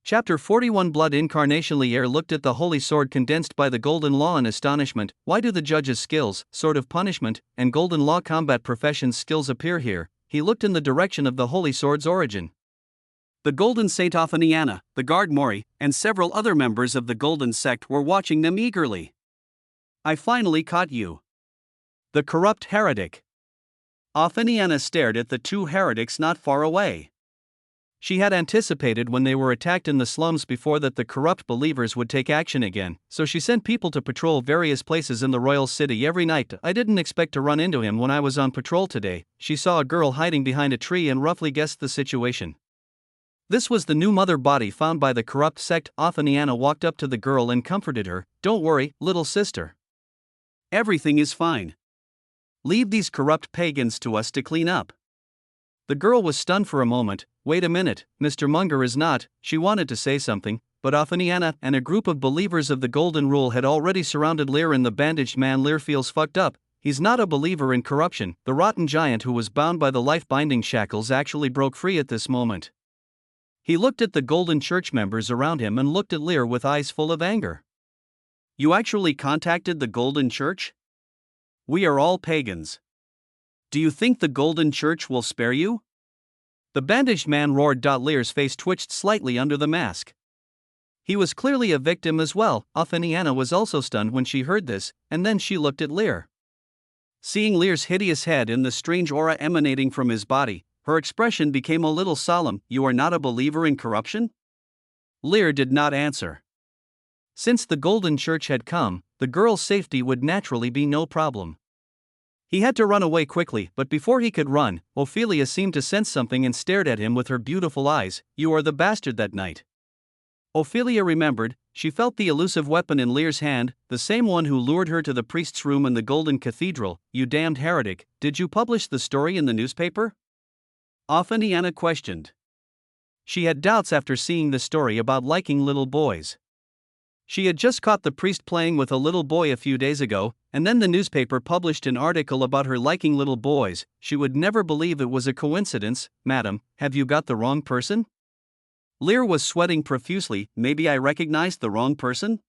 Chapter 41 Blood Incarnation. Lear looked at the holy sword condensed by the golden law in astonishment. Why do the judge's skills, sword of punishment, and golden law combat profession's skills appear here? He looked in the direction of the holy sword's origin. The golden saint Othoniana, the guard Mori, and several other members of the golden sect were watching them eagerly. I finally caught you. The corrupt heretic. Othoniana stared at the two heretics not far away. She had anticipated when they were attacked in the slums before that the corrupt believers would take action again, so she sent people to patrol various places in the royal city every night. I didn't expect to run into him when I was on patrol today. She saw a girl hiding behind a tree and roughly guessed the situation. This was the new mother body found by the corrupt sect. Othoniana walked up to the girl and comforted her. Don't worry, little sister. Everything is fine. Leave these corrupt pagans to us to clean up. The girl was stunned for a moment. Wait a minute, Mr. Munger is not. She wanted to say something, but Othoniana and a group of believers of the Golden Rule had already surrounded Lear and the bandaged man. Lear feels fucked up. He's not a believer in corruption. The rotten giant who was bound by the life-binding shackles actually broke free at this moment. He looked at the Golden Church members around him and looked at Lear with eyes full of anger. You actually contacted the Golden Church? We are all pagans. Do you think the Golden Church will spare you? The bandaged man roared. Lear's face twitched slightly under the mask. He was clearly a victim as well. Othoniana was also stunned when she heard this, and then she looked at Lear. Seeing Lear's hideous head and the strange aura emanating from his body, her expression became a little solemn. You are not a believer in corruption? Lear did not answer. Since the Golden Church had come, the girl's safety would naturally be no problem. He had to run away quickly, but before he could run, Ophelia seemed to sense something and stared at him with her beautiful eyes. You are the bastard that night. Ophelia remembered. She felt the elusive weapon in Lear's hand, the same one who lured her to the priest's room in the Golden Cathedral. You damned heretic, did you publish the story in the newspaper? Othoniana questioned. She had doubts after seeing the story about liking little boys. She had just caught the priest playing with a little boy a few days ago, and then the newspaper published an article about her liking little boys. She would never believe it was a coincidence. Madam, have you got the wrong person? Lear was sweating profusely. Maybe I recognized the wrong person?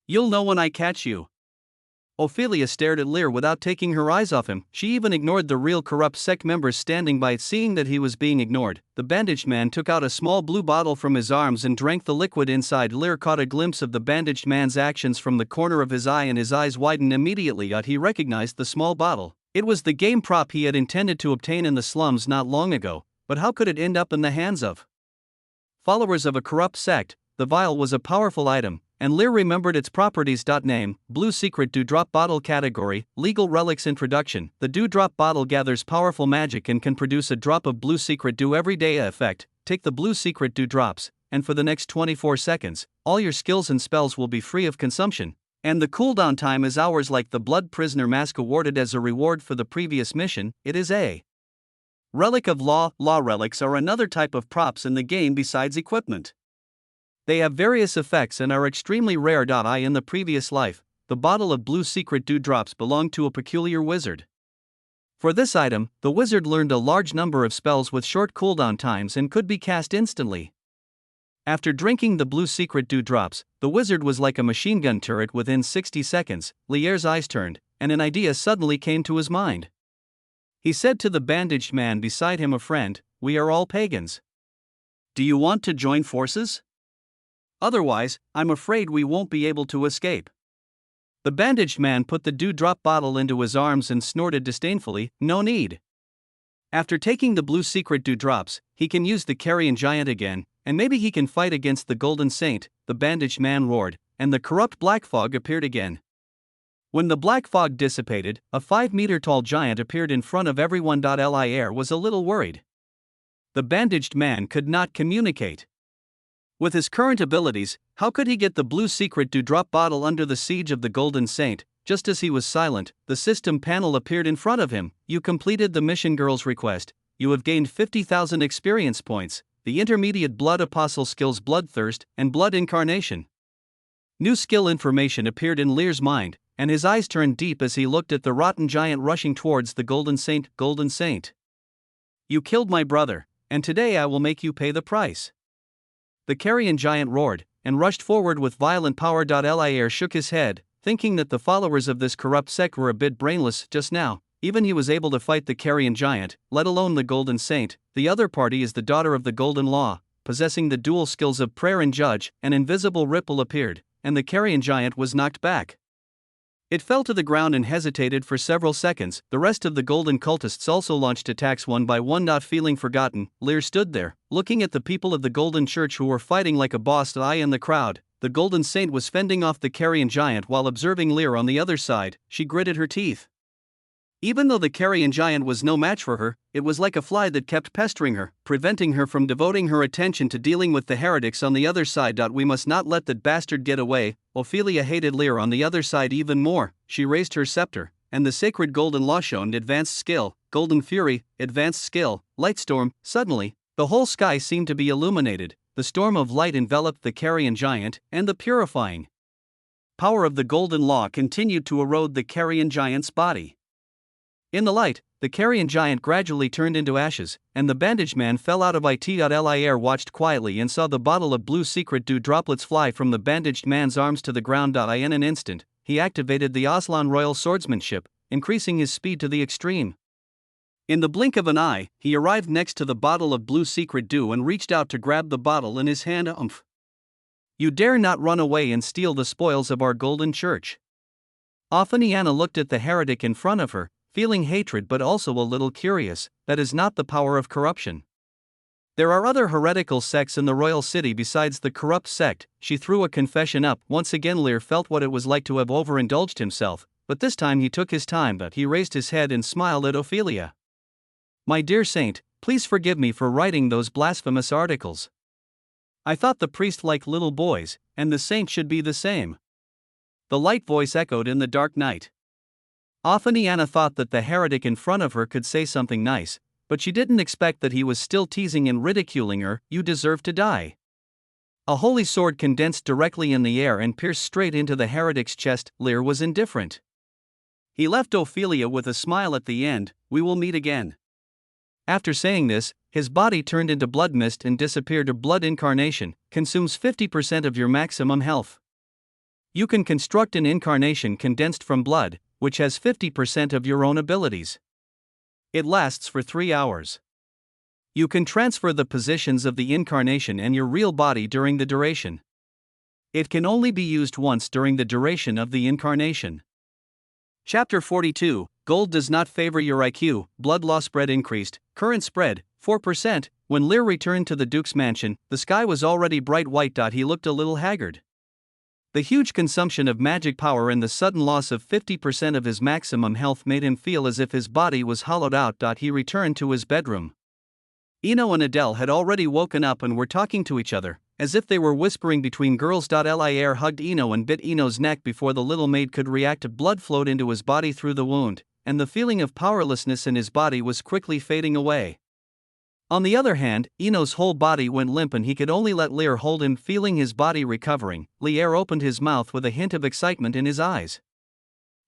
You'll know when I catch you. Ophelia stared at Lear without taking her eyes off him. She even ignored the real corrupt sect members standing by. Seeing that he was being ignored, the bandaged man took out a small blue bottle from his arms and drank the liquid inside. Lear caught a glimpse of the bandaged man's actions from the corner of his eye and his eyes widened immediately. He recognized the small bottle. It was the game prop he had intended to obtain in the slums not long ago, but how could it end up in the hands of followers of a corrupt sect? The vial was a powerful item, and Lear remembered its properties. Name, Blue Secret Dewdrop Bottle. Category, Legal Relics. Introduction. The Dewdrop Bottle gathers powerful magic and can produce a drop of Blue Secret Dew every day. Effect, take the Blue Secret Dew drops, and for the next 24 seconds, all your skills and spells will be free of consumption, and the cooldown time is hours. Like the Blood Prisoner Mask awarded as a reward for the previous mission, it is a relic of law. Law relics are another type of props in the game besides equipment. They have various effects and are extremely rare. In the previous life, the bottle of Blue Secret Dew drops belonged to a peculiar wizard. For this item, the wizard learned a large number of spells with short cooldown times and could be cast instantly. After drinking the Blue Secret Dew drops, the wizard was like a machine gun turret within 60 seconds. Lear's eyes turned, and an idea suddenly came to his mind. He said to the bandaged man beside him, a friend, we are all pagans. Do you want to join forces? Otherwise, I'm afraid we won't be able to escape. The bandaged man put the dewdrop bottle into his arms and snorted disdainfully. No need. After taking the Blue Secret Dew drops, he can use the carrion giant again, and maybe he can fight against the Golden Saint. The bandaged man roared, and the corrupt black fog appeared again. When the black fog dissipated, a 5-meter-tall giant appeared in front of everyone. Lear was a little worried. The bandaged man could not communicate. With his current abilities, how could he get the Blue Secret Dewdrop bottle under the siege of the Golden Saint? Just as he was silent, the system panel appeared in front of him. You completed the mission girl's request. You have gained 50,000 experience points. The intermediate Blood Apostle skills Bloodthirst and Blood Incarnation. New skill information appeared in Lear's mind, and his eyes turned deep as he looked at the rotten giant rushing towards the Golden Saint. Golden Saint, you killed my brother, and today I will make you pay the price. the carrion giant roared, and rushed forward with violent power. Lear shook his head, thinking that the followers of this corrupt sect were a bit brainless just now. Even he was able to fight the carrion giant, let alone the Golden Saint. The other party is the daughter of the Golden Law, possessing the dual skills of prayer and judge. An invisible ripple appeared, and the carrion giant was knocked back. It fell to the ground and hesitated for several seconds. The rest of the golden cultists also launched attacks one by one. Not feeling forgotten, Lear stood there, looking at the people of the Golden Church who were fighting like a boss. In the crowd, the Golden Saint was fending off the carrion giant while observing Lear on the other side. She gritted her teeth. Even though the carrion giant was no match for her, it was like a fly that kept pestering her, preventing her from devoting her attention to dealing with the heretics on the other side. We must not let that bastard get away. Ophelia hated Lear on the other side even more. She raised her scepter, and the sacred golden law shone advanced skill, golden fury, advanced skill, light storm. Suddenly, the whole sky seemed to be illuminated. The storm of light enveloped the carrion giant, and the purifying power of the golden law continued to erode the carrion giant's body. In the light, the carrion giant gradually turned into ashes, and the bandaged man fell out of it. Lear watched quietly and saw the bottle of blue secret dew droplets fly from the bandaged man's arms to the ground. In an instant, he activated the Aslan royal swordsmanship, increasing his speed to the extreme. In the blink of an eye, he arrived next to the bottle of blue secret dew and reached out to grab the bottle in his hand. You dare not run away and steal the spoils of our golden church. Ophaniana looked at the heretic in front of her, feeling hatred but also a little curious. That is not the power of corruption. There are other heretical sects in the royal city besides the corrupt sect. She threw a confession up. Once again Lear felt what it was like to have overindulged himself, but this time he took his time. He raised his head and smiled at Ophelia. My dear saint, please forgive me for writing those blasphemous articles. I thought the priest liked little boys, and the saint should be the same. The light voice echoed in the dark night. Ophaniana thought that the heretic in front of her could say something nice, but she didn't expect that he was still teasing and ridiculing her. You deserve to die. A holy sword condensed directly in the air and pierced straight into the heretic's chest. Lear was indifferent. He left Ophelia with a smile at the end. We will meet again. After saying this, his body turned into blood mist and disappeared. Blood incarnation consumes 50% of your maximum health. You can construct an incarnation condensed from blood, which has 50% of your own abilities. It lasts for 3 hours. You can transfer the positions of the incarnation and your real body during the duration. It can only be used once during the duration of the incarnation. Chapter 42, Gold does not favor your IQ. Blood law spread increased, current spread, 4%. When Lear returned to the Duke's mansion, the sky was already bright white. He looked a little haggard. The huge consumption of magic power and the sudden loss of 50% of his maximum health made him feel as if his body was hollowed out. He returned to his bedroom. Eno and Adele had already woken up and were talking to each other, as if they were whispering between girls. Lear hugged Eno and bit Eno's neck before the little maid could react. Blood flowed into his body through the wound, and the feeling of powerlessness in his body was quickly fading away. On the other hand, Eno's whole body went limp and he could only let Lear hold him. Feeling his body recovering, Lear opened his mouth with a hint of excitement in his eyes.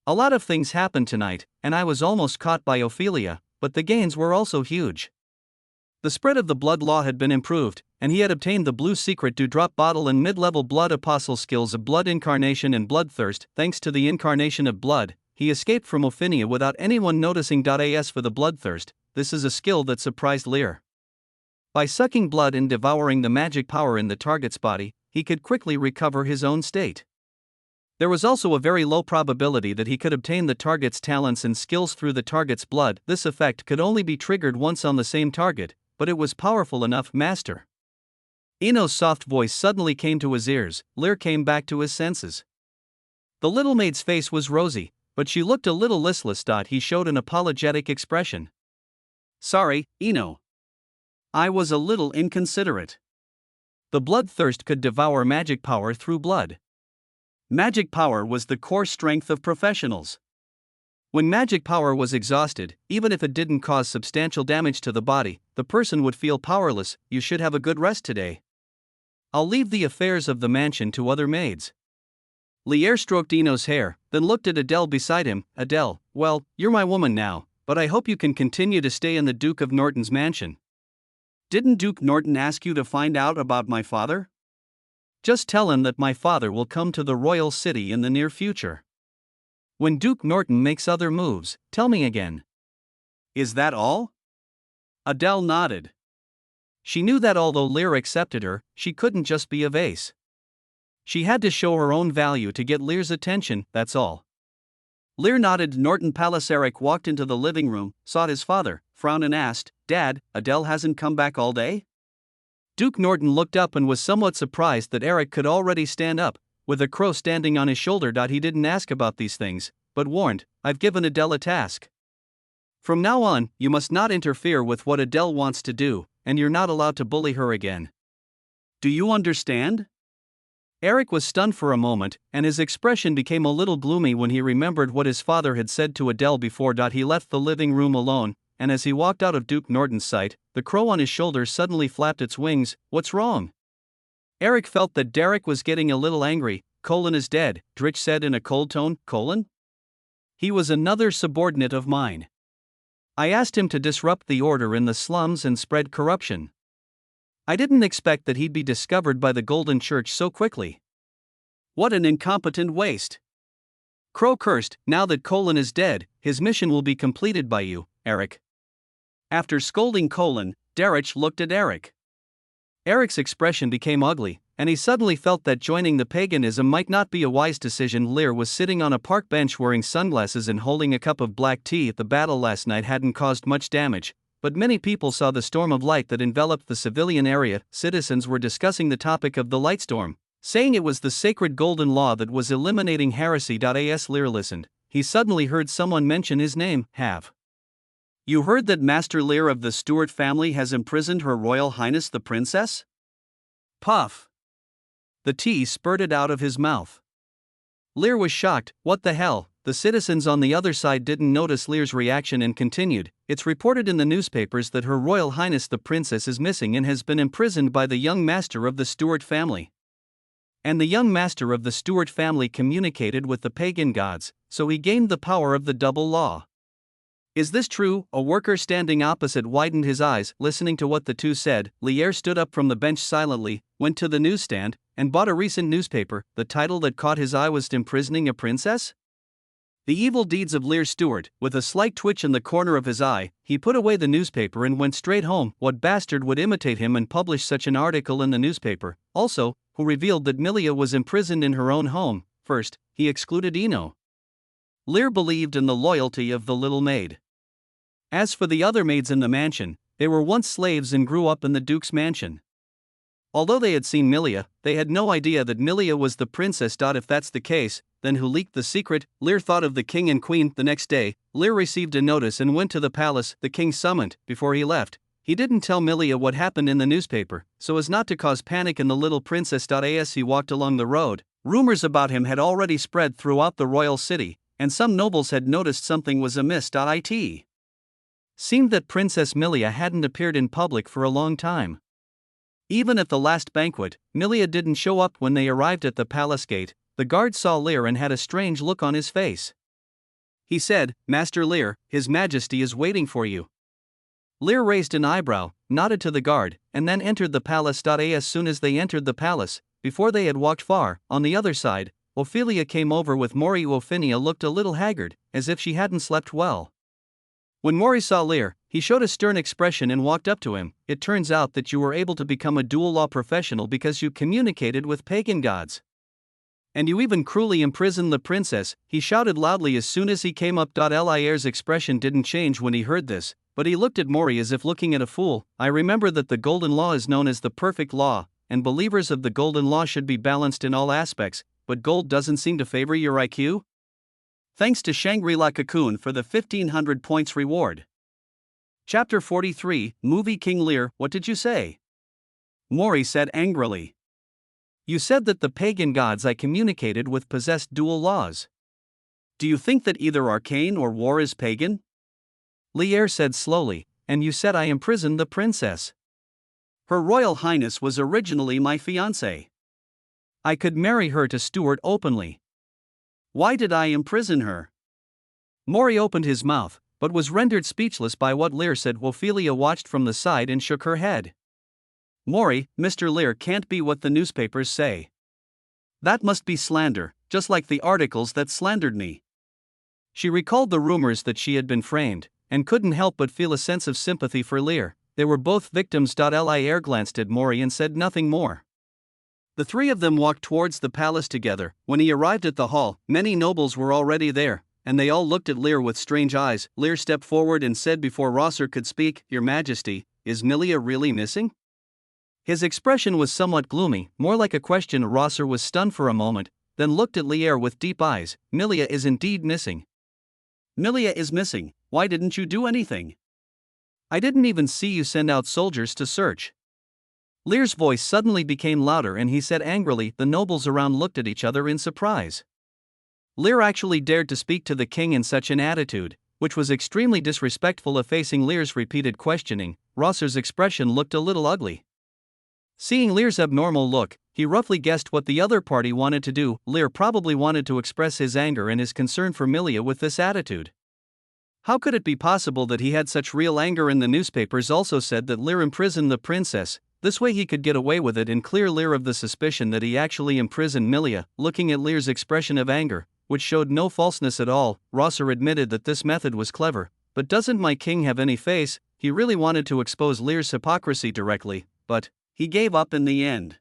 A lot of things happened tonight, and I was almost caught by Ophelia, but the gains were also huge. The spread of the blood law had been improved, and he had obtained the blue secret dewdrop bottle and mid-level blood apostle skills of blood incarnation and bloodthirst. Thanks to the incarnation of blood, he escaped from Ophelia without anyone noticing. As for the bloodthirst, this is a skill that surprised Lear. By sucking blood and devouring the magic power in the target's body, he could quickly recover his own state. There was also a very low probability that he could obtain the target's talents and skills through the target's blood. This effect could only be triggered once on the same target, but it was powerful enough. Master. Eno's soft voice suddenly came to his ears. Lear came back to his senses. The little maid's face was rosy, but she looked a little listless. He showed an apologetic expression. Sorry, Eno. I was a little inconsiderate. The bloodthirst could devour magic power through blood. Magic power was the core strength of professionals. When magic power was exhausted, even if it didn't cause substantial damage to the body, the person would feel powerless. You should have a good rest today. I'll leave the affairs of the mansion to other maids. Lear stroked Eno's hair, then looked at Adele beside him. Adele, well, you're my woman now, but I hope you can continue to stay in the Duke of Norton's mansion. Didn't Duke Norton ask you to find out about my father? Just tell him that my father will come to the royal city in the near future. When Duke Norton makes other moves, tell me again. Is that all? Adele nodded. She knew that although Lear accepted her, she couldn't just be a vase. She had to show her own value to get Lear's attention, that's all. Lear nodded. Norton Palace. Eric walked into the living room, saw his father, frowned and asked, "Dad, Adele hasn't come back all day?" Duke Norton looked up and was somewhat surprised that Eric could already stand up, with a crow standing on his shoulder. He didn't ask about these things, but warned, "I've given Adele a task. From now on, you must not interfere with what Adele wants to do, and you're not allowed to bully her again. Do you understand?" Eric was stunned for a moment, and his expression became a little gloomy when he remembered what his father had said to Adele before. He left the living room alone, and as he walked out of Duke Norton's sight, the crow on his shoulder suddenly flapped its wings. "What's wrong?" Eric felt that Derek was getting a little angry. "Colin is dead," Dritch said in a cold tone. "Colin? He was another subordinate of mine. I asked him to disrupt the order in the slums and spread corruption. I didn't expect that he'd be discovered by the Golden Church so quickly. What an incompetent waste." Crow cursed. "Now that Colin is dead, his mission will be completed by you, Eric." After scolding Colin, Derek looked at Eric. Eric's expression became ugly, and he suddenly felt that joining the paganism might not be a wise decision. Lear was sitting on a park bench wearing sunglasses and holding a cup of black tea. The battle last night hadn't caused much damage, but many people saw the storm of light that enveloped the civilian area. Citizens were discussing the topic of the light storm, saying it was the sacred golden law that was eliminating heresy. As Lear listened, he suddenly heard someone mention his name. "Have you heard that Master Lear of the Stuart family has imprisoned Her Royal Highness the Princess?" Puff. The tea spurted out of his mouth. Lear was shocked. "What the hell?" The citizens on the other side didn't notice Lear's reaction and continued, "It's reported in the newspapers that Her Royal Highness the Princess is missing and has been imprisoned by the young master of the Stuart family. And the young master of the Stuart family communicated with the pagan gods, so he gained the power of the double law." "Is this true?" A worker standing opposite widened his eyes, listening to what the two said. Lear stood up from the bench silently, went to the newsstand, and bought a recent newspaper. The title that caught his eye was "Imprisoning a Princess?" The evil deeds of Lear Stuart. With a slight twitch in the corner of his eye, he put away the newspaper and went straight home. What bastard would imitate him and publish such an article in the newspaper? Also, who revealed that Milia was imprisoned in her own home? First, he excluded Eno. Lear believed in the loyalty of the little maid. As for the other maids in the mansion, they were once slaves and grew up in the Duke's mansion. Although they had seen Milia, they had no idea that Milia was the princess. If that's the case, then who leaked the secret? Lear thought of the king and queen. The next day, Lear received a notice and went to the palace. The king summoned. Before he left, he didn't tell Milia what happened in the newspaper, so as not to cause panic in the little princess. As he walked along the road, rumors about him had already spread throughout the royal city, and some nobles had noticed something was amiss. It seemed that Princess Milia hadn't appeared in public for a long time. Even at the last banquet, Milia didn't show up. When they arrived at the palace gate, the guard saw Lear and had a strange look on his face. He said, "Master Lear, His Majesty is waiting for you." Lear raised an eyebrow, nodded to the guard, and then entered the palace. As soon as they entered the palace, before they had walked far, on the other side, Ophelia came over with Maury. Ophelia looked a little haggard, as if she hadn't slept well. When Maury saw Lear, he showed a stern expression and walked up to him. "It turns out that you were able to become a dual law professional because you communicated with pagan gods. And you even cruelly imprisoned the princess," he shouted loudly as soon as he came up. Lear's expression didn't change when he heard this, but he looked at Maury as if looking at a fool. "I remember that the Golden Law is known as the perfect law, and believers of the Golden Law should be balanced in all aspects, but gold doesn't seem to favor your IQ? Thanks to Shangri-La Cocoon for the 1500 points reward." Chapter 43, Movie. King Lear, what did you say? Maury said angrily. "You said that the pagan gods I communicated with possessed dual laws. Do you think that either arcane or war is pagan?" Lear said slowly, "And you said I imprisoned the princess. Her Royal Highness was originally my fiancée. I could marry her to Stuart openly. Why did I imprison her?" Maury opened his mouth, but was rendered speechless by what Lear said. Ophelia watched from the side and shook her head. "Maury, Mr. Lear can't be what the newspapers say. That must be slander, just like the articles that slandered me. She recalled the rumors that she had been framed, and couldn't help but feel a sense of sympathy for Lear. They were both victims. Lear glanced at Maury and said nothing more. The three of them walked towards the palace together. When he arrived at the hall, many nobles were already there, and they all looked at Lear with strange eyes. Lear stepped forward and said before Rosser could speak, "Your Majesty, is Milia really missing?" His expression was somewhat gloomy, more like a question. Rosser was stunned for a moment, then looked at Lear with deep eyes. "Milia is indeed missing." "Milia is missing. Why didn't you do anything?" "I didn't even see you send out soldiers to search." Lear's voice suddenly became louder and he said angrily. The nobles around looked at each other in surprise. Lear actually dared to speak to the king in such an attitude, which was extremely disrespectful. Of facing Lear's repeated questioning, Rosser's expression looked a little ugly. Seeing Lear's abnormal look, he roughly guessed what the other party wanted to do. Lear probably wanted to express his anger and his concern for Milia with this attitude. How could it be possible that he had such real anger? In the newspapers also said that Lear imprisoned the princess. This way he could get away with it and clear Lear of the suspicion that he actually imprisoned Milia. Looking at Lear's expression of anger, which showed no falseness at all, Rosser admitted that this method was clever. But doesn't my king have any face? He really wanted to expose Lear's hypocrisy directly, but he gave up in the end.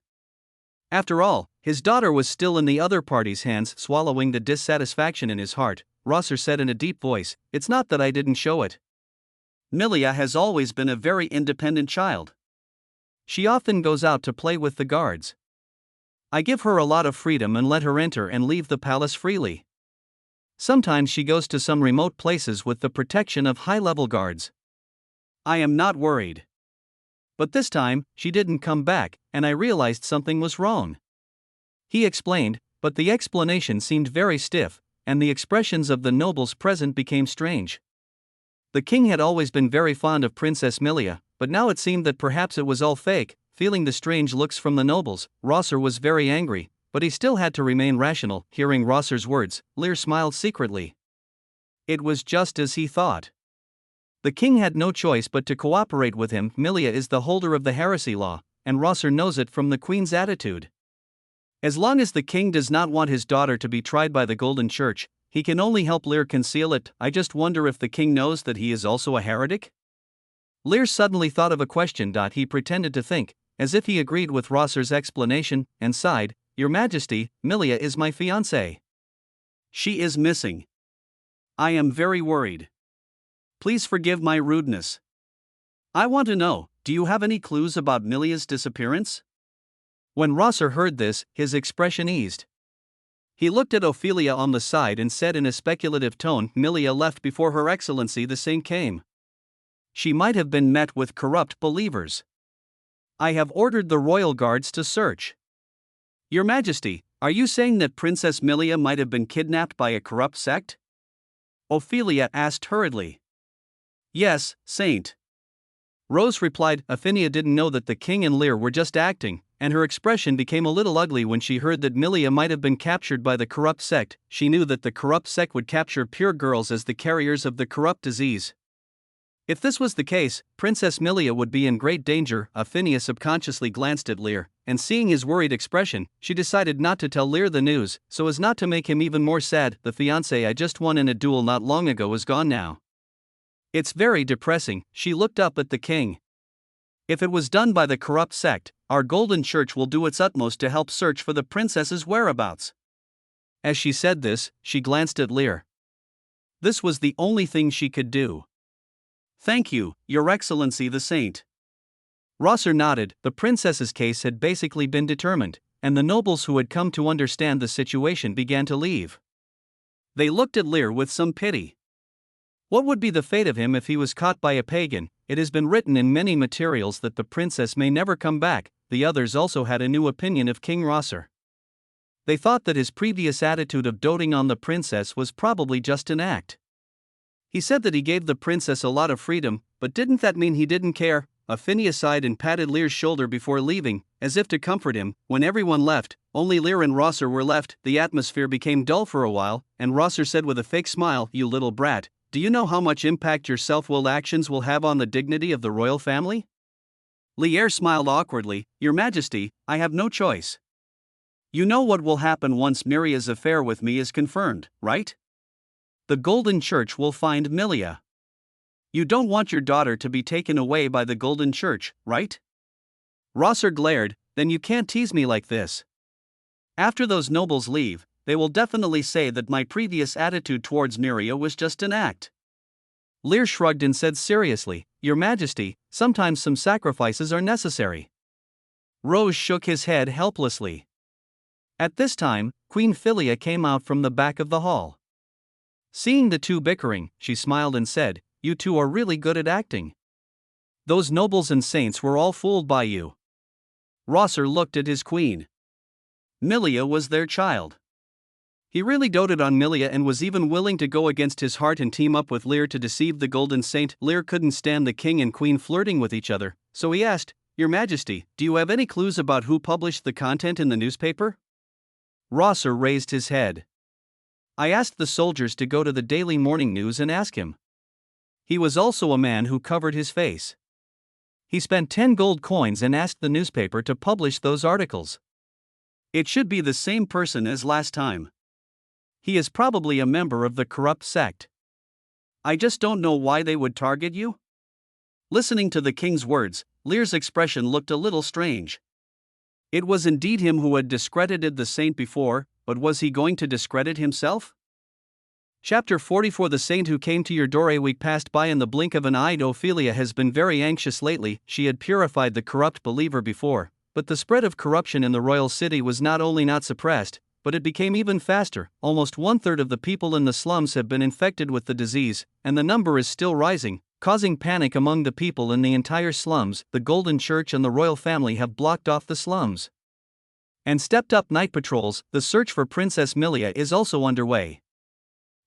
After all, his daughter was still in the other party's hands. Swallowing the dissatisfaction in his heart, Rosser said in a deep voice, "It's not that I didn't show it. Milia has always been a very independent child. She often goes out to play with the guards. I give her a lot of freedom and let her enter and leave the palace freely. Sometimes she goes to some remote places with the protection of high-level guards. I am not worried. But this time, she didn't come back, and I realized something was wrong." He explained, but the explanation seemed very stiff, and the expressions of the nobles present became strange. The king had always been very fond of Princess Milia, but now it seemed that perhaps it was all fake. Feeling the strange looks from the nobles, Rosser was very angry, but he still had to remain rational. Hearing Rosser's words, Lear smiled secretly. It was just as he thought. The king had no choice but to cooperate with him. Milia is the holder of the heresy law, and Rosser knows it from the queen's attitude. As long as the king does not want his daughter to be tried by the Golden Church, he can only help Lear conceal it. I just wonder if the king knows that he is also a heretic? Lear suddenly thought of a question. He pretended to think, as if he agreed with Rosser's explanation, and sighed, "Your Majesty, Milia is my fiancée. She is missing. I am very worried. Please forgive my rudeness. I want to know, do you have any clues about Milia's disappearance?" When Rosser heard this, his expression eased. He looked at Ophelia on the side and said in a speculative tone, "Milia left before Her Excellency the Saint came. She might have been met with corrupt believers. I have ordered the royal guards to search." "Your Majesty, are you saying that Princess Milia might have been kidnapped by a corrupt sect?" Ophelia asked hurriedly. "Yes, Saint." Rose replied. Ophelia didn't know that the king and Lear were just acting, and her expression became a little ugly when she heard that Milia might have been captured by the corrupt sect. She knew that the corrupt sect would capture pure girls as the carriers of the corrupt disease. If this was the case, Princess Milia would be in great danger. Ophelia subconsciously glanced at Lear, and seeing his worried expression, she decided not to tell Lear the news, so as not to make him even more sad. "The fiancé I just won in a duel not long ago is gone now. It's very depressing." She looked up at the king. "If it was done by the corrupt sect, our Golden Church will do its utmost to help search for the princess's whereabouts." As she said this, she glanced at Lear. This was the only thing she could do. "Thank you, Your Excellency the Saint." Rosser nodded. The princess's case had basically been determined, and the nobles who had come to understand the situation began to leave. They looked at Lear with some pity. What would be the fate of him if he was caught by a pagan? It has been written in many materials that the princess may never come back. The others also had a new opinion of King Rosser. They thought that his previous attitude of doting on the princess was probably just an act. He said that he gave the princess a lot of freedom, but didn't that mean he didn't care? Ophelia sighed and patted Lear's shoulder before leaving, as if to comfort him. When everyone left, only Lear and Rosser were left. The atmosphere became dull for a while, and Rosser said with a fake smile, "You little brat, do you know how much impact your self-willed actions will have on the dignity of the royal family?" Lear smiled awkwardly. "Your Majesty, I have no choice. You know what will happen once Miria's affair with me is confirmed, right? The Golden Church will find Milia. You don't want your daughter to be taken away by the Golden Church, right? Rosser glared. Then you can't tease me like this. After those nobles leave, they will definitely say that my previous attitude towards Miria was just an act. Lear shrugged and said seriously, Your Majesty, sometimes some sacrifices are necessary. Rose shook his head helplessly. At this time, Queen Philia came out from the back of the hall. Seeing the two bickering, she smiled and said, You two are really good at acting. Those nobles and saints were all fooled by you. Rosser looked at his queen. Milia was their child. He really doted on Milia and was even willing to go against his heart and team up with Lear to deceive the Golden Saint. Lear couldn't stand the king and queen flirting with each other, so he asked, Your Majesty, do you have any clues about who published the content in the newspaper? Rosser raised his head. I asked the soldiers to go to the Daily Morning News and ask him. He was also a man who covered his face. He spent 10 gold coins and asked the newspaper to publish those articles. It should be the same person as last time. He is probably a member of the corrupt sect. I just don't know why they would target you. Listening to the king's words, Lear's expression looked a little strange. It was indeed him who had discredited the saint before, but was he going to discredit himself? Chapter 44 The saint who came to your door a week passed by in the blink of an eye. Ophelia has been very anxious lately. She had purified the corrupt believer before, but the spread of corruption in the royal city was not only not suppressed, but it became even faster. Almost 1/3 of the people in the slums have been infected with the disease, and the number is still rising, causing panic among the people in the entire slums. The Golden Church and the royal family have blocked off the slums and stepped up night patrols. The search for Princess Milia is also underway.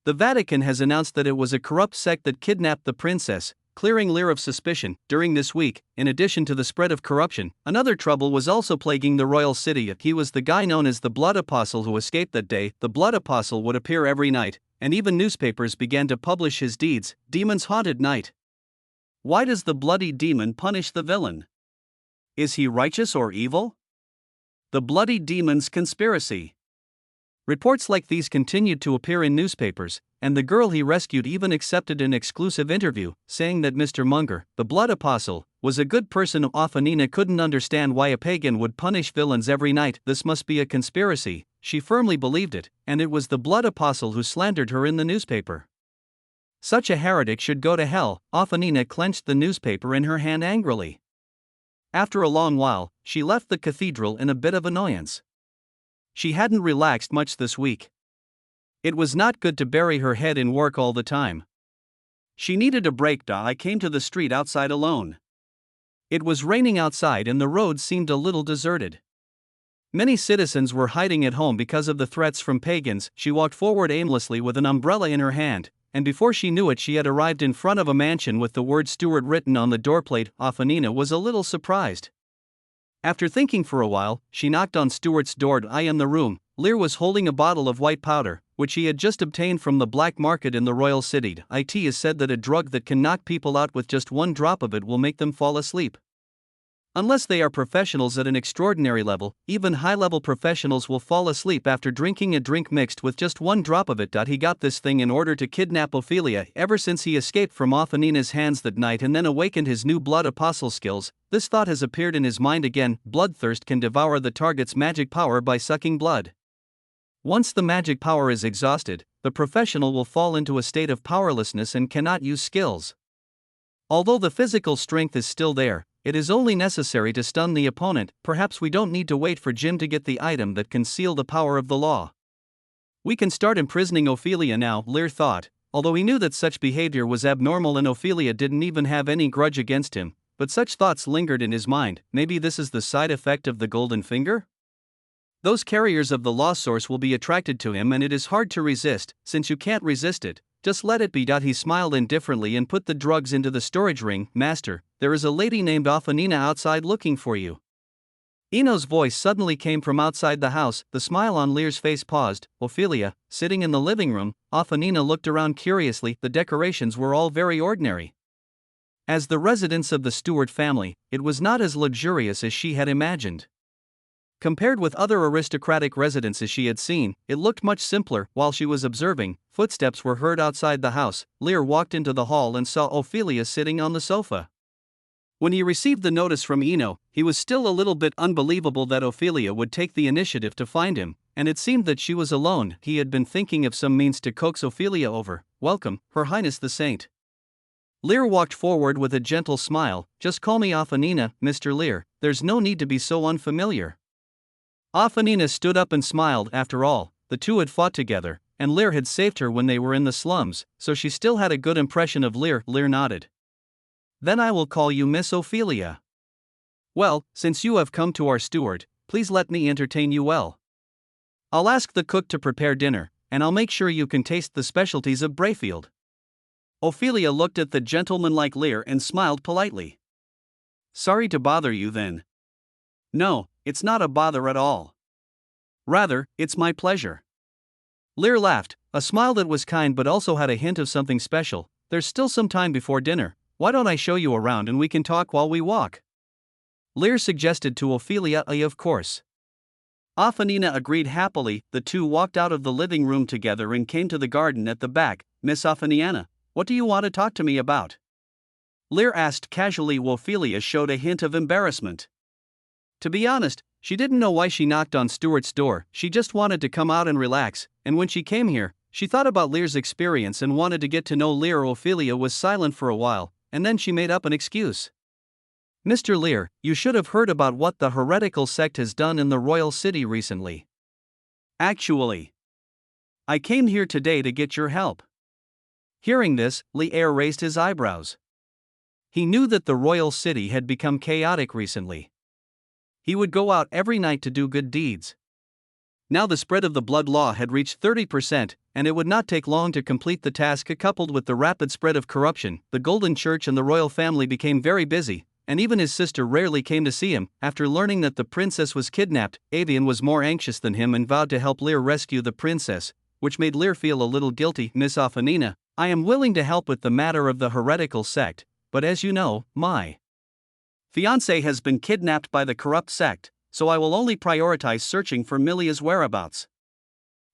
The Vatican has announced that it was a corrupt sect that kidnapped the princess, clearing Lear of suspicion. During this week, in addition to the spread of corruption, another trouble was also plaguing the royal city. He was the guy known as the Blood Apostle who escaped that day. The Blood Apostle would appear every night, and even newspapers began to publish his deeds. Demons haunted night. Why does the bloody demon punish the villain? Is he righteous or evil? The bloody demon's conspiracy. Reports like these continued to appear in newspapers, and the girl he rescued even accepted an exclusive interview, saying that Mr. Munger, the Blood Apostle, was a good person. Ophanina couldn't understand why a pagan would punish villains every night. This must be a conspiracy. She firmly believed it, and it was the Blood Apostle who slandered her in the newspaper. Such a heretic should go to hell. Ophanina clenched the newspaper in her hand angrily. After a long while, she left the cathedral in a bit of annoyance. She hadn't relaxed much this week. It was not good to bury her head in work all the time. She needed a break. I came to the street outside alone. It was raining outside and the road seemed a little deserted. Many citizens were hiding at home because of the threats from pagans. She walked forward aimlessly with an umbrella in her hand, and before she knew it she had arrived in front of a mansion with the word Stuart written on the doorplate. Ophanina was a little surprised. After thinking for a while, she knocked on Stuart's door. I am the room. Lear was holding a bottle of white powder, which he had just obtained from the black market in the royal city. It is said that a drug that can knock people out with just one drop of it will make them fall asleep. Unless they are professionals at an extraordinary level, even high-level professionals will fall asleep after drinking a drink mixed with just one drop of it. He got this thing in order to kidnap Ophelia. Ever since he escaped from Ophanina's hands that night and then awakened his new blood apostle skills, this thought has appeared in his mind again. Bloodthirst can devour the target's magic power by sucking blood. Once the magic power is exhausted, the professional will fall into a state of powerlessness and cannot use skills. Although the physical strength is still there, it is only necessary to stun the opponent. Perhaps we don't need to wait for Jim to get the item that can seal the power of the law. We can start imprisoning Ophelia now, Lear thought, although he knew that such behavior was abnormal and Ophelia didn't even have any grudge against him, but such thoughts lingered in his mind. Maybe this is the side effect of the golden finger? Those carriers of the law source will be attracted to him and it is hard to resist. Since you can't resist it, just let it be. He smiled indifferently and put the drugs into the storage ring. Master, there is a lady named Ophanina outside looking for you. Eno's voice suddenly came from outside the house. The smile on Lear's face paused. Ophelia, sitting in the living room. Ophanina looked around curiously. The decorations were all very ordinary. As the residence of the Stuart family, it was not as luxurious as she had imagined. Compared with other aristocratic residences she had seen, it looked much simpler. While she was observing, footsteps were heard outside the house. Lear walked into the hall and saw Ophelia sitting on the sofa. When he received the notice from Eno, he was still a little bit unbelievable that Ophelia would take the initiative to find him, and it seemed that she was alone. He had been thinking of some means to coax Ophelia over. "Welcome, Her Highness the Saint." Lear walked forward with a gentle smile. "Just call me Ophanina, Mr. Lear, there's no need to be so unfamiliar." Ophanina stood up and smiled. After all, the two had fought together, and Lear had saved her when they were in the slums, so she still had a good impression of Lear. Lear nodded. "Then I will call you Miss Ophelia. Well, since you have come to our Stuart, please let me entertain you well. I'll ask the cook to prepare dinner, and I'll make sure you can taste the specialties of Brayfield." Ophelia looked at the gentleman-like Lear and smiled politely. "Sorry to bother you then." "No, it's not a bother at all. Rather, it's my pleasure." Lear laughed, a smile that was kind but also had a hint of something special. "There's still some time before dinner. Why don't I show you around and we can talk while we walk?" Lear suggested to Ophelia. Of course." Ophanina agreed happily. The two walked out of the living room together and came to the garden at the back. "Miss Ophaniana, what do you want to talk to me about?" Lear asked casually. Ophelia showed a hint of embarrassment. To be honest, she didn't know why she knocked on Stuart's door. She just wanted to come out and relax, and when she came here, she thought about Lear's experience and wanted to get to know Lear. Ophelia was silent for a while, and then she made up an excuse. "Mr. Lear, you should have heard about what the heretical sect has done in the royal city recently." "Actually, I came here today to get your help." Hearing this, Lear raised his eyebrows. He knew that the royal city had become chaotic recently. He would go out every night to do good deeds. Now the spread of the blood law had reached 30%, and it would not take long to complete the task. Coupled with the rapid spread of corruption, the Golden Church and the royal family became very busy, and even his sister rarely came to see him. After learning that the princess was kidnapped, Avian was more anxious than him and vowed to help Lear rescue the princess, which made Lear feel a little guilty. "Miss Ophanina, I am willing to help with the matter of the heretical sect, but as you know, my fiancée has been kidnapped by the corrupt sect, so I will only prioritize searching for Milia's whereabouts,"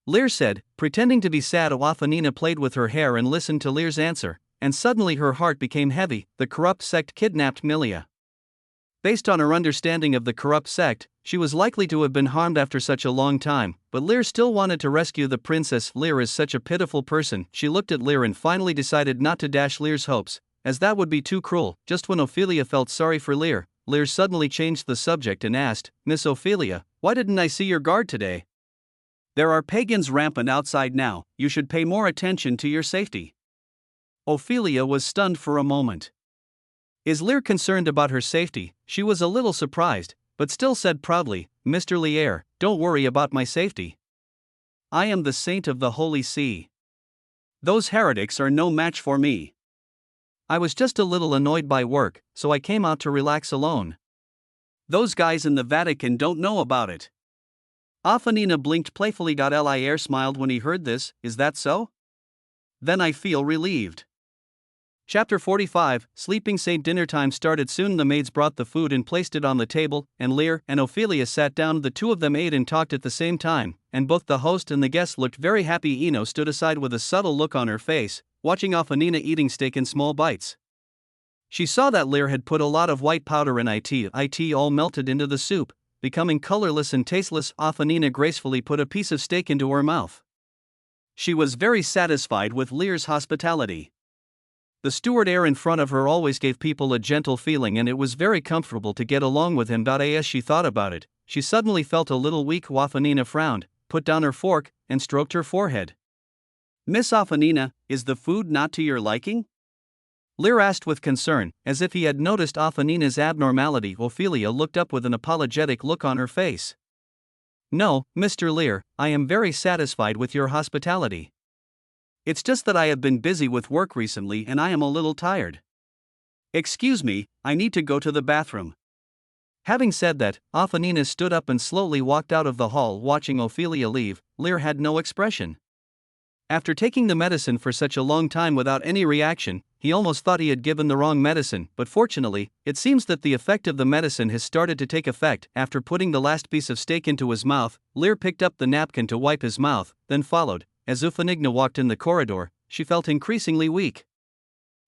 Lear said, pretending to be sad. Ophanina played with her hair and listened to Lear's answer, and suddenly her heart became heavy. The corrupt sect kidnapped Milia. Based on her understanding of the corrupt sect, she was likely to have been harmed after such a long time, but Lear still wanted to rescue the princess. Lear is such a pitiful person. She looked at Lear and finally decided not to dash Lear's hopes, as that would be too cruel. Just when Ophelia felt sorry for Lear, Lear suddenly changed the subject and asked, "Miss Ophelia, why didn't I see your guard today?" "There are pagans rampant outside now. You should pay more attention to your safety." Ophelia was stunned for a moment. Is Lear concerned about her safety? She was a little surprised, but still said proudly, "Mr. Lear, don't worry about my safety. I am the saint of the Holy See. Those heretics are no match for me. I was just a little annoyed by work, so I came out to relax alone. Those guys in the Vatican don't know about it." Ophanina blinked playfully. Lear smiled when he heard this. "Is that so? Then I feel relieved." Chapter 45, Sleeping Saint. Dinner time started soon. The maids brought the food and placed it on the table, and Lear and Ophelia sat down. The two of them ate and talked at the same time, and both the host and the guests looked very happy. Eno stood aside with a subtle look on her face, watching Ophanina eating steak in small bites. She saw that Lear had put a lot of white powder in it all melted into the soup, becoming colorless and tasteless. Ophanina gracefully put a piece of steak into her mouth. She was very satisfied with Lear's hospitality. The steward heir in front of her always gave people a gentle feeling, and it was very comfortable to get along with him. As she thought about it, she suddenly felt a little weak. Ophanina frowned, put down her fork, and stroked her forehead. "Miss Ophanina, is the food not to your liking?" Lear asked with concern, as if he had noticed Ophanina's abnormality. Ophelia looked up with an apologetic look on her face. "No, Mr. Lear, I am very satisfied with your hospitality. It's just that I have been busy with work recently and I am a little tired. Excuse me, I need to go to the bathroom." Having said that, Ophanina stood up and slowly walked out of the hall. Watching Ophelia leave, Lear had no expression. After taking the medicine for such a long time without any reaction, he almost thought he had given the wrong medicine, but fortunately, it seems that the effect of the medicine has started to take effect. After putting the last piece of steak into his mouth, Lear picked up the napkin to wipe his mouth, then followed. As Ufanigna walked in the corridor, she felt increasingly weak.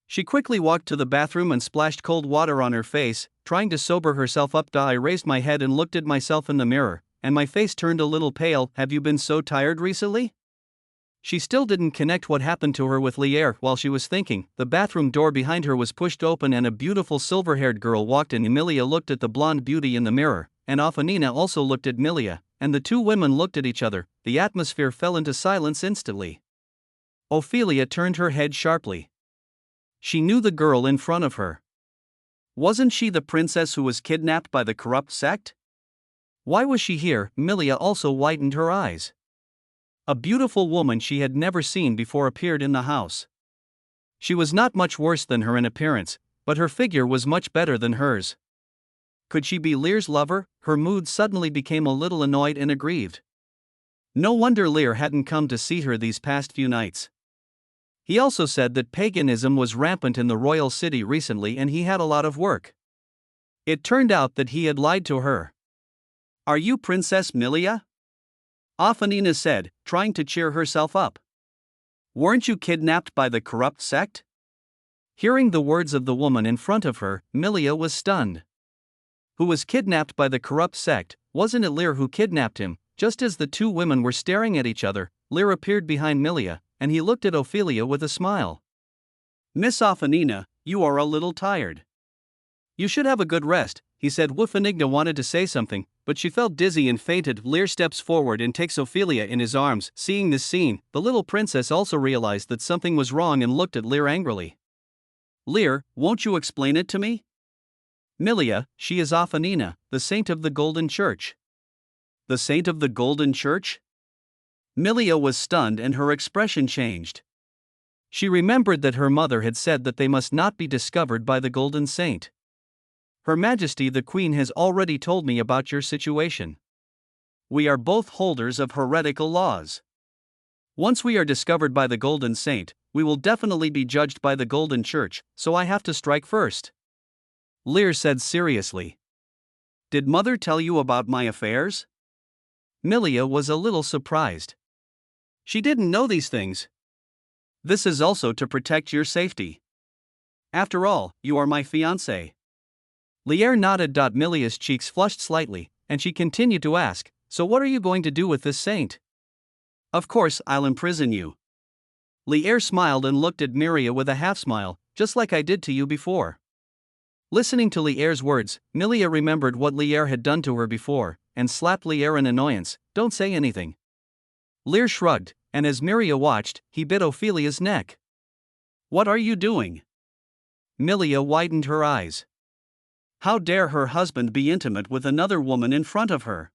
She quickly walked to the bathroom and splashed cold water on her face, trying to sober herself up. I raised my head and looked at myself in the mirror, and my face turned a little pale. Have you been so tired recently? She still didn't connect what happened to her with Lear. While she was thinking, the bathroom door behind her was pushed open and a beautiful silver-haired girl walked in. Emilia looked at the blonde beauty in the mirror, and Afanina also looked at Milia, and the two women looked at each other. The atmosphere fell into silence instantly. Ophelia turned her head sharply. She knew the girl in front of her. Wasn't she the princess who was kidnapped by the corrupt sect? Why was she here? Milia also widened her eyes. A beautiful woman she had never seen before appeared in the house. She was not much worse than her in appearance, but her figure was much better than hers. Could she be Lear's lover? Her mood suddenly became a little annoyed and aggrieved. No wonder Lear hadn't come to see her these past few nights. He also said that paganism was rampant in the royal city recently and he had a lot of work. It turned out that he had lied to her. Are you Princess Milia? Afanina said, trying to cheer herself up. Weren't you kidnapped by the corrupt sect? Hearing the words of the woman in front of her, Milia was stunned. Who was kidnapped by the corrupt sect? Wasn't it Lear who kidnapped him? Just as the two women were staring at each other, Lear appeared behind Milia, and he looked at Ophelia with a smile. Miss Afanina, you are a little tired. You should have a good rest, he said. Wufanigna wanted to say something, but she felt dizzy and fainted. Lear steps forward and takes Ophelia in his arms. Seeing this scene, the little princess also realized that something was wrong and looked at Lear angrily. Lear, won't you explain it to me? Milia, she is Afanina, the saint of the Golden Church. The saint of the Golden Church? Milia was stunned and her expression changed. She remembered that her mother had said that they must not be discovered by the Golden Saint. Her Majesty the Queen has already told me about your situation. We are both holders of heretical laws. Once we are discovered by the Golden Saint, we will definitely be judged by the Golden Church, so I have to strike first. Lear said seriously. Did Mother tell you about my affairs? Milia was a little surprised. She didn't know these things. This is also to protect your safety. After all, you are my fiancée. Lear nodded. Milia's cheeks flushed slightly, and she continued to ask, so what are you going to do with this saint? Of course, I'll imprison you. Lear smiled and looked at Milia with a half-smile, just like I did to you before. Listening to Lear's words, Milia remembered what Lear had done to her before, and slapped Lear in annoyance. Don't say anything. Lear shrugged, and as Milia watched, he bit Ophelia's neck. What are you doing? Milia widened her eyes. How dare her husband be intimate with another woman in front of her?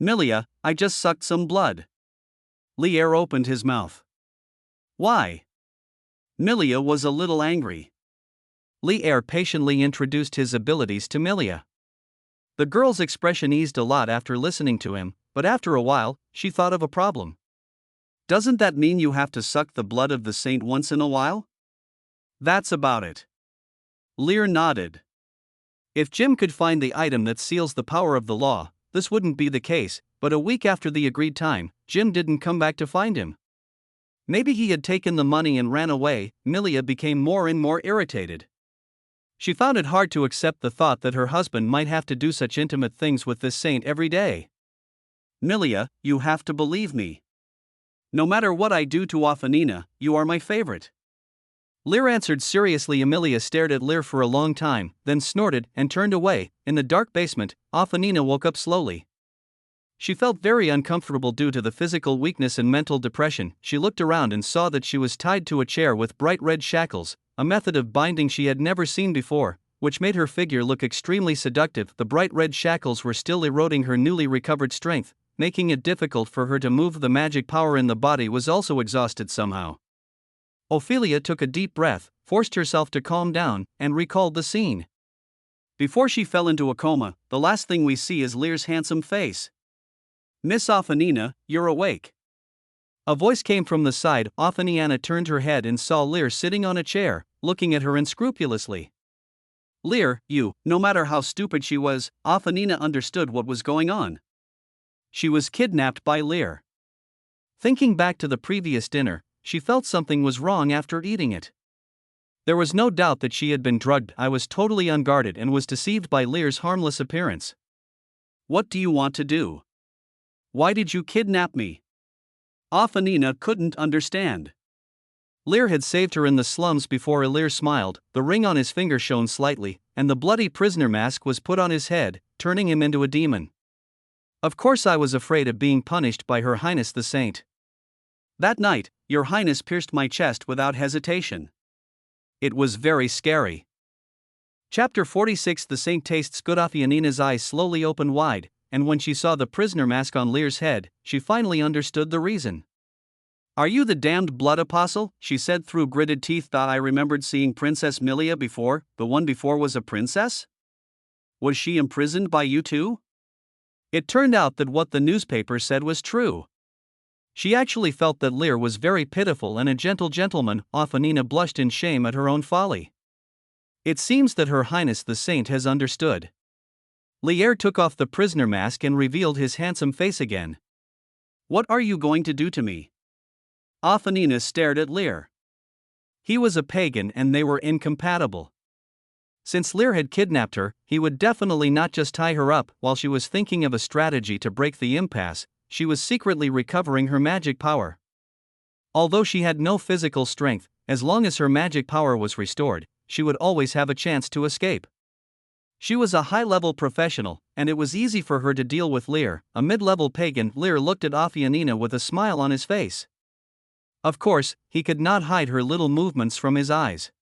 Milia, I just sucked some blood. Lear opened his mouth. Why? Milia was a little angry. Lear patiently introduced his abilities to Milia. The girl's expression eased a lot after listening to him, but after a while, she thought of a problem. Doesn't that mean you have to suck the blood of the saint once in a while? That's about it. Lear nodded. If Jim could find the item that seals the power of the law, this wouldn't be the case, but a week after the agreed time, Jim didn't come back to find him. Maybe he had taken the money and ran away. Milia became more and more irritated. She found it hard to accept the thought that her husband might have to do such intimate things with this saint every day. Milia, you have to believe me. No matter what I do to Afanina, you are my favorite. Lear answered seriously. Emilia stared at Lear for a long time, then snorted and turned away. In the dark basement, Afanina woke up slowly. She felt very uncomfortable due to the physical weakness and mental depression. She looked around and saw that she was tied to a chair with bright red shackles, a method of binding she had never seen before, which made her figure look extremely seductive. The bright red shackles were still eroding her newly recovered strength, making it difficult for her to move. The magic power in the body was also exhausted somehow. Ophelia took a deep breath, forced herself to calm down, and recalled the scene. Before she fell into a coma, the last thing we see is Lear's handsome face. Miss Afanina, you're awake. A voice came from the side. Afanina turned her head and saw Lear sitting on a chair, looking at her unscrupulously. Lear, no matter how stupid she was, Ophanina understood what was going on. She was kidnapped by Lear. Thinking back to the previous dinner, she felt something was wrong after eating it. There was no doubt that she had been drugged. I was totally unguarded and was deceived by Lear's harmless appearance. What do you want to do? Why did you kidnap me? Ophanina couldn't understand. Lear had saved her in the slums before. Lear smiled, the ring on his finger shone slightly, and the bloody prisoner mask was put on his head, turning him into a demon. Of course I was afraid of being punished by Her Highness the Saint. That night, Your Highness pierced my chest without hesitation. It was very scary. Chapter 46. The Saint tastes good. Ophanina's eyes slowly opened wide, and when she saw the prisoner mask on Lear's head, she finally understood the reason. Are you the damned blood apostle? She said through gritted teeth. I remembered seeing Princess Milia before. The one before was a princess? Was she imprisoned by you too? It turned out that what the newspaper said was true. She actually felt that Lear was very pitiful and a gentle gentleman. Ophanina blushed in shame at her own folly. It seems that Her Highness the Saint has understood. Lear took off the prisoner mask and revealed his handsome face again. What are you going to do to me? Ophanina stared at Lear. He was a pagan and they were incompatible. Since Lear had kidnapped her, he would definitely not just tie her up. While she was thinking of a strategy to break the impasse, she was secretly recovering her magic power. Although she had no physical strength, as long as her magic power was restored, she would always have a chance to escape. She was a high-level professional, and it was easy for her to deal with Lear, a mid-level pagan. Lear looked at Ophanina with a smile on his face. Of course, he could not hide her little movements from his eyes.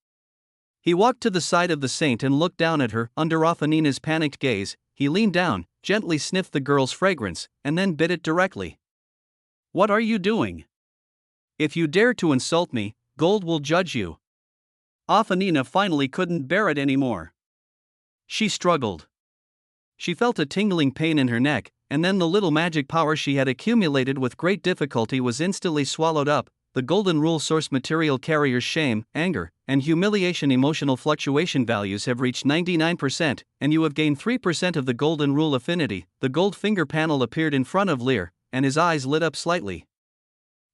He walked to the side of the saint and looked down at her. Under Ophanina's panicked gaze, he leaned down, gently sniffed the girl's fragrance, and then bit it directly. What are you doing? If you dare to insult me, gold will judge you. Ophanina finally couldn't bear it anymore. She struggled. She felt a tingling pain in her neck, and then the little magic power she had accumulated with great difficulty was instantly swallowed up. The golden rule source material carrier's shame, anger, and humiliation emotional fluctuation values have reached 99%, and you have gained 3% of the golden rule affinity. The gold finger panel appeared in front of Lear, and his eyes lit up slightly.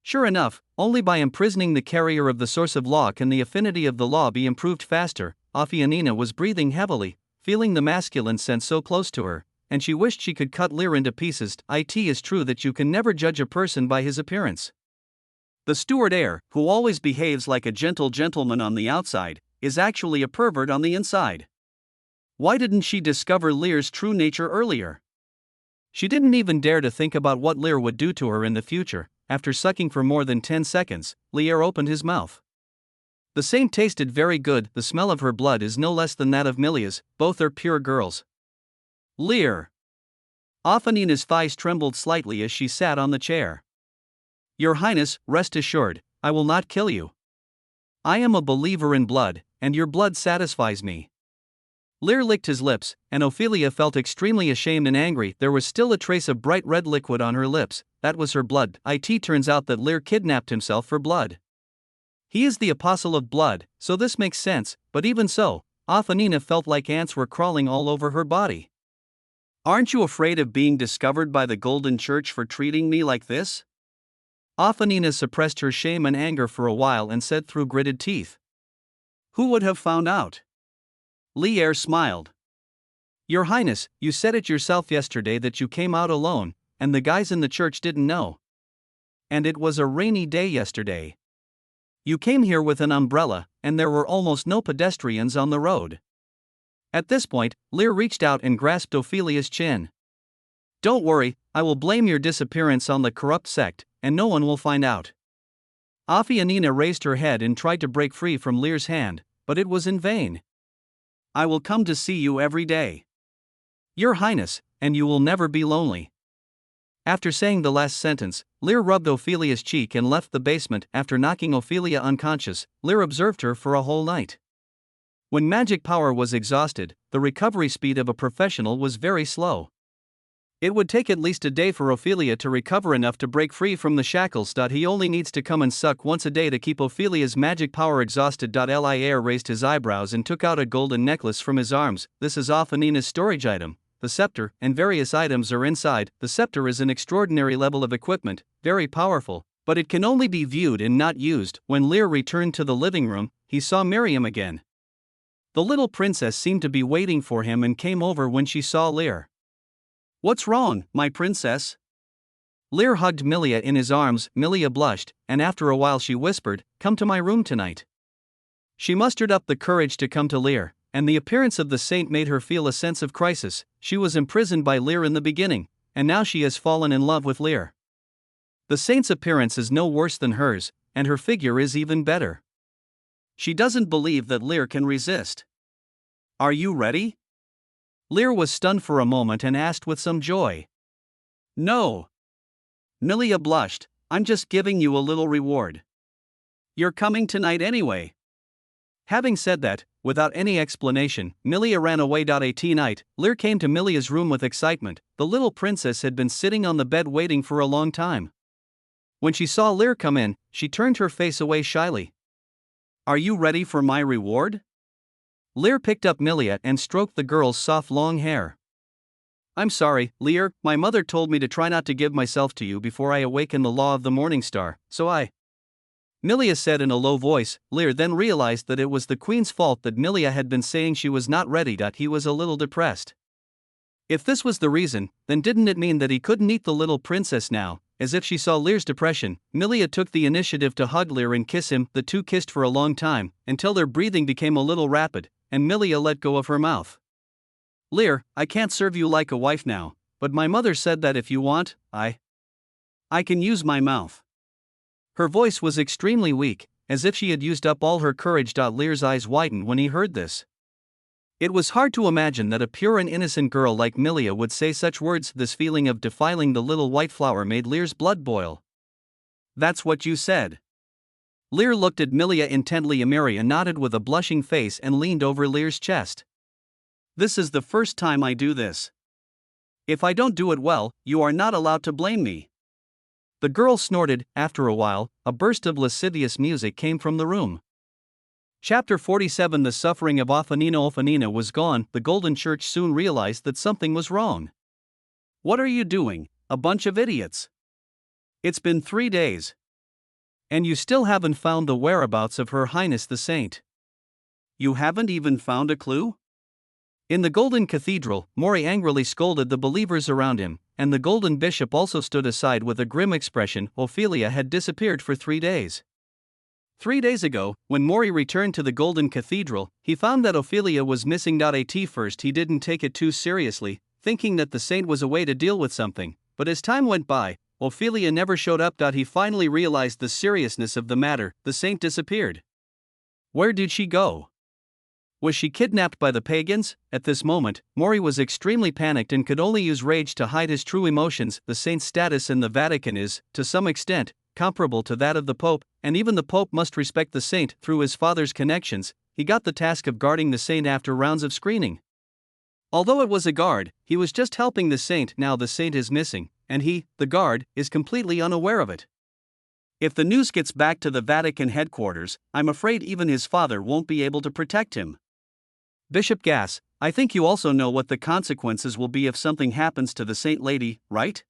Sure enough, only by imprisoning the carrier of the source of law can the affinity of the law be improved faster. Ophanina was breathing heavily, feeling the masculine sense so close to her, and she wished she could cut Lear into pieces. It is true that you can never judge a person by his appearance. The Stuart heir, who always behaves like a gentle gentleman on the outside, is actually a pervert on the inside. Why didn't she discover Lear's true nature earlier? She didn't even dare to think about what Lear would do to her in the future. After sucking for more than 10 seconds, Lear opened his mouth. The saint tasted very good. The smell of her blood is no less than that of Milia's. Both are pure girls. Lear. Ophanina's thighs trembled slightly as she sat on the chair. Your Highness, rest assured, I will not kill you. I am a believer in blood, and your blood satisfies me. Lear licked his lips, and Ophelia felt extremely ashamed and angry. There was still a trace of bright red liquid on her lips. That was her blood. It turns out that Lear kidnapped himself for blood. He is the apostle of blood, so this makes sense, but even so, Ophanina felt like ants were crawling all over her body. Aren't you afraid of being discovered by the Golden Church for treating me like this? Ophanina suppressed her shame and anger for a while and said through gritted teeth. Who would have found out? Lear smiled. Your Highness, you said it yourself yesterday that you came out alone, and the guys in the church didn't know. And it was a rainy day yesterday. You came here with an umbrella, and there were almost no pedestrians on the road. At this point, Lear reached out and grasped Ophelia's chin. Don't worry, I will blame your disappearance on the corrupt sect, and no one will find out. Ophanina raised her head and tried to break free from Lear's hand, but it was in vain. I will come to see you every day. Your Highness, and you will never be lonely. After saying the last sentence, Lear rubbed Ophelia's cheek and left the basement. After knocking Ophelia unconscious, Lear observed her for a whole night. When magic power was exhausted, the recovery speed of a professional was very slow. It would take at least a day for Ophelia to recover enough to break free from the shackles. He only needs to come and suck once a day to keep Ophelia's magic power exhausted. Lear raised his eyebrows and took out a golden necklace from his arms. This is Ophanina's storage item. The scepter and various items are inside. The scepter is an extraordinary level of equipment, very powerful, but it can only be viewed and not used. When Lear returned to the living room, he saw Miriam again. The little princess seemed to be waiting for him and came over when she saw Lear. "What's wrong, my princess?" Lear hugged Milia in his arms. Milia blushed, and after a while she whispered, "Come to my room tonight." She mustered up the courage to come to Lear, and the appearance of the saint made her feel a sense of crisis. She was imprisoned by Lear in the beginning, and now she has fallen in love with Lear. The saint's appearance is no worse than hers, and her figure is even better. She doesn't believe that Lear can resist. "Are you ready?" Lear was stunned for a moment and asked with some joy. "No." Milia blushed, "I'm just giving you a little reward. You're coming tonight anyway." Having said that, without any explanation, Milia ran away. At night, Lear came to Milia's room with excitement. The little princess had been sitting on the bed waiting for a long time. When she saw Lear come in, she turned her face away shyly. "Are you ready for my reward?" Lear picked up Milia and stroked the girl's soft long hair. "I'm sorry, Lear, my mother told me to try not to give myself to you before I awaken the law of the morning star, so I..." Milia said in a low voice. Lear then realized that it was the queen's fault that Milia had been saying she was not ready. He was a little depressed. If this was the reason, then didn't it mean that he couldn't eat the little princess now? As if she saw Lear's depression, Milia took the initiative to hug Lear and kiss him. The two kissed for a long time, until their breathing became a little rapid, and Milia let go of her mouth. "Lear, I can't serve you like a wife now, but my mother said that if you want, I can use my mouth." Her voice was extremely weak, as if she had used up all her courage. Lear's eyes widened when he heard this. It was hard to imagine that a pure and innocent girl like Milia would say such words. This feeling of defiling the little white flower made Lear's blood boil. "That's what you said." Lear looked at Milia intently. Miria nodded with a blushing face and leaned over Lear's chest. "This is the first time I do this. If I don't do it well, you are not allowed to blame me." The girl snorted. After a while, a burst of lascivious music came from the room. Chapter 47. The suffering of Ophanina. Ophanina was gone. The Golden Church soon realized that something was wrong. "What are you doing, a bunch of idiots? It's been 3 days. And you still haven't found the whereabouts of Her Highness the Saint. You haven't even found a clue?" In the Golden Cathedral, Mori angrily scolded the believers around him, and the Golden Bishop also stood aside with a grim expression. Ophelia had disappeared for 3 days. 3 days ago, when Mori returned to the Golden Cathedral, he found that Ophelia was missing. At first he didn't take it too seriously, thinking that the saint was away to deal with something, but as time went by, Ophelia never showed up. He finally realized the seriousness of the matter. The saint disappeared. Where did she go? Was she kidnapped by the pagans? At this moment, Mori was extremely panicked and could only use rage to hide his true emotions. The saint's status in the Vatican is, to some extent, comparable to that of the Pope, and even the Pope must respect the saint. Through his father's connections, he got the task of guarding the saint after rounds of screening. Although it was a guard, he was just helping the saint. Now the saint is missing, and he, the guard, is completely unaware of it. If the news gets back to the Vatican headquarters, I'm afraid even his father won't be able to protect him. Bishop Gass, I think you also know what the consequences will be if something happens to the saint lady, right?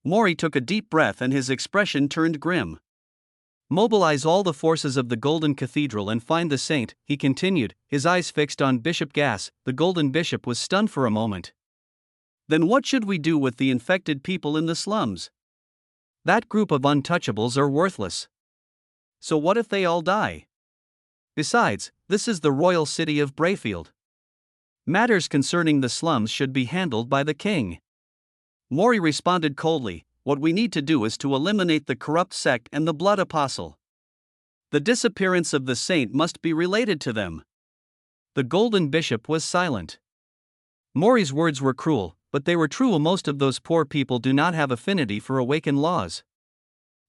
Mori took a deep breath and his expression turned grim. Mobilize all the forces of the Golden Cathedral and find the saint, he continued, his eyes fixed on Bishop Gass. The Golden Bishop was stunned for a moment. Then what should we do with the infected people in the slums? That group of untouchables are worthless. So what if they all die? Besides, this is the royal city of Brayfield. Matters concerning the slums should be handled by the king. Mori responded coldly, what we need to do is to eliminate the corrupt sect and the blood apostle. The disappearance of the saint must be related to them. The Golden Bishop was silent. Mori's words were cruel, but they were true. Most of those poor people do not have affinity for awakened laws.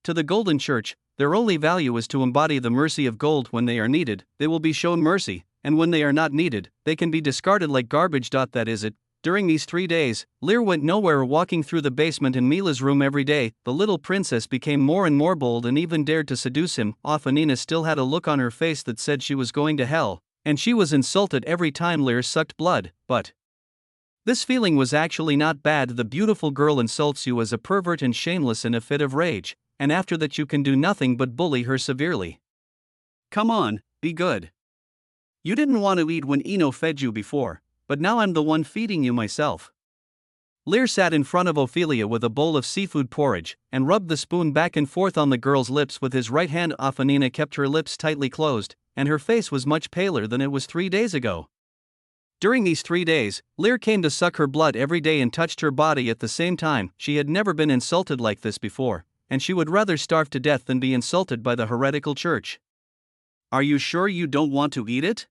To the Golden Church, their only value is to embody the mercy of gold. When they are needed, they will be shown mercy, and when they are not needed, they can be discarded like garbage. That is it. During these 3 days, Lear went nowhere, walking through the basement and Mila's room every day. The little princess became more and more bold and even dared to seduce him. Afanina still had a look on her face that said she was going to hell, and she was insulted every time Lear sucked blood, but this feeling was actually not bad. The beautiful girl insults you as a pervert and shameless in a fit of rage, and after that you can do nothing but bully her severely. Come on, be good. You didn't want to eat when Ino fed you before, but now I'm the one feeding you myself. Lear sat in front of Ophelia with a bowl of seafood porridge, and rubbed the spoon back and forth on the girl's lips with his right hand. Afanina kept her lips tightly closed, and her face was much paler than it was 3 days ago. During these 3 days, Lear came to suck her blood every day and touched her body at the same time. She had never been insulted like this before, and she would rather starve to death than be insulted by the heretical church. Are you sure you don't want to eat it?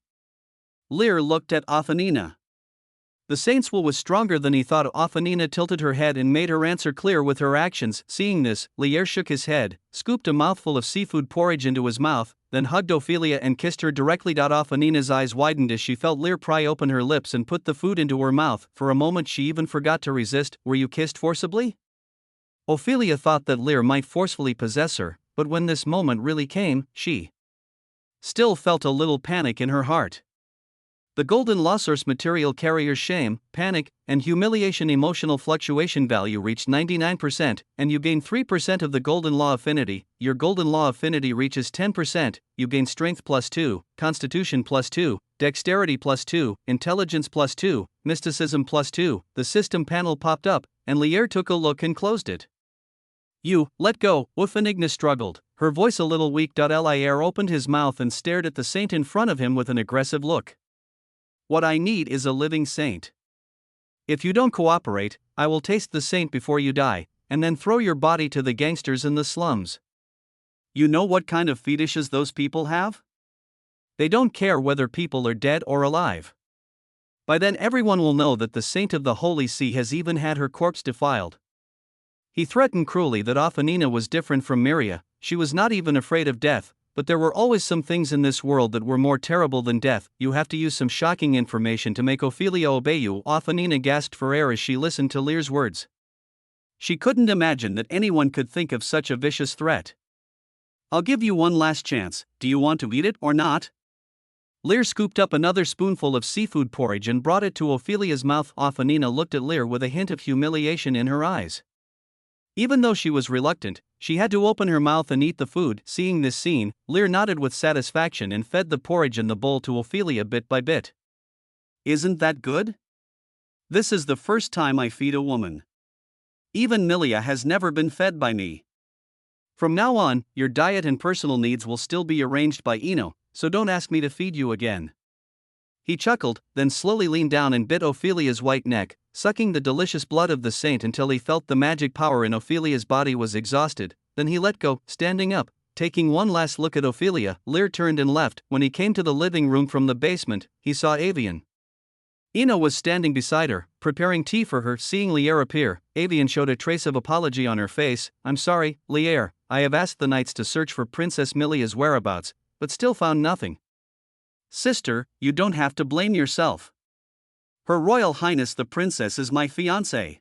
Lear looked at Afanina. The saint's will was stronger than he thought. Afanina tilted her head and made her answer clear with her actions. Seeing this, Lear shook his head, scooped a mouthful of seafood porridge into his mouth, then hugged Ophelia and kissed her directly. Afanina's eyes widened as she felt Lear pry open her lips and put the food into her mouth. For a moment she even forgot to resist. Were you kissed forcibly? Ophelia thought that Lear might forcefully possess her, but when this moment really came, she still felt a little panic in her heart. The golden law source material carrier's shame, panic, and humiliation emotional fluctuation value reached 99%, and you gain 3% of the golden law affinity. Your golden law affinity reaches 10%, you gain strength +2, constitution +2, dexterity +2, intelligence +2, mysticism +2. The system panel popped up, and Lear took a look and closed it. You, let go, Afanina struggled, her voice a little weak. Lear opened his mouth and stared at the saint in front of him with an aggressive look. What I need is a living saint. If you don't cooperate, I will taste the saint before you die, and then throw your body to the gangsters in the slums. You know what kind of fetishes those people have? They don't care whether people are dead or alive. By then everyone will know that the saint of the Holy See has even had her corpse defiled. He threatened cruelly that Afanina was different from Miria. She was not even afraid of death, but there were always some things in this world that were more terrible than death. You have to use some shocking information to make Ophelia obey you. Afanina gasped for air as she listened to Lear's words. She couldn't imagine that anyone could think of such a vicious threat. I'll give you one last chance. Do you want to eat it or not? Lear scooped up another spoonful of seafood porridge and brought it to Ophelia's mouth. Afanina looked at Lear with a hint of humiliation in her eyes. Even though she was reluctant, she had to open her mouth and eat the food. Seeing this scene, Lear nodded with satisfaction and fed the porridge in the bowl to Ophelia bit by bit. Isn't that good? This is the first time I feed a woman. Even Milia has never been fed by me. From now on, your diet and personal needs will still be arranged by Ino, so don't ask me to feed you again. He chuckled, then slowly leaned down and bit Ophelia's white neck, sucking the delicious blood of the saint until he felt the magic power in Ophelia's body was exhausted. Then he let go, standing up, taking one last look at Ophelia. Lear turned and left. When he came to the living room from the basement, he saw Avian. Ino was standing beside her, preparing tea for her. Seeing Lear appear, Avian showed a trace of apology on her face. I'm sorry, Lear, I have asked the knights to search for Princess Milia's whereabouts, but still found nothing. Sister, you don't have to blame yourself. Her Royal Highness the Princess is my fiancée.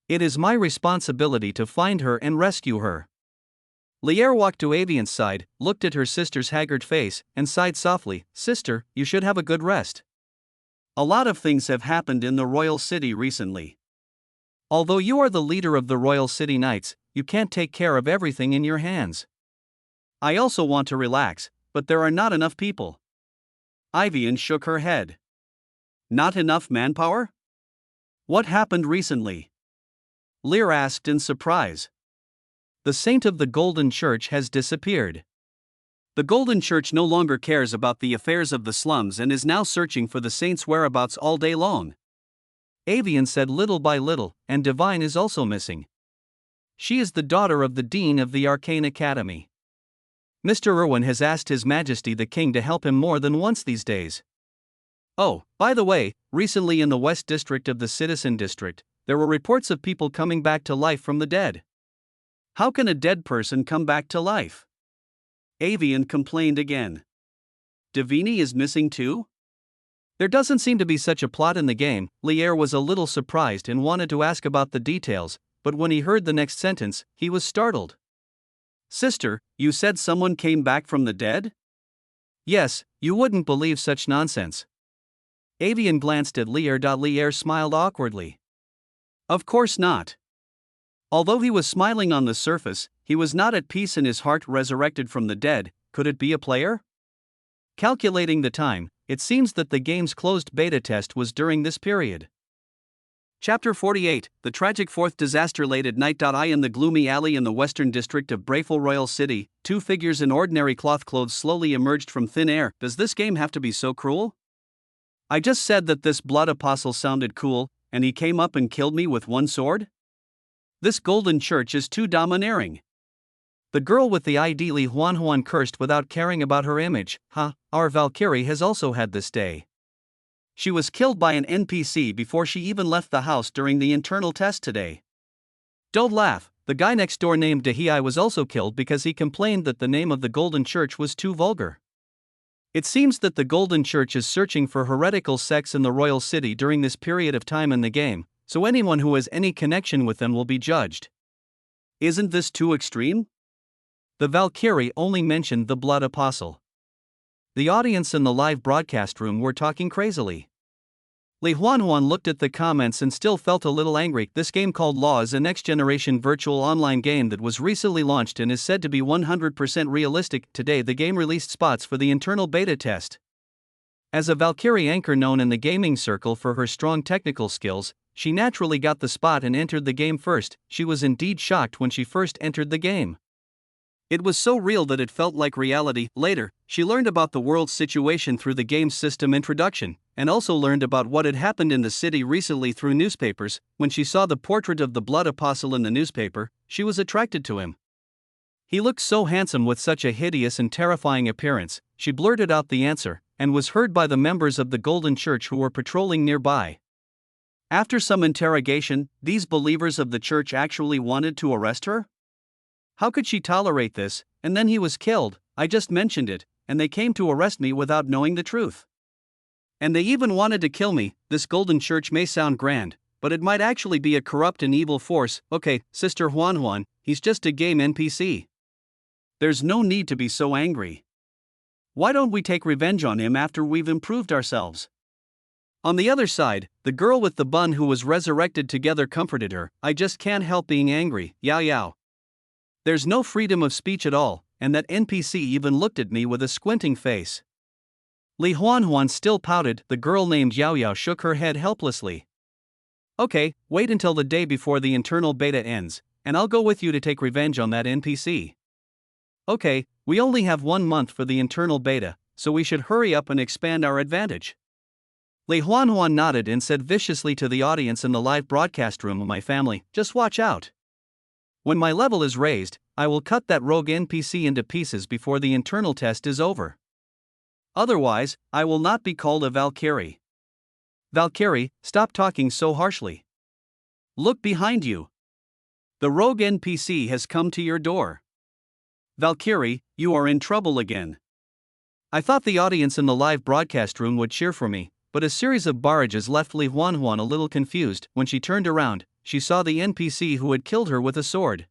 It is my responsibility to find her and rescue her. Lear walked to Avian's side, looked at her sister's haggard face, and sighed softly. Sister, you should have a good rest. A lot of things have happened in the royal city recently. Although you are the leader of the royal city knights, you can't take care of everything in your hands. I also want to relax, but there are not enough people. Avian shook her head. Not enough manpower? What happened recently? Lear asked in surprise. The saint of the Golden Church has disappeared. The Golden Church no longer cares about the affairs of the slums and is now searching for the saint's whereabouts all day long. Avian said little by little, and Divine is also missing. She is the daughter of the Dean of the Arcane Academy. Mr. Irwin has asked His Majesty the King to help him more than once these days. Oh, by the way, recently in the West District of the Citizen District, there were reports of people coming back to life from the dead. How can a dead person come back to life? Avian complained again. Divini is missing too? There doesn't seem to be such a plot in the game. Lear was a little surprised and wanted to ask about the details, but when he heard the next sentence, he was startled. Sister, you said someone came back from the dead? Yes, you wouldn't believe such nonsense. Avian glanced at Lear. Lear smiled awkwardly. Of course not. Although he was smiling on the surface, he was not at peace in his heart. Resurrected from the dead, could it be a player? Calculating the time, it seems that the game's closed beta test was during this period. Chapter 48, The Tragic Fourth Disaster. Late at night. In the gloomy alley in the western district of Brayful Royal City, two figures in ordinary cloth clothes slowly emerged from thin air. Does this game have to be so cruel? I just said that this blood apostle sounded cool, and he came up and killed me with one sword? This golden church is too domineering. The girl with the ID Li Huan cursed without caring about her image. Our Valkyrie has also had this day. She was killed by an NPC before she even left the house during the internal test today. Don't laugh, the guy next door named Dehii was also killed because he complained that the name of the Golden Church was too vulgar. It seems that the Golden Church is searching for heretical sects in the royal city during this period of time in the game, so anyone who has any connection with them will be judged. Isn't this too extreme? The Valkyrie only mentioned the blood apostle. The audience in the live broadcast room were talking crazily. Li Huan looked at the comments and still felt a little angry. This game called Law is a next-generation virtual online game that was recently launched and is said to be 100% realistic. Today the game released spots for the internal beta test. As a Valkyrie anchor known in the gaming circle for her strong technical skills, she naturally got the spot and entered the game first. She was indeed shocked when she first entered the game. It was so real that it felt like reality. Later, she learned about the world's situation through the game's system introduction, and also learned about what had happened in the city recently through newspapers. When she saw the portrait of the blood apostle in the newspaper, she was attracted to him. He looked so handsome with such a hideous and terrifying appearance. She blurted out the answer, and was heard by the members of the Golden Church who were patrolling nearby. After some interrogation, these believers of the church actually wanted to arrest her? How could she tolerate this? And then he was killed. I just mentioned it, and they came to arrest me without knowing the truth. And they even wanted to kill me. This golden church may sound grand, but it might actually be a corrupt and evil force. Okay, Sister Huan, he's just a game NPC. There's no need to be so angry. Why don't we take revenge on him after we've improved ourselves? On the other side, the girl with the bun who was resurrected together comforted her. I just can't help being angry. Yao. There's no freedom of speech at all, and that NPC even looked at me with a squinting face. Li Huan still pouted. The girl named Yao shook her head helplessly. Okay, wait until the day before the internal beta ends, and I'll go with you to take revenge on that NPC. Okay, we only have 1 month for the internal beta, so we should hurry up and expand our advantage. Li Huan nodded and said viciously to the audience in the live broadcast room, my family, just watch out. When my level is raised, I will cut that rogue NPC into pieces before the internal test is over. Otherwise, I will not be called a Valkyrie. Valkyrie, stop talking so harshly. Look behind you. The rogue NPC has come to your door. Valkyrie, you are in trouble again. I thought the audience in the live broadcast room would cheer for me, but a series of barrages left Li Huan a little confused. When she turned around, she saw the NPC who had killed her with a sword.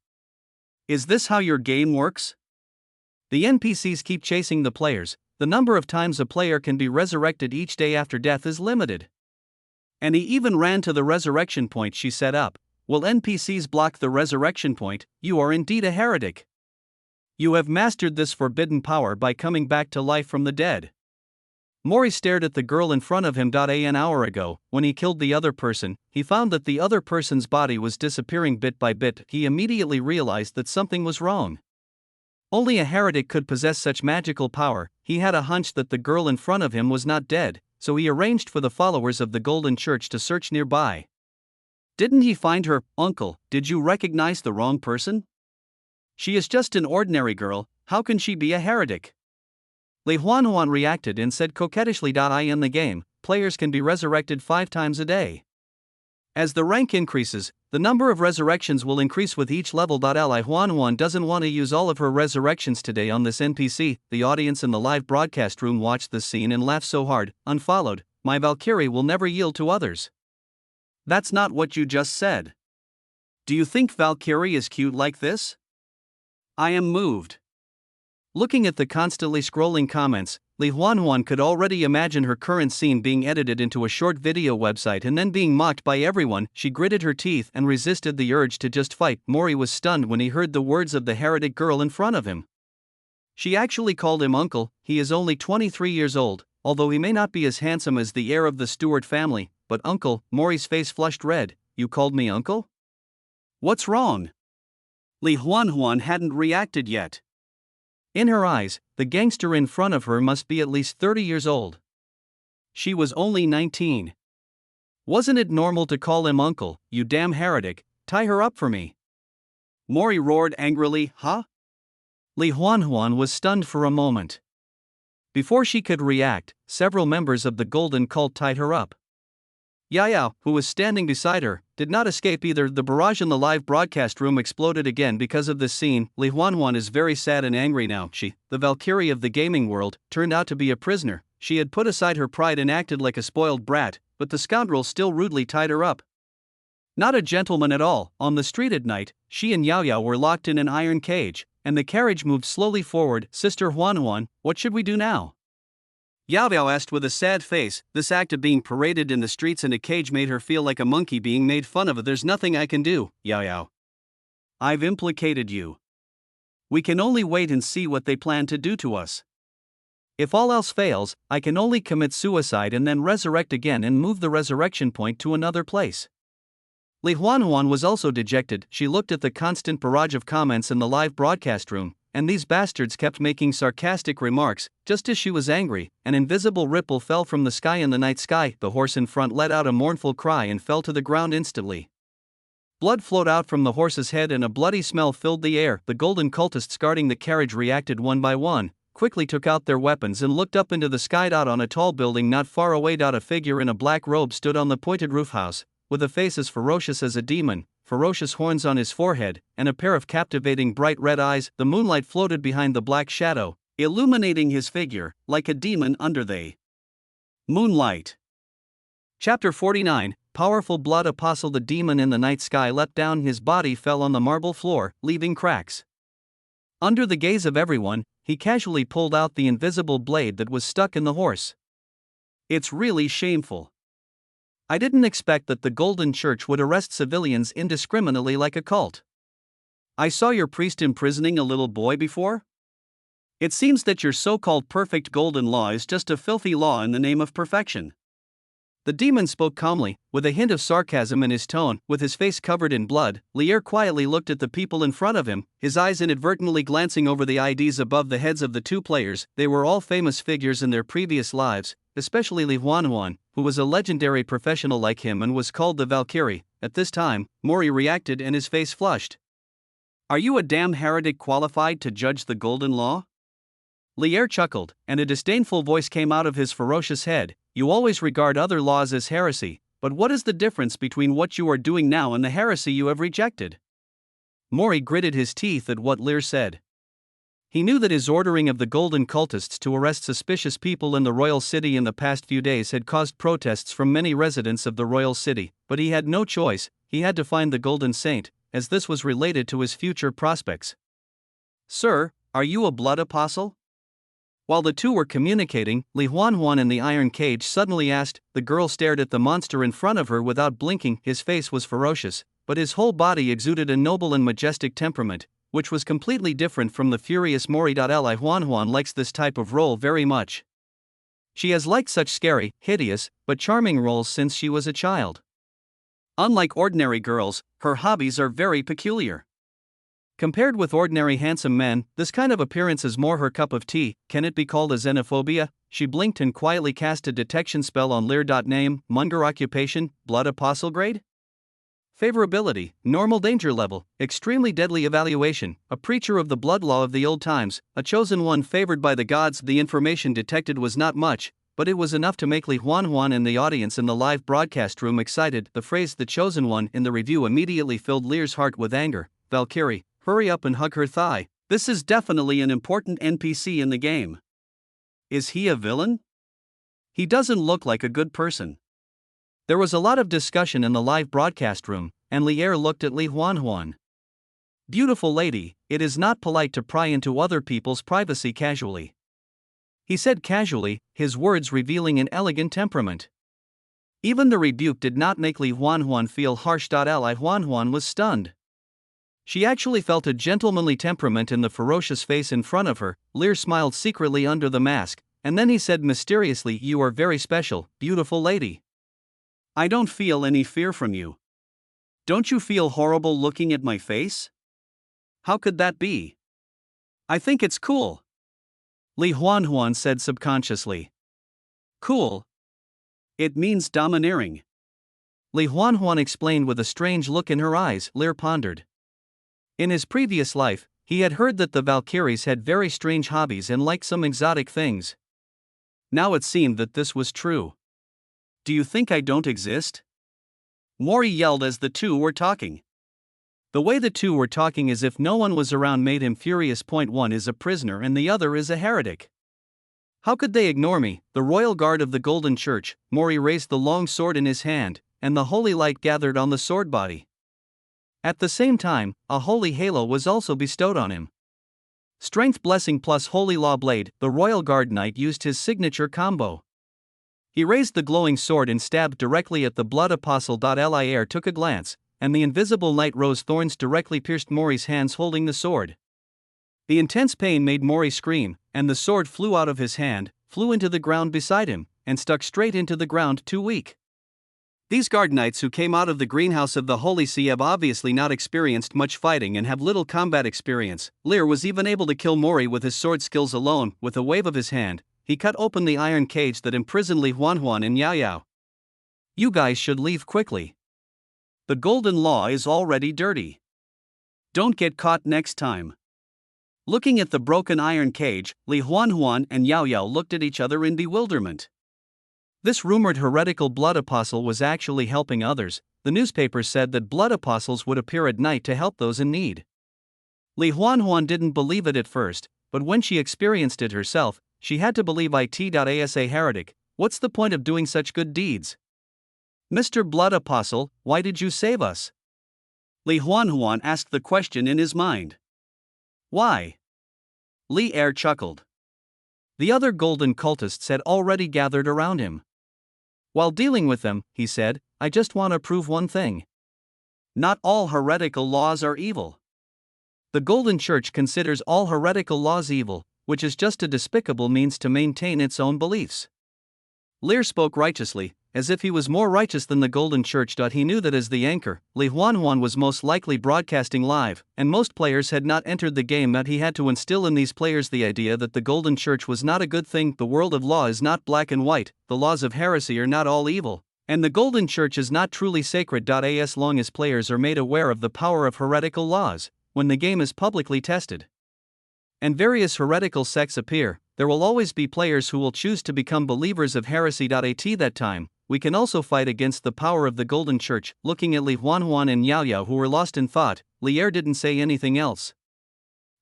Is this how your game works? The NPCs keep chasing the players. The number of times a player can be resurrected each day after death is limited. And he even ran to the resurrection point she set up. Will NPCs block the resurrection point? You are indeed a heretic. You have mastered this forbidden power by coming back to life from the dead. Mori stared at the girl in front of him. An hour ago, when he killed the other person, he found that the other person's body was disappearing bit by bit. He immediately realized that something was wrong. Only a heretic could possess such magical power. He had a hunch that the girl in front of him was not dead, so he arranged for the followers of the Golden Church to search nearby. Didn't he find her? Uncle, did you recognize the wrong person? She is just an ordinary girl. How can she be a heretic? Li Huan reacted and said coquettishly, in the game, players can be resurrected 5 times a day. As the rank increases, the number of resurrections will increase with each level. Li Huan doesn't want to use all of her resurrections today on this NPC. The audience in the live broadcast room watched this scene and laughed so hard. Unfollowed, my Valkyrie will never yield to others. That's not what you just said. Do you think Valkyrie is cute like this? I am moved. Looking at the constantly scrolling comments, Li Huanhuan could already imagine her current scene being edited into a short video website and then being mocked by everyone. She gritted her teeth and resisted the urge to just fight. Mori was stunned when he heard the words of the heretic girl in front of him. She actually called him uncle. He is only 23 years old, although he may not be as handsome as the heir of the Stuart family, but uncle. Mori's face flushed red. You called me uncle? What's wrong? Li Huanhuan hadn't reacted yet. In her eyes, the gangster in front of her must be at least 30 years old. She was only 19. Wasn't it normal to call him uncle? You damn heretic, tie her up for me. Mori roared angrily, huh? Li Huanhuan was stunned for a moment. Before she could react, several members of the Golden Cult tied her up. Yao, who was standing beside her, did not escape either. The barrage in the live broadcast room exploded again because of this scene. Li Huanhuan is very sad and angry now. She, the Valkyrie of the gaming world, turned out to be a prisoner. She had put aside her pride and acted like a spoiled brat, but the scoundrel still rudely tied her up. Not a gentleman at all. On the street at night, she and Yao were locked in an iron cage, and the carriage moved slowly forward. Sister Huanhuan, what should we do now? Yao asked with a sad face. This act of being paraded in the streets in a cage made her feel like a monkey being made fun of. There's nothing I can do, Yao. I've implicated you. We can only wait and see what they plan to do to us. If all else fails, I can only commit suicide and then resurrect again and move the resurrection point to another place. Li Huanhuan was also dejected. She looked at the constant barrage of comments in the live broadcast room, and these bastards kept making sarcastic remarks. Just as she was angry, an invisible ripple fell from the sky in the night sky. The horse in front let out a mournful cry and fell to the ground instantly. Blood flowed out from the horse's head and a bloody smell filled the air. The golden cultists guarding the carriage reacted one by one, quickly took out their weapons and looked up into the sky. On a tall building not far away, a figure in a black robe stood on the pointed roof house, with a face as ferocious as a demon, ferocious horns on his forehead, and a pair of captivating bright red eyes. The moonlight floated behind the black shadow, illuminating his figure, like a demon under the moonlight. Chapter 49, Powerful Blood Apostle. The demon in the night sky leapt down. His body fell on the marble floor, leaving cracks. Under the gaze of everyone, he casually pulled out the invisible blade that was stuck in the horse. It's really shameful. I didn't expect that the Golden Church would arrest civilians indiscriminately like a cult. I saw your priest imprisoning a little boy before. It seems that your so-called perfect golden law is just a filthy law in the name of perfection. The demon spoke calmly, with a hint of sarcasm in his tone. With his face covered in blood, Lear quietly looked at the people in front of him, his eyes inadvertently glancing over the IDs above the heads of the two players. They were all famous figures in their previous lives, especially Li Huanhuan, who was a legendary professional like him and was called the Valkyrie. At this time, Mori reacted and his face flushed. Are you a damn heretic qualified to judge the golden law? Lear chuckled, and a disdainful voice came out of his ferocious head. You always regard other laws as heresy, but what is the difference between what you are doing now and the heresy you have rejected? Mori gritted his teeth at what Lear said. He knew that his ordering of the golden cultists to arrest suspicious people in the royal city in the past few days had caused protests from many residents of the royal city, but he had no choice. He had to find the golden saint, as this was related to his future prospects. Sir, are you a blood apostle? While the two were communicating, Li Huanhuan in the iron cage suddenly asked. The girl stared at the monster in front of her without blinking. His face was ferocious, but his whole body exuded a noble and majestic temperament, which was completely different from the furious Mori. Li Huanhuan likes this type of role very much. She has liked such scary, hideous, but charming roles since she was a child. Unlike ordinary girls, her hobbies are very peculiar. Compared with ordinary handsome men, this kind of appearance is more her cup of tea. Can it be called a xenophobia? She blinked and quietly cast a detection spell on Lear. Name, Munger. Occupation, blood apostle. Grade? Favorability, normal. Danger level, extremely deadly. Evaluation, a preacher of the blood law of the old times, a chosen one favored by the gods. The information detected was not much, but it was enough to make Li Huanhuan and the audience in the live broadcast room excited. The phrase "the chosen one" in the review immediately filled Lear's heart with anger. Valkyrie, hurry up and hug her thigh. This is definitely an important NPC in the game. Is he a villain? He doesn't look like a good person. There was a lot of discussion in the live broadcast room, and Lear looked at Li Huanhuan. Beautiful lady, it is not polite to pry into other people's privacy casually. He said casually, his words revealing an elegant temperament. Even the rebuke did not make Li Huanhuan feel harsh. Li Huanhuan was stunned. She actually felt a gentlemanly temperament in the ferocious face in front of her. Lear smiled secretly under the mask, and then he said mysteriously, "You are very special, beautiful lady. I don't feel any fear from you. Don't you feel horrible looking at my face? How could that be? I think it's cool." Li Huanhuan said subconsciously. Cool? It means domineering. Li Huanhuan explained with a strange look in her eyes. Lear pondered. In his previous life, he had heard that the Valkyries had very strange hobbies and liked some exotic things. Now it seemed that this was true. Do you think I don't exist? Mori yelled as the two were talking. The way the two were talking as if no one was around made him furious. One is a prisoner and the other is a heretic. How could they ignore me, the royal guard of the Golden Church? Mori raised the long sword in his hand, and the holy light gathered on the sword body. At the same time, a holy halo was also bestowed on him. Strength blessing plus holy law blade. The royal guard knight used his signature combo. He raised the glowing sword and stabbed directly at the blood apostle. Lear took a glance, and the invisible light rose thorns directly pierced Mori's hands holding the sword. The intense pain made Mori scream, and the sword flew out of his hand, flew into the ground beside him, and stuck straight into the ground. Too weak. These guard knights who came out of the greenhouse of the Holy See have obviously not experienced much fighting and have little combat experience. Lear was even able to kill Mori with his sword skills alone. With a wave of his hand, he cut open the iron cage that imprisoned Li Huanhuan and Yao Yao. You guys should leave quickly. The golden law is already dirty. Don't get caught next time. Looking at the broken iron cage, Li Huanhuan and Yao Yao looked at each other in bewilderment. This rumored heretical blood apostle was actually helping others. The newspapers said that blood apostles would appear at night to help those in need. Li Huanhuan didn't believe it at first, but when she experienced it herself, she had to believe it. As a heretic, what's the point of doing such good deeds? Mr. Blood Apostle, why did you save us? Li Huanhuan asked the question in his mind. Why? Lear chuckled. The other golden cultists had already gathered around him. While dealing with them, he said, I just want to prove one thing. Not all heretical laws are evil. The Golden Church considers all heretical laws evil, which is just a despicable means to maintain its own beliefs. Lear spoke righteously, as if he was more righteous than the Golden Church. He knew that as the anchor, Li Huanhuan was most likely broadcasting live, and most players had not entered the game. That he had to instill in these players the idea that the Golden Church was not a good thing. The world of law is not black and white, the laws of heresy are not all evil, and the Golden Church is not truly sacred. As long as players are made aware of the power of heretical laws, when the game is publicly tested, and various heretical sects appear, there will always be players who will choose to become believers of heresy. At that time, we can also fight against the power of the Golden Church. Looking at Li Huanhuan and Yao Yao, who were lost in thought, Lear didn't say anything else.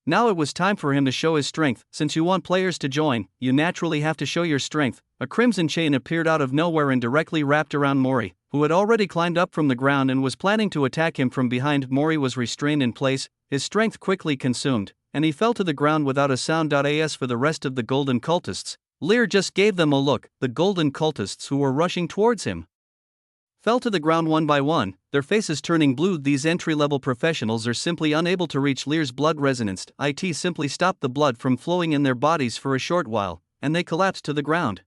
Now it was time for him to show his strength. Since you want players to join, you naturally have to show your strength. A crimson chain appeared out of nowhere and directly wrapped around Mori, who had already climbed up from the ground and was planning to attack him from behind. Mori was restrained in place, his strength quickly consumed, and he fell to the ground without a sound. As for the rest of the golden cultists, Lear just gave them a look. The golden cultists who were rushing towards him fell to the ground one by one, their faces turning blue. These entry-level professionals are simply unable to reach Lear's blood resonance. It simply stopped the blood from flowing in their bodies for a short while, and they collapsed to the ground.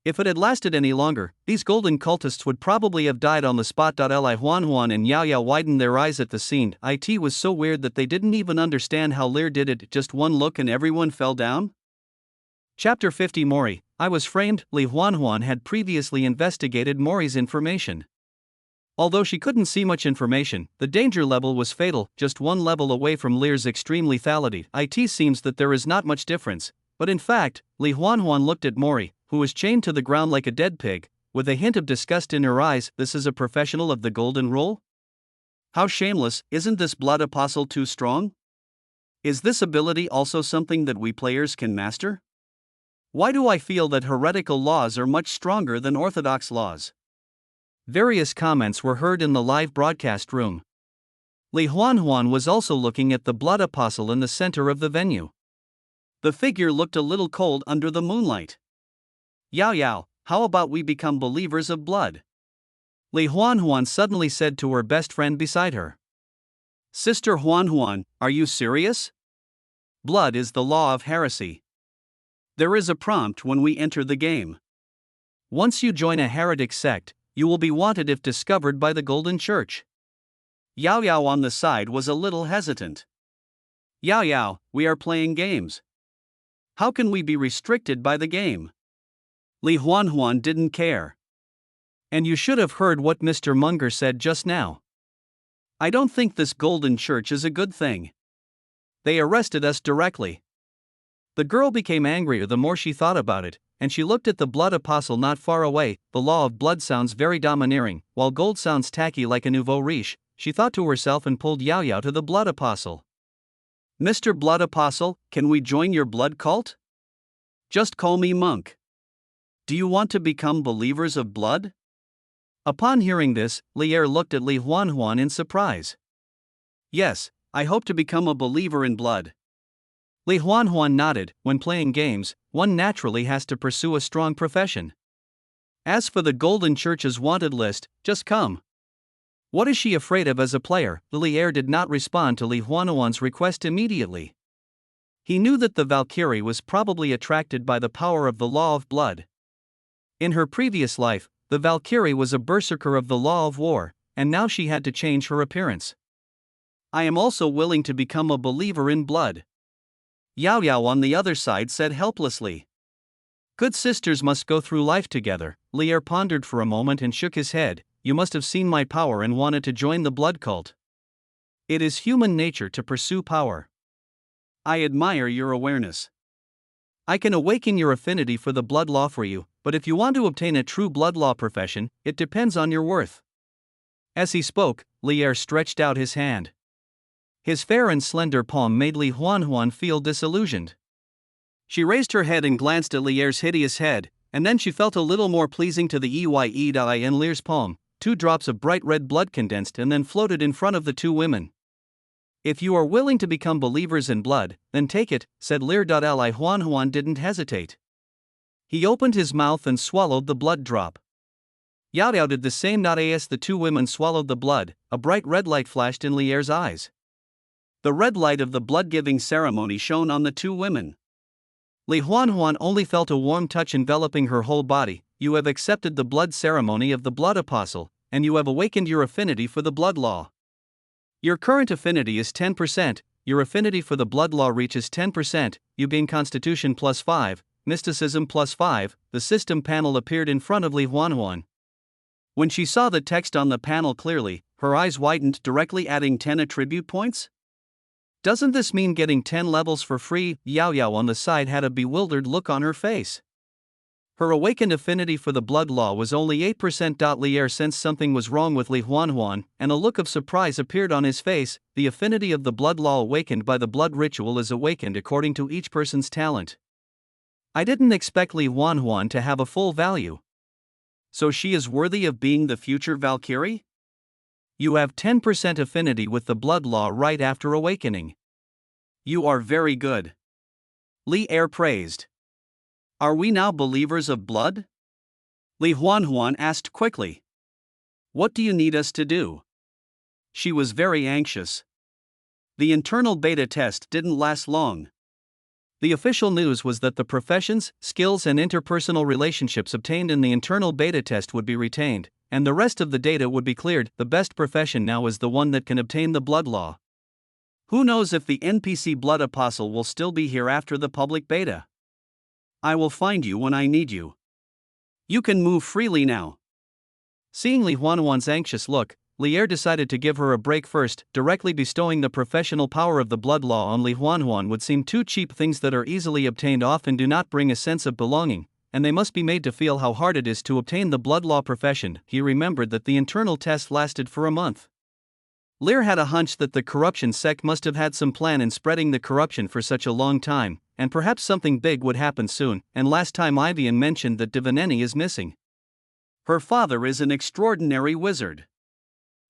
If it had lasted any longer, these golden cultists would probably have died on the spot. Li Huanhuan and Yao Yao widened their eyes at the scene. It was so weird that they didn't even understand how Lear did it. Just one look and everyone fell down? Chapter 50 Mori, I was framed. Li Huanhuan had previously investigated Mori's information. Although she couldn't see much information, the danger level was fatal, just one level away from Lear's extreme lethality. It seems that there is not much difference, but in fact, Li Huanhuan looked at Mori, who was chained to the ground like a dead pig, with a hint of disgust in her eyes. This is a professional of the Golden Rule? How shameless! Isn't this blood apostle too strong? Is this ability also something that we players can master? Why do I feel that heretical laws are much stronger than orthodox laws? Various comments were heard in the live broadcast room. Li Huanhuan was also looking at the blood apostle in the center of the venue. The figure looked a little cold under the moonlight. Yao Yao, how about we become believers of blood? Li Huanhuan suddenly said to her best friend beside her. Sister Huanhuan, are you serious? Blood is the law of heresy. There is a prompt when we enter the game. Once you join a heretic sect, you will be wanted if discovered by the Golden Church. Yao Yao on the side was a little hesitant. Yao Yao, we are playing games. How can we be restricted by the game? Li Huanhuan didn't care. And you should have heard what Mr. Munger said just now. I don't think this Golden Church is a good thing. They arrested us directly. The girl became angrier the more she thought about it, and she looked at the blood apostle not far away. The law of blood sounds very domineering, while gold sounds tacky like a nouveau riche, she thought to herself and pulled Yao Yao to the blood apostle. Mr. Blood Apostle, can we join your blood cult? Just call me monk. Do you want to become believers of blood? Upon hearing this, Lear looked at Li Huanhuan in surprise. Yes, I hope to become a believer in blood. Li Huanhuan nodded. When playing games, one naturally has to pursue a strong profession. As for the Golden Church's wanted list, just come. What is she afraid of as a player? Lear did not respond to Li Huanhuan's request immediately. He knew that the Valkyrie was probably attracted by the power of the law of blood. In her previous life, the Valkyrie was a berserker of the law of war, and now she had to change her appearance. I am also willing to become a believer in blood. Yao Yao on the other side said helplessly. Good sisters must go through life together. Lear pondered for a moment and shook his head. You must have seen my power and wanted to join the blood cult. It is human nature to pursue power. I admire your awareness. I can awaken your affinity for the blood law for you, but if you want to obtain a true blood law profession, it depends on your worth. As he spoke, Lear stretched out his hand. His fair and slender palm made Li Huanhuan feel disillusioned. She raised her head and glanced at Lear's hideous head, and then she felt a little more pleasing to the eye in Lear's palm. 2 drops of bright red blood condensed and then floated in front of the 2 women. If you are willing to become believers in blood, then take it, said Lear. Li Huanhuan didn't hesitate. He opened his mouth and swallowed the blood drop. Yao Yao did the same. As the 2 women swallowed the blood, a bright red light flashed in Lear's eyes. The red light of the blood-giving ceremony shone on the 2 women. Li Huanhuan only felt a warm touch enveloping her whole body. You have accepted the blood ceremony of the blood apostle, and you have awakened your affinity for the blood law. Your current affinity is 10%, your affinity for the blood law reaches 10%, you gain Constitution +5, Mysticism +5, the system panel appeared in front of Li Huanhuan. When she saw the text on the panel clearly, her eyes widened, directly adding 10 attribute points? Doesn't this mean getting 10 levels for free? Yao Yao on the side had a bewildered look on her face. Her awakened affinity for the blood law was only 8%. Lear sensed something was wrong with Li Huanhuan, and a look of surprise appeared on his face. The affinity of the blood law awakened by the blood ritual is awakened according to each person's talent. I didn't expect Li Huanhuan to have a full value. So she is worthy of being the future Valkyrie? You have 10% affinity with the blood law right after awakening. You are very good. Lear praised. Are we now believers of blood? Li Huanhuan asked quickly. What do you need us to do? She was very anxious. The internal beta test didn't last long. The official news was that the professions, skills and interpersonal relationships obtained in the internal beta test would be retained, and the rest of the data would be cleared. The best profession now is the one that can obtain the blood law. Who knows if the NPC blood apostle will still be here after the public beta? I will find you when I need you. You can move freely now. Seeing Li Huanhuan's anxious look, Lear decided to give her a break first. Directly bestowing the professional power of the blood law on Li Huanhuan would seem too cheap. Things that are easily obtained often do not bring a sense of belonging, and they must be made to feel how hard it is to obtain the blood law profession. He remembered that the internal test lasted for a month. Lear had a hunch that the corruption sect must have had some plan in spreading the corruption for such a long time, and perhaps something big would happen soon, and last time Ivian mentioned that Divineni is missing. Her father is an extraordinary wizard.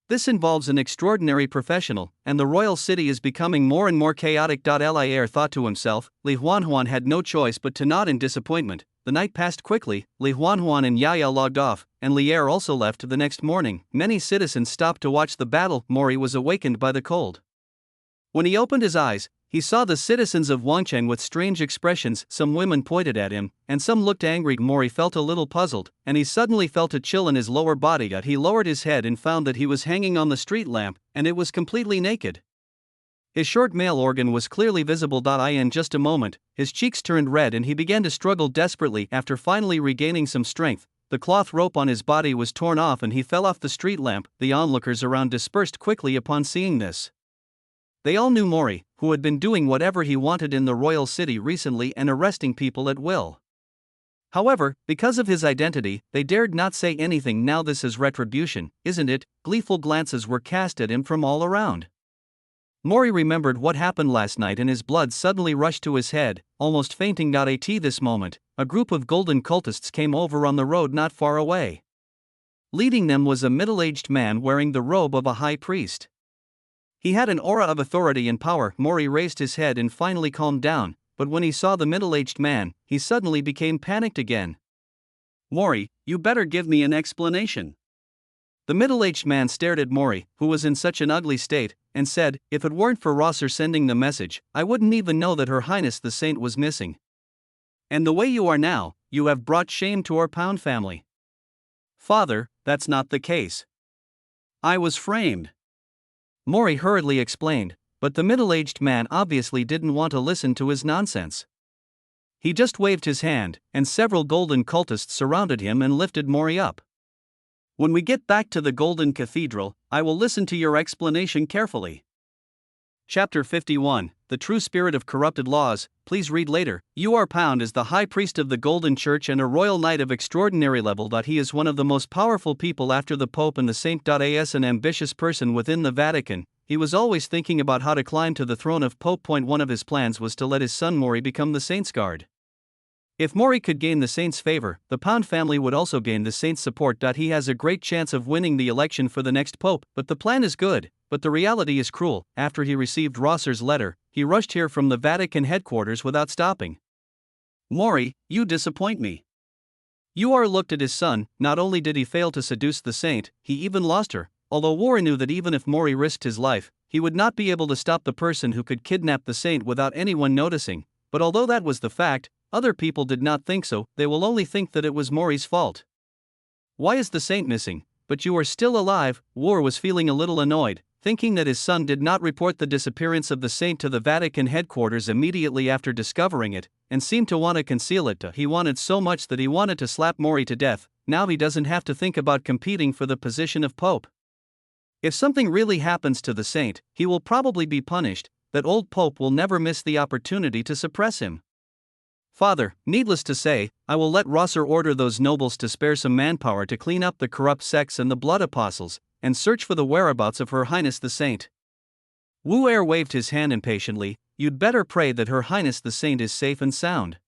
This involves an extraordinary professional, and the royal city is becoming more and more chaotic. Lear thought to himself. Li Huanhuan had no choice but to nod in disappointment. The night passed quickly. Li Huanhuan and Yaya logged off, and Lear also left the next morning. Many citizens stopped to watch the battle. Mori was awakened by the cold. When he opened his eyes, he saw the citizens of Wangcheng with strange expressions. Some women pointed at him, and some looked angry. Mori felt a little puzzled, and he suddenly felt a chill in his lower body. He lowered his head and found that he was hanging on the street lamp, and it was completely naked. His short male organ was clearly visible. In just a moment, his cheeks turned red and he began to struggle desperately. After finally regaining some strength, the cloth rope on his body was torn off and he fell off the street lamp. The onlookers around dispersed quickly upon seeing this. They all knew Mori, who had been doing whatever he wanted in the royal city recently and arresting people at will. However, because of his identity, they dared not say anything. Now this is retribution, isn't it? Gleeful glances were cast at him from all around. Mori remembered what happened last night and his blood suddenly rushed to his head, almost fainting. At this moment, a group of golden cultists came over on the road not far away. Leading them was a middle-aged man wearing the robe of a high priest. He had an aura of authority and power. Mori raised his head and finally calmed down, but when he saw the middle-aged man, he suddenly became panicked again. Mori, you better give me an explanation. The middle-aged man stared at Mori, who was in such an ugly state, and said, if it weren't for Rosser sending the message, I wouldn't even know that Her Highness the Saint was missing. And the way you are now, you have brought shame to our Pound family. Father, that's not the case. I was framed. Mori hurriedly explained, but the middle-aged man obviously didn't want to listen to his nonsense. He just waved his hand, and several golden cultists surrounded him and lifted Mori up. When we get back to the Golden Cathedral, I will listen to your explanation carefully. Chapter 51, The True Spirit of Corrupted Laws. Please read later. Yuar Pound is the High Priest of the Golden Church and a royal knight of extraordinary level. He is one of the most powerful people after the Pope and the Saint. As an ambitious person within the Vatican, he was always thinking about how to climb to the throne of Pope. One of his plans was to let his son Mori become the Saint's guard. If Mori could gain the Saint's favor, the Pound family would also gain the Saint's support. He has a great chance of winning the election for the next Pope, but the plan is good, but the reality is cruel. After he received Rosser's letter, he rushed here from the Vatican headquarters without stopping. Mori, you disappoint me. Yuar looked at his son. Not only did he fail to seduce the Saint, he even lost her. Although War knew that even if Mori risked his life, he would not be able to stop the person who could kidnap the Saint without anyone noticing. But although that was the fact, other people did not think so. They will only think that it was Mori's fault. Why is the Saint missing? But you are still alive. War was feeling a little annoyed, thinking that his son did not report the disappearance of the Saint to the Vatican headquarters immediately after discovering it, and seemed to want to conceal it. He wanted so much that he wanted to slap Mori to death. Now he doesn't have to think about competing for the position of Pope. If something really happens to the Saint, he will probably be punished. That old Pope will never miss the opportunity to suppress him. Father, needless to say, I will let Rosser order those nobles to spare some manpower to clean up the corrupt sects and the blood apostles, and search for the whereabouts of Her Highness the Saint. Wu Er waved his hand impatiently. You'd better pray that Her Highness the Saint is safe and sound.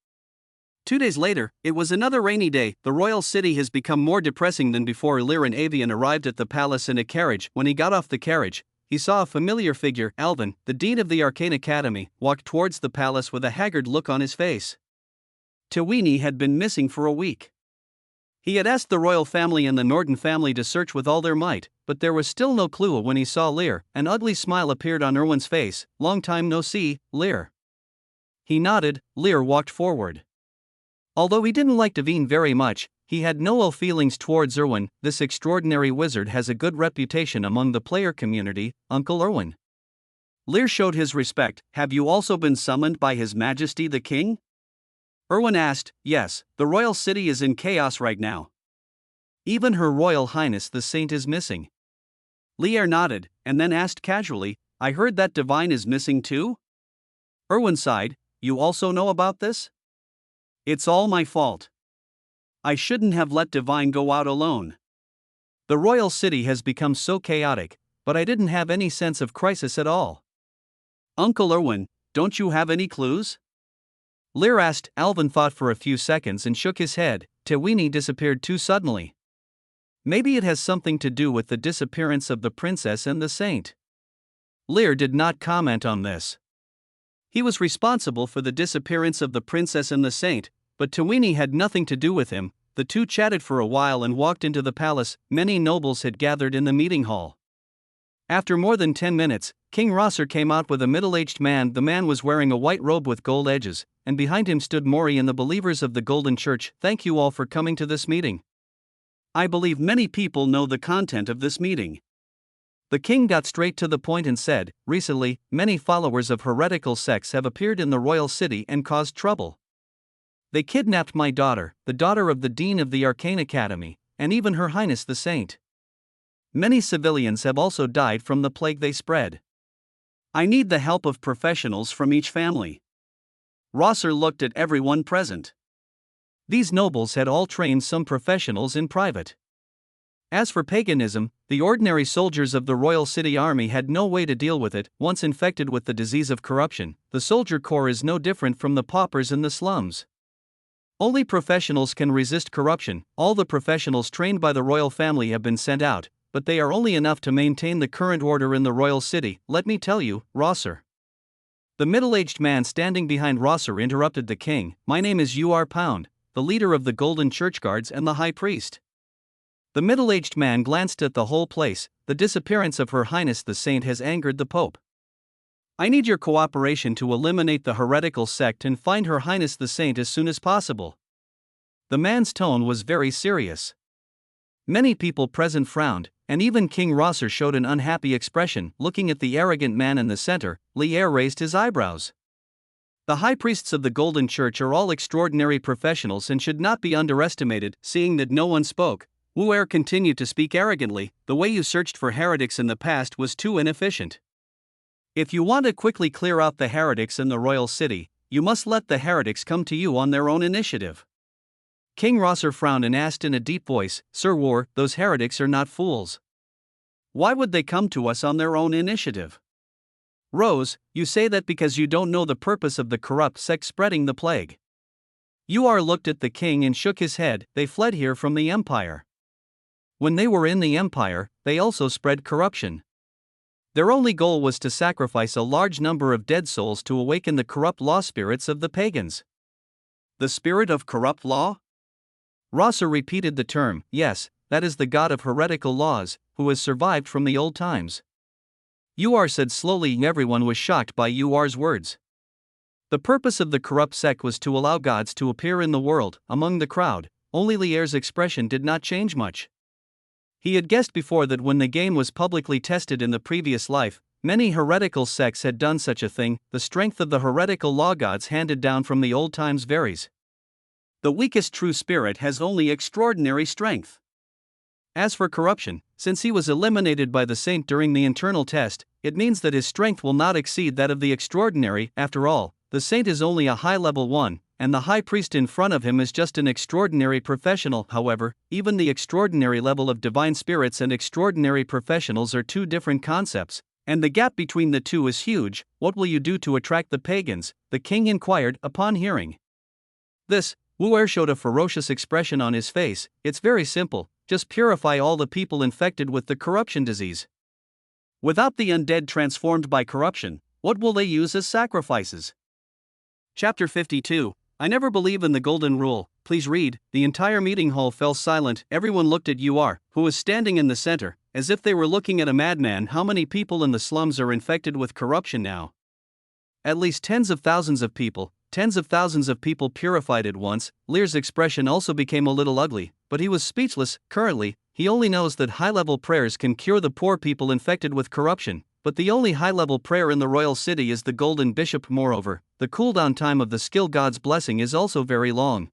2 days later, it was another rainy day. The royal city has become more depressing than before. Lear and Avian arrived at the palace in a carriage. When he got off the carriage, he saw a familiar figure. Alvin, the dean of the Arcane Academy, walked towards the palace with a haggard look on his face. Tawini had been missing for a week. He had asked the royal family and the Norton family to search with all their might, but there was still no clue. When he saw Lear, an ugly smile appeared on Erwin's face. Long time no see, Lear. He nodded. Lear walked forward. Although he didn't like Devine very much, he had no ill feelings towards Erwin. This extraordinary wizard has a good reputation among the player community, Uncle Erwin. Lear showed his respect. Have you also been summoned by His Majesty the King? Erwin asked. Yes, the royal city is in chaos right now. Even Her Royal Highness the Saint is missing. Lear nodded, and then asked casually, I heard that Divine is missing too? Erwin sighed. You also know about this? It's all my fault. I shouldn't have let Divine go out alone. The royal city has become so chaotic. but I didn't have any sense of crisis at all. Uncle Irwin, don't you have any clues? Lear asked. Alvin thought for a few seconds and shook his head. Tewini disappeared too suddenly. Maybe it has something to do with the disappearance of the princess and the saint. Lear did not comment on this. He was responsible for the disappearance of the princess and the saint, but Tewini had nothing to do with him. The two chatted for a while and walked into the palace. Many nobles had gathered in the meeting hall. After more than 10 minutes, King Rosser came out with a middle-aged man. The man was wearing a white robe with gold edges, and behind him stood Mori and the believers of the Golden Church. Thank you all for coming to this meeting. I believe many people know the content of this meeting. The king got straight to the point and said, recently, many followers of heretical sects have appeared in the royal city and caused trouble. They kidnapped my daughter, the daughter of the dean of the Arcane Academy, and even her Highness the Saint. Many civilians have also died from the plague they spread. I need the help of professionals from each family. Rosser looked at everyone present. These nobles had all trained some professionals in private. As for paganism, the ordinary soldiers of the Royal City Army had no way to deal with it. Once infected with the disease of corruption, the soldier corps is no different from the paupers in the slums. Only professionals can resist corruption. All the professionals trained by the royal family have been sent out, but they are only enough to maintain the current order in the royal city. Let me tell you, Rosser. The middle-aged man standing behind Rosser interrupted the king. My name is Pound, the leader of the Golden Church Guards and the high priest. The middle-aged man glanced at the whole place. The disappearance of Her Highness the Saint has angered the Pope. I need your cooperation to eliminate the heretical sect and find Her Highness the Saint as soon as possible. The man's tone was very serious. Many people present frowned, and even King Rosser showed an unhappy expression. Looking at the arrogant man in the center, Lear raised his eyebrows. The high priests of the Golden Church are all extraordinary professionals and should not be underestimated. Seeing that no one spoke, Lear continued to speak arrogantly. The way you searched for heretics in the past was too inefficient. If you want to quickly clear out the heretics in the royal city, you must let the heretics come to you on their own initiative. King Rosser frowned and asked in a deep voice, Sir War, those heretics are not fools. Why would they come to us on their own initiative? Rose, you say that because you don't know the purpose of the corrupt sect spreading the plague. Looked at the king and shook his head. They fled here from the empire. When they were in the empire, they also spread corruption. Their only goal was to sacrifice a large number of dead souls to awaken the corrupt law spirits of the pagans. The spirit of corrupt law? Rosser repeated the term. Yes, that is the god of heretical laws, who has survived from the old times. Said slowly. Everyone was shocked by Ur's words. The purpose of the corrupt sect was to allow gods to appear in the world. Among the crowd, only Lear's expression did not change much. He had guessed before that when the game was publicly tested in the previous life, many heretical sects had done such a thing. The strength of the heretical law gods handed down from the old times varies. The weakest true spirit has only extraordinary strength. As for corruption, since he was eliminated by the saint during the internal test, it means that his strength will not exceed that of the extraordinary. After all, the saint is only a high-level one, and the high priest in front of him is just an extraordinary professional. However, even the extraordinary level of divine spirits and extraordinary professionals are two different concepts, and the gap between the two is huge. What will you do to attract the pagans? The king inquired. Upon hearing this, Lear showed a ferocious expression on his face. It's very simple, just purify all the people infected with the corruption disease. Without the undead transformed by corruption, what will they use as sacrifices? Chapter 52. I never believe in the golden rule. Please read. The entire meeting hall fell silent. Everyone looked at who was standing in the center, as if they were looking at a madman. How many people in the slums are infected with corruption now? At least tens of thousands of people purified at once. Lear's expression also became a little ugly, but he was speechless. Currently, he only knows that high-level prayers can cure the poor people infected with corruption, but the only high-level prayer in the royal city is the Golden Bishop. Moreover, the cooldown time of the skill god's blessing is also very long.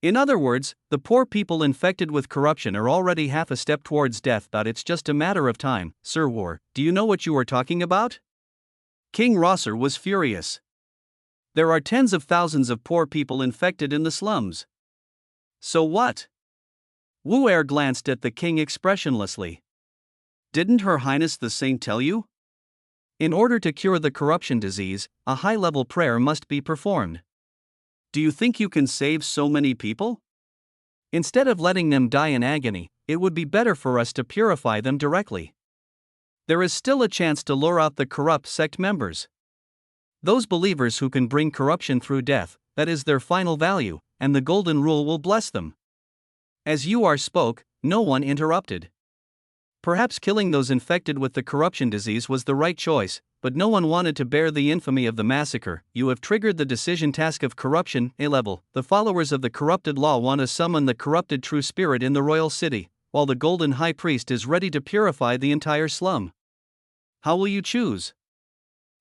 In other words, the poor people infected with corruption are already half a step towards death, but it's just a matter of time. Sir War, do you know what you are talking about? King Rosser was furious. There are tens of thousands of poor people infected in the slums. So what? Lear glanced at the king expressionlessly. Didn't Her Highness the Saint tell you? In order to cure the corruption disease, a high-level prayer must be performed. Do you think you can save so many people? Instead of letting them die in agony, it would be better for us to purify them directly. There is still a chance to lure out the corrupt sect members. Those believers who can bring corruption through death, that is their final value, and the golden rule will bless them. As Lear spoke, no one interrupted. Perhaps killing those infected with the corruption disease was the right choice, but no one wanted to bear the infamy of the massacre. You have triggered the decision task of corruption, A-level. The followers of the corrupted law want to summon the corrupted true spirit in the royal city, while the golden high priest is ready to purify the entire slum. How will you choose?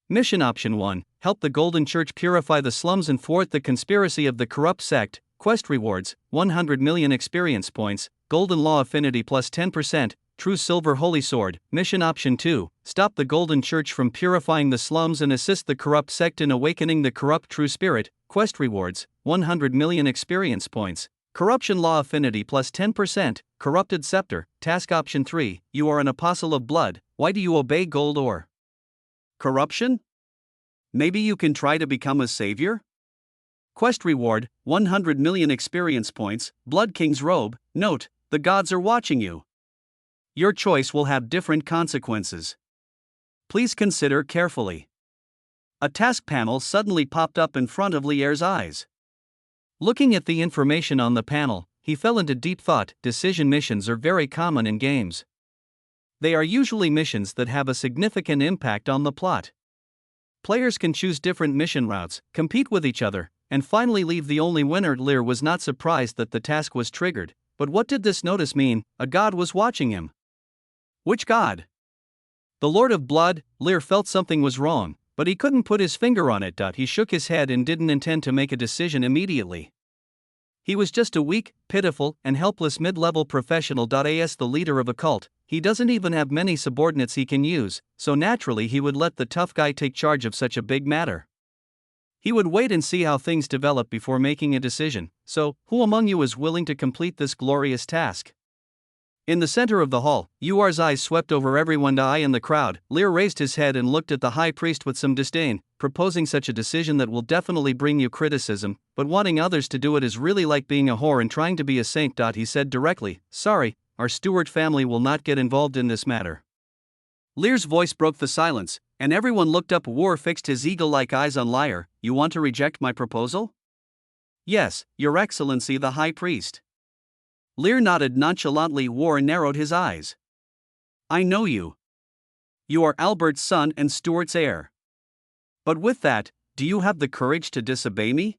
Mission Option 1, help the Golden Church purify the slums and thwart the conspiracy of the corrupt sect. Quest rewards, 100 million experience points, Golden Law affinity plus 10%, True Silver Holy Sword. Mission Option 2, stop the Golden Church from purifying the slums and assist the corrupt sect in awakening the corrupt true spirit. Quest rewards, 100 million experience points, Corruption Law affinity plus 10%, Corrupted Scepter. Task Option 3, you are an apostle of blood, why do you obey gold or corruption? Maybe you can try to become a savior? Quest reward, 100 million experience points, Blood King's robe. Note, the gods are watching you. Your choice will have different consequences. Please consider carefully. A task panel suddenly popped up in front of Lear's eyes. Looking at the information on the panel, he fell into deep thought. Decision missions are very common in games. They are usually missions that have a significant impact on the plot. Players can choose different mission routes, compete with each other, and finally leave the only winner. Lear was not surprised that the task was triggered, but what did this notice mean? A god was watching him. Which god? The Lord of Blood. Lear felt something was wrong, but he couldn't put his finger on it. He shook his head and didn't intend to make a decision immediately. He was just a weak, pitiful, and helpless mid-level professional. As the leader of a cult, he doesn't even have many subordinates he can use, so naturally he would let the tough guy take charge of such a big matter. He would wait and see how things develop before making a decision. So, who among you is willing to complete this glorious task? In the center of the hall, Lear's eyes swept over everyone. In the crowd, Lear raised his head and looked at the high priest with some disdain. Proposing such a decision that will definitely bring you criticism, but wanting others to do it is really like being a whore and trying to be a saint. He said directly, sorry, our Stuart family will not get involved in this matter. Lear's voice broke the silence, and everyone looked up. Lear fixed his eagle-like eyes on Lear. You want to reject my proposal? Yes, Your Excellency the High Priest. Lear nodded nonchalantly. Lear narrowed his eyes. I know you. You are Albert's son and Stuart's heir. But with that, do you have the courage to disobey me?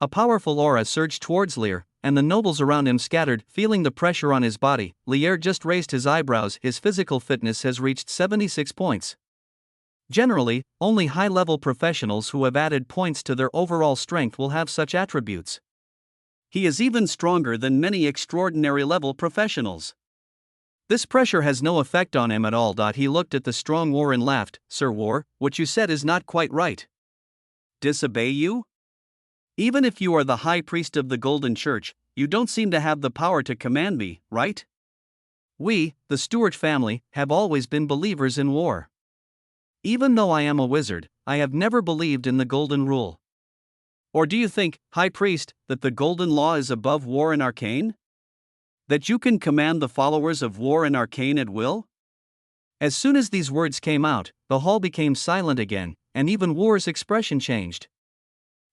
A powerful aura surged towards Lear, and the nobles around him scattered. Feeling the pressure on his body, Lear just raised his eyebrows. His physical fitness has reached 76 points. Generally, only high-level professionals who have added points to their overall strength will have such attributes. He is even stronger than many extraordinary level professionals. This pressure has no effect on him at all. He looked at the strong Lear and laughed. Sir Lear, what you said is not quite right. Disobey you? Even if you are the high priest of the Golden Church, you don't seem to have the power to command me, right? We, the Stuart family, have always been believers in war. Even though I am a wizard, I have never believed in the Golden Rule. Or do you think, High Priest, that the Golden Law is above war and arcane? That you can command the followers of war and arcane at will? As soon as these words came out, the hall became silent again, and even Lear's expression changed.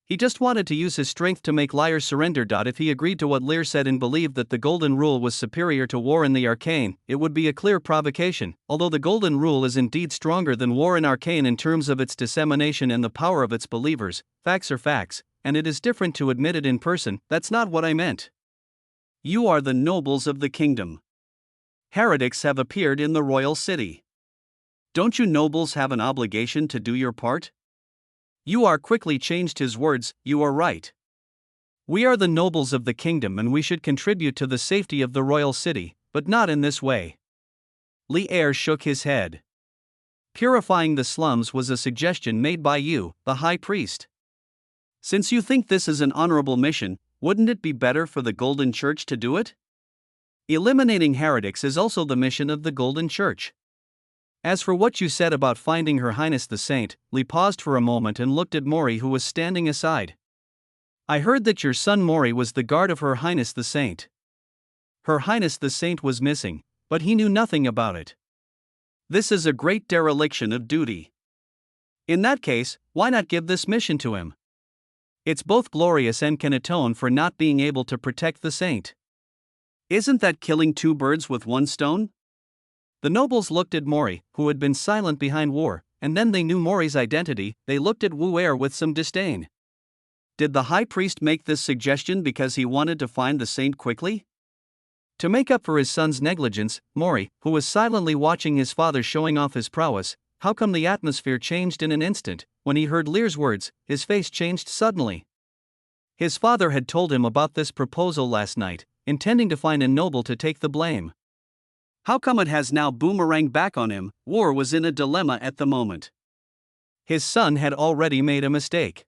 He just wanted to use his strength to make Lear surrender. If he agreed to what Lear said and believed that the Golden Rule was superior to war and the arcane, it would be a clear provocation. Although the Golden Rule is indeed stronger than war and arcane in terms of its dissemination and the power of its believers, facts are facts, and it is different to admit it in person. That's not what I meant. You are the nobles of the kingdom. Heretics have appeared in the royal city. Don't you nobles have an obligation to do your part? Lear quickly changed his words. You are right. We are the nobles of the kingdom and we should contribute to the safety of the royal city, but not in this way. Lear shook his head. Purifying the slums was a suggestion made by you, the high priest. Since you think this is an honorable mission, wouldn't it be better for the Golden Church to do it? Eliminating heretics is also the mission of the Golden Church. As for what you said about finding Her Highness the Saint, Lee paused for a moment and looked at Maury, who was standing aside. I heard that your son Maury was the guard of Her Highness the Saint. Her Highness the Saint was missing, but he knew nothing about it. This is a great dereliction of duty. In that case, why not give this mission to him? It's both glorious and can atone for not being able to protect the saint. Isn't that killing two birds with one stone? The nobles looked at Maury, who had been silent behind War, and then they knew Maury's identity. They looked at Lear with some disdain. Did the high priest make this suggestion because he wanted to find the saint quickly? To make up for his son's negligence, Maury, who was silently watching his father showing off his prowess, how come the atmosphere changed in an instant? When he heard Lear's words, his face changed suddenly. His father had told him about this proposal last night, intending to find a noble to take the blame. How come it has now boomeranged back on him? War was in a dilemma at the moment. His son had already made a mistake.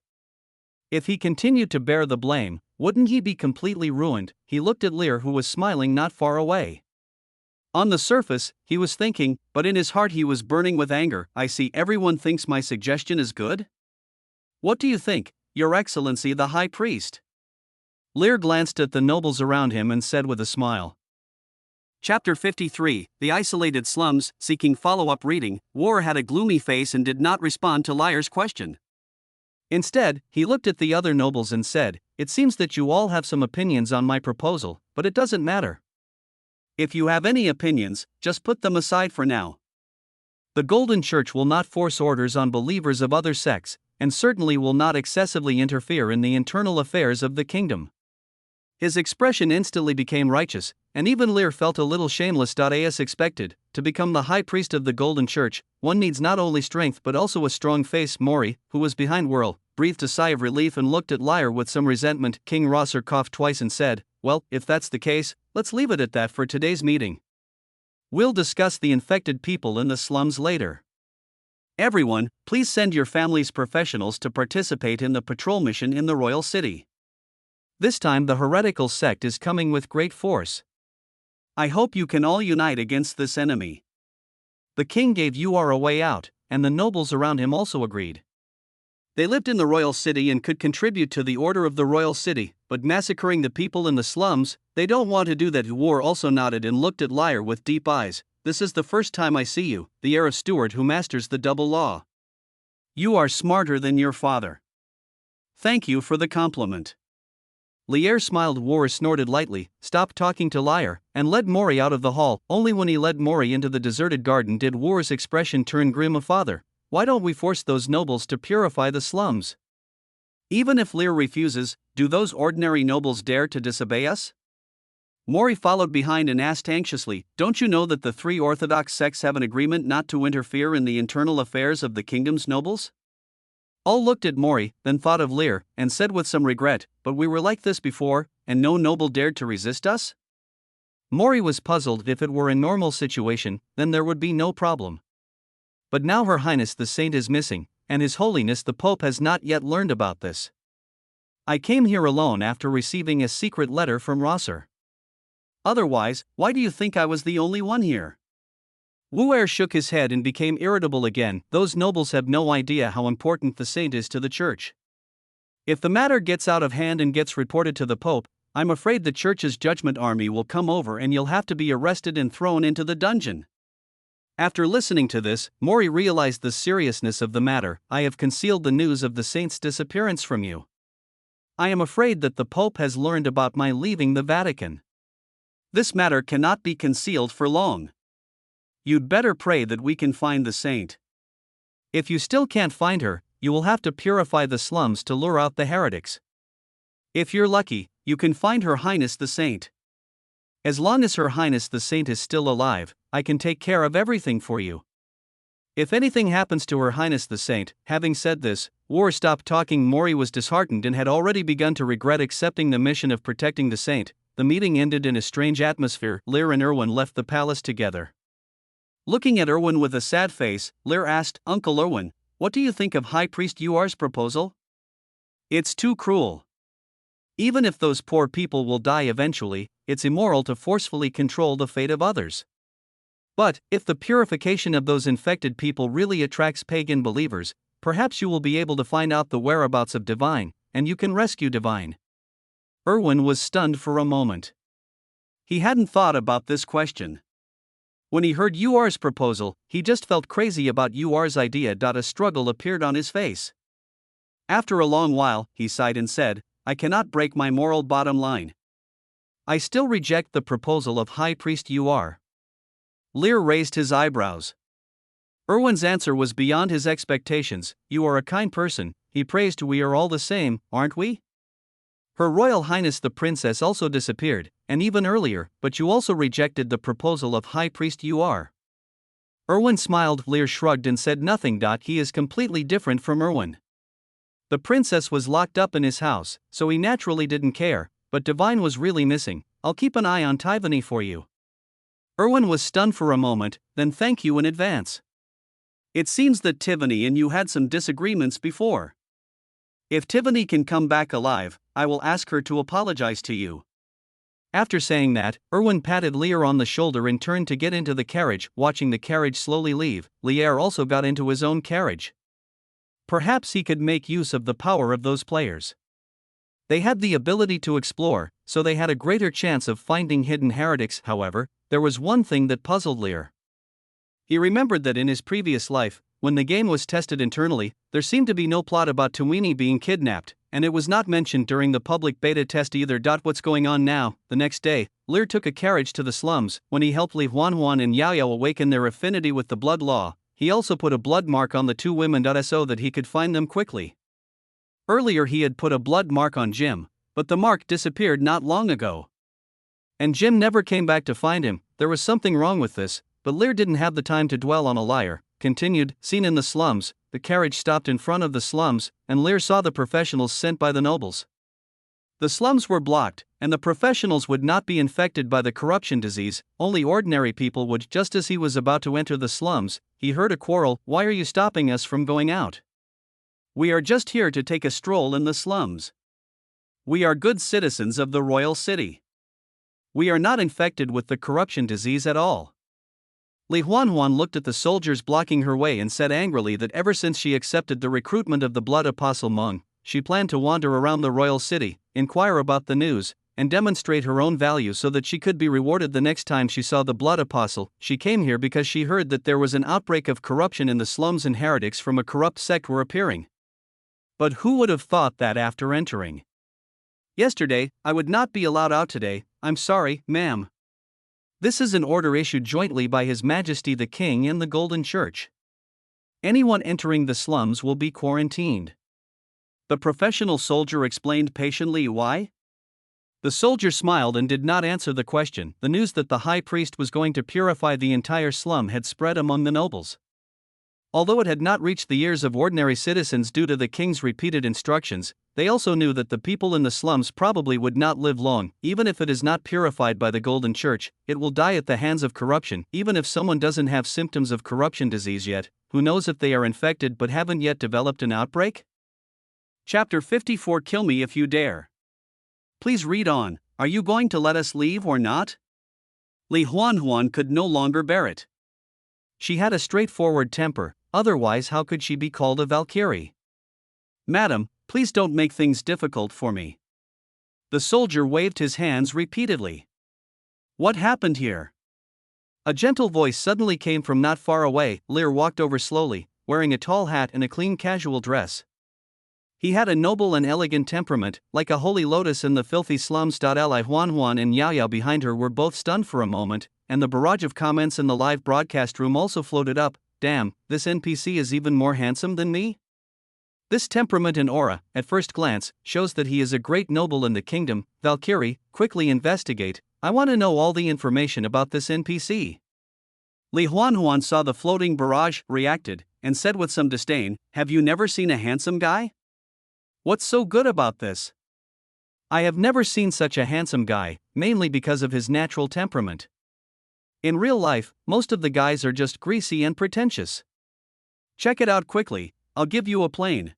If he continued to bear the blame, wouldn't he be completely ruined? He looked at Lear, who was smiling not far away. On the surface, he was thinking, but in his heart he was burning with anger. I see everyone thinks my suggestion is good? What do you think, Your Excellency the High Priest? Lear glanced at the nobles around him and said with a smile. Chapter 53, The Isolated Slums. Seeking follow-up reading, War had a gloomy face and did not respond to Lear's question. Instead, he looked at the other nobles and said, It seems that you all have some opinions on my proposal, but it doesn't matter. If you have any opinions, just put them aside for now. The Golden Church will not force orders on believers of other sects, and certainly will not excessively interfere in the internal affairs of the kingdom. His expression instantly became righteous, and even Lear felt a little shameless. As expected, to become the high priest of the Golden Church, one needs not only strength but also a strong face. Maury, who was behind Whirl, breathed a sigh of relief and looked at Lear with some resentment. King Rosser coughed twice and said, Well, if that's the case, let's leave it at that for today's meeting. We'll discuss the infected people in the slums later. Everyone, please send your family's professionals to participate in the patrol mission in the royal city. This time the heretical sect is coming with great force. I hope you can all unite against this enemy. The king gave Ur a way out, and the nobles around him also agreed. They lived in the royal city and could contribute to the order of the royal city, but massacring the people in the slums, they don't want to do that. Ur also nodded and looked at Lear with deep eyes. This is the first time I see you, the heir of Stuart who masters the double law. You are smarter than your father. Thank you for the compliment. Lear smiled. War snorted lightly, stopped talking to Lear, and led Maury out of the hall. Only when he led Maury into the deserted garden did War's expression turn grim. Father, why don't we force those nobles to purify the slums? Even if Lear refuses, do those ordinary nobles dare to disobey us? Maury followed behind and asked anxiously, Don't you know that the three orthodox sects have an agreement not to interfere in the internal affairs of the kingdom's nobles? All looked at Maury, then thought of Lear, and said with some regret, But we were like this before, and no noble dared to resist us? Maury was puzzled. If it were a normal situation, then there would be no problem. But now Her Highness the Saint is missing, and His Holiness the Pope has not yet learned about this. I came here alone after receiving a secret letter from Rosser. Otherwise, why do you think I was the only one here? Wuer shook his head and became irritable again. Those nobles have no idea how important the saint is to the church. If the matter gets out of hand and gets reported to the Pope, I'm afraid the church's judgment army will come over and you'll have to be arrested and thrown into the dungeon. After listening to this, Maury realized the seriousness of the matter. I have concealed the news of the saint's disappearance from you. I am afraid that the Pope has learned about my leaving the Vatican. This matter cannot be concealed for long. You'd better pray that we can find the saint. If you still can't find her, you will have to purify the slums to lure out the heretics. If you're lucky, you can find Her Highness the Saint. As long as Her Highness the Saint is still alive, I can take care of everything for you. If anything happens to Her Highness the Saint, having said this, War stopped talking. Maury was disheartened and had already begun to regret accepting the mission of protecting the saint. The meeting ended in a strange atmosphere. Lear and Irwin left the palace together. Looking at Irwin with a sad face, Lear asked, Uncle Irwin, what do you think of High Priest Ur's proposal? It's too cruel. Even if those poor people will die eventually, it's immoral to forcefully control the fate of others. But, if the purification of those infected people really attracts pagan believers, perhaps you will be able to find out the whereabouts of Divine, and you can rescue Divine. Erwin was stunned for a moment. He hadn't thought about this question. When he heard Ur's proposal, he just felt crazy about Ur's idea. A struggle appeared on his face. After a long while, he sighed and said, I cannot break my moral bottom line. I still reject the proposal of High Priest Ur. Lear raised his eyebrows. Erwin's answer was beyond his expectations. You are a kind person, he praised. We are all the same, aren't we? Her Royal Highness the Princess also disappeared, and even earlier, but you also rejected the proposal of High Priest Ur. Erwin smiled. Lear shrugged and said nothing. He is completely different from Erwin. The princess was locked up in his house, so he naturally didn't care, but Divine was really missing. I'll keep an eye on Tivany for you. Erwin was stunned for a moment, then thank you in advance. It seems that Tivany and you had some disagreements before. If Tivany can come back alive, I will ask her to apologize to you. After saying that, Erwin patted Lear on the shoulder and turned to get into the carriage. Watching the carriage slowly leave, Lear also got into his own carriage. Perhaps he could make use of the power of those players. They had the ability to explore, so they had a greater chance of finding hidden heretics. However, there was one thing that puzzled Lear. He remembered that in his previous life, when the game was tested internally, there seemed to be no plot about Tivany being kidnapped, and it was not mentioned during the public beta test either. What's going on now? The next day, Lear took a carriage to the slums. When he helped Li Huan and Yao Yao awaken their affinity with the blood law, he also put a blood mark on the two women so that he could find them quickly. Earlier he had put a blood mark on Jim, but the mark disappeared not long ago. And Jim never came back to find him. There was something wrong with this, but Lear didn't have the time to dwell on a liar. Continued, seen in the slums, the carriage stopped in front of the slums, and Lear saw the professionals sent by the nobles. The slums were blocked, and the professionals would not be infected by the corruption disease, only ordinary people would. Just as he was about to enter the slums, he heard a quarrel. Why are you stopping us from going out? We are just here to take a stroll in the slums. We are good citizens of the royal city. We are not infected with the corruption disease at all. Li Huan looked at the soldiers blocking her way and said angrily that ever since she accepted the recruitment of the Blood Apostle Meng, she planned to wander around the royal city, inquire about the news, and demonstrate her own value so that she could be rewarded the next time she saw the Blood Apostle. She came here because she heard that there was an outbreak of corruption in the slums and heretics from a corrupt sect were appearing. But who would have thought that after entering? Yesterday, I would not be allowed out today. I'm sorry, ma'am. This is an order issued jointly by His Majesty the King and the Golden Church. Anyone entering the slums will be quarantined. The professional soldier explained patiently why. The soldier smiled and did not answer the question. The news that the high priest was going to purify the entire slum had spread among the nobles. Although it had not reached the ears of ordinary citizens due to the king's repeated instructions, they also knew that the people in the slums probably would not live long. Even if it is not purified by the Golden Church, it will die at the hands of corruption. Even if someone doesn't have symptoms of corruption disease yet, who knows if they are infected but haven't yet developed an outbreak? Chapter 54. Kill me if you dare. Please read on. Are you going to let us leave or not? Li Huan could no longer bear it. She had a straightforward temper, otherwise how could she be called a Valkyrie? Madam, please don't make things difficult for me. The soldier waved his hands repeatedly. What happened here? A gentle voice suddenly came from not far away. Lear walked over slowly, wearing a tall hat and a clean casual dress. He had a noble and elegant temperament, like a holy lotus in the filthy slums. Li Huan and Yao Yao behind her were both stunned for a moment, and the barrage of comments in the live broadcast room also floated up. Damn, this NPC is even more handsome than me? This temperament and aura, at first glance, shows that he is a great noble in the kingdom. Valkyrie, quickly investigate. I want to know all the information about this NPC. Li Huan saw the floating barrage, reacted, and said with some disdain, have you never seen a handsome guy? What's so good about this? I have never seen such a handsome guy, mainly because of his natural temperament. In real life, most of the guys are just greasy and pretentious. Check it out quickly, I'll give you a plane.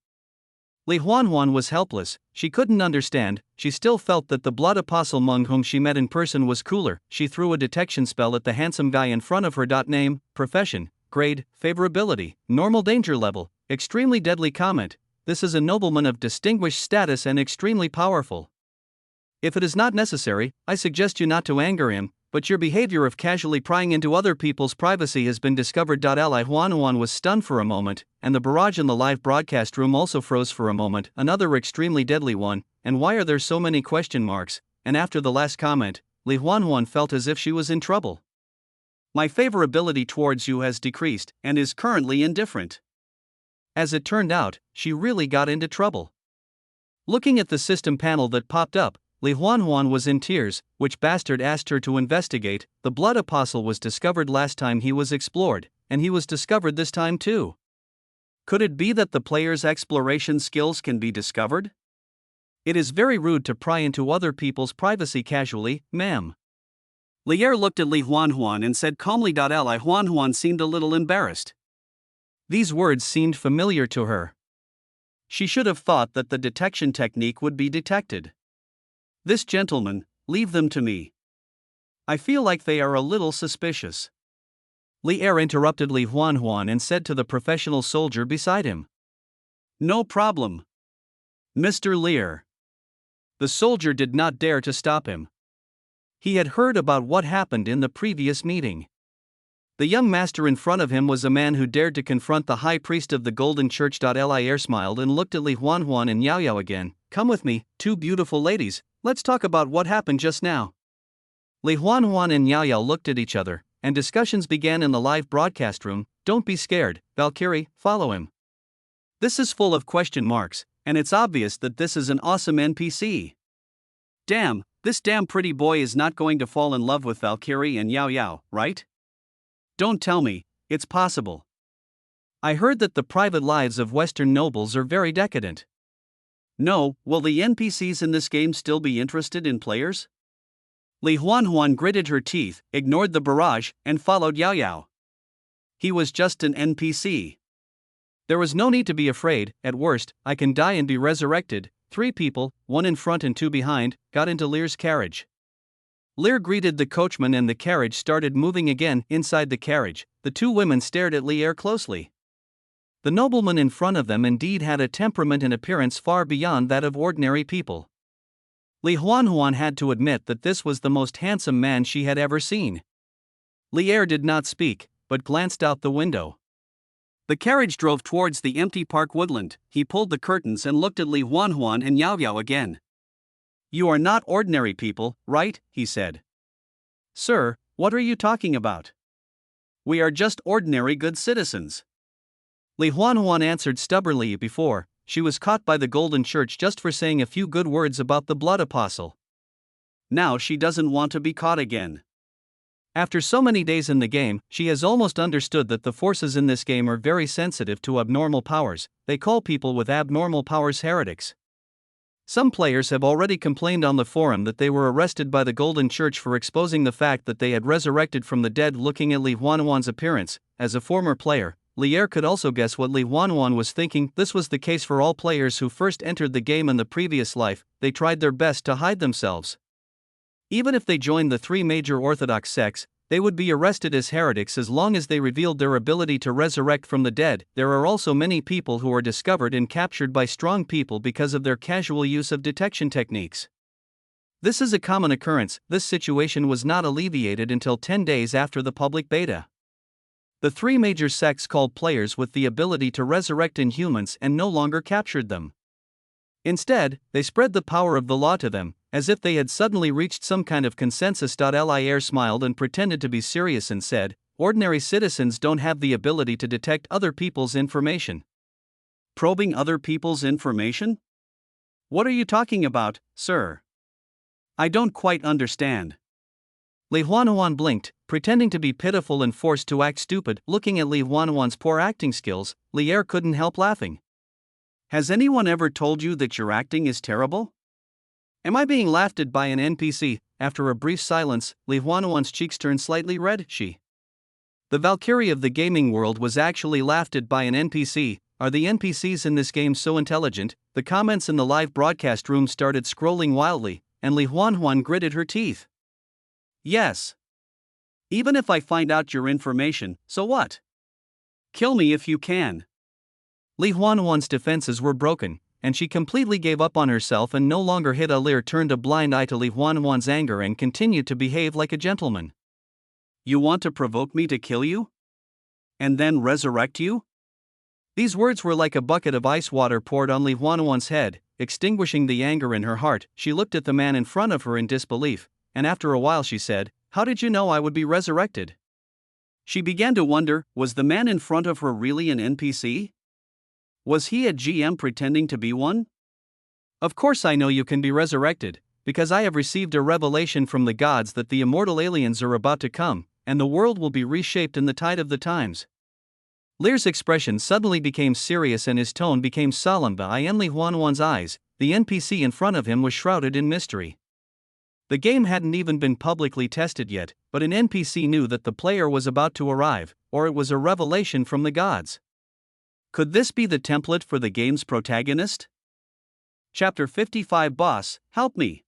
Li Huanhuan was helpless. She couldn't understand. She still felt that the blood apostle monk whom she met in person was cooler. She threw a detection spell at the handsome guy in front of her. Name, profession, grade, favorability, normal danger level, extremely deadly comment. This is a nobleman of distinguished status and extremely powerful. If it is not necessary, I suggest you not to anger him, but your behavior of casually prying into other people's privacy has been discovered. Li Huanhuan was stunned for a moment, and the barrage in the live broadcast room also froze for a moment. Another extremely deadly one, and why are there so many question marks? And after the last comment, Li Huanhuan felt as if she was in trouble. My favorability towards you has decreased, and is currently indifferent. As it turned out, she really got into trouble. Looking at the system panel that popped up, Li Huanhuan was in tears. Which bastard asked her to investigate? The blood apostle was discovered last time he was explored, and he was discovered this time too. Could it be that the player's exploration skills can be discovered? It is very rude to pry into other people's privacy casually, ma'am. Lear looked at Li Huanhuan and said calmly. Li Huanhuan seemed a little embarrassed. These words seemed familiar to her. She should have thought that the detection technique would be detected. This gentleman, leave them to me. I feel like they are a little suspicious. Lear interrupted Li Huanhuan and said to the professional soldier beside him, No problem, Mr. Lear. The soldier did not dare to stop him. He had heard about what happened in the previous meeting. The young master in front of him was a man who dared to confront the high priest of the Golden Church. Lear smiled and looked at Li Huanhuan and Yao Yao again. Come with me, two beautiful ladies, let's talk about what happened just now. Li Huanhuan and Yao Yao looked at each other, and discussions began in the live broadcast room. Don't be scared, Valkyrie, follow him. This is full of question marks, and it's obvious that this is an awesome NPC. Damn, this damn pretty boy is not going to fall in love with Valkyrie and Yao Yao, right? Don't tell me, it's possible. I heard that the private lives of Western nobles are very decadent. No, will the NPCs in this game still be interested in players? Li Huanhuan gritted her teeth, ignored the barrage, and followed Yao Yao. He was just an NPC. There was no need to be afraid. At worst, I can die and be resurrected. 3 people, 1 in front and 2 behind, got into Lear's carriage. Lear greeted the coachman and the carriage started moving again. Inside the carriage, the 2 women stared at Lear closely. The nobleman in front of them indeed had a temperament and appearance far beyond that of ordinary people. Li Huanhuan had to admit that this was the most handsome man she had ever seen. Lear did not speak, but glanced out the window. The carriage drove towards the empty park woodland. He pulled the curtains and looked at Li Huanhuan and Yao Yao again. You are not ordinary people, right? He said. Sir, what are you talking about? We are just ordinary good citizens. Li Huanhuan answered stubbornly. Before, she was caught by the Golden Church just for saying a few good words about the blood apostle. Now she doesn't want to be caught again. After so many days in the game, she has almost understood that the forces in this game are very sensitive to abnormal powers. They call people with abnormal powers heretics. Some players have already complained on the forum that they were arrested by the Golden Church for exposing the fact that they had resurrected from the dead. Looking at Li Huanhuan's appearance, as a former player, Lear could also guess what Li Huanhuan was thinking. This was the case for all players who first entered the game in the previous life. They tried their best to hide themselves. Even if they joined the 3 major Orthodox sects, they would be arrested as heretics as long as they revealed their ability to resurrect from the dead. There are also many people who are discovered and captured by strong people because of their casual use of detection techniques. This is a common occurrence. This situation was not alleviated until 10 days after the public beta. The 3 major sects called players with the ability to resurrect inhumans and no longer captured them. Instead, they spread the power of the law to them, as if they had suddenly reached some kind of consensus. Lear smiled and pretended to be serious and said, Ordinary citizens don't have the ability to detect other people's information. Probing other people's information? What are you talking about, sir? I don't quite understand. Li Huanhuan blinked, pretending to be pitiful and forced to act stupid. Looking at Li Huanhuan's poor acting skills, Lear couldn't help laughing. Has anyone ever told you that your acting is terrible? Am I being laughed at by an NPC? After a brief silence, Li Huanhuan's cheeks turned slightly red. The Valkyrie of the gaming world was actually laughed at by an NPC. Are the NPCs in this game so intelligent? The comments in the live broadcast room started scrolling wildly, and Li Huanhuan gritted her teeth. Yes. Even if I find out your information, so what? Kill me if you can. Li Huanhuan's defenses were broken, and she completely gave up on herself and no longer hid. Lear turned a blind eye to Li Huanhuan's anger and continued to behave like a gentleman. You want to provoke me to kill you? And then resurrect you? These words were like a bucket of ice water poured on Li Huanhuan's head, extinguishing the anger in her heart. She looked at the man in front of her in disbelief, and after a while she said, "How did you know I would be resurrected?" She began to wonder, was the man in front of her really an NPC? Was he a GM pretending to be one? Of course I know you can be resurrected, because I have received a revelation from the gods that the immortal aliens are about to come, and the world will be reshaped in the tide of the times. Lear's expression suddenly became serious and his tone became solemn. In Li Huanhuan's eyes, the NPC in front of him was shrouded in mystery. The game hadn't even been publicly tested yet, but an NPC knew that the player was about to arrive, or it was a revelation from the gods. Could this be the template for the game's protagonist? Chapter 55 Boss, help me.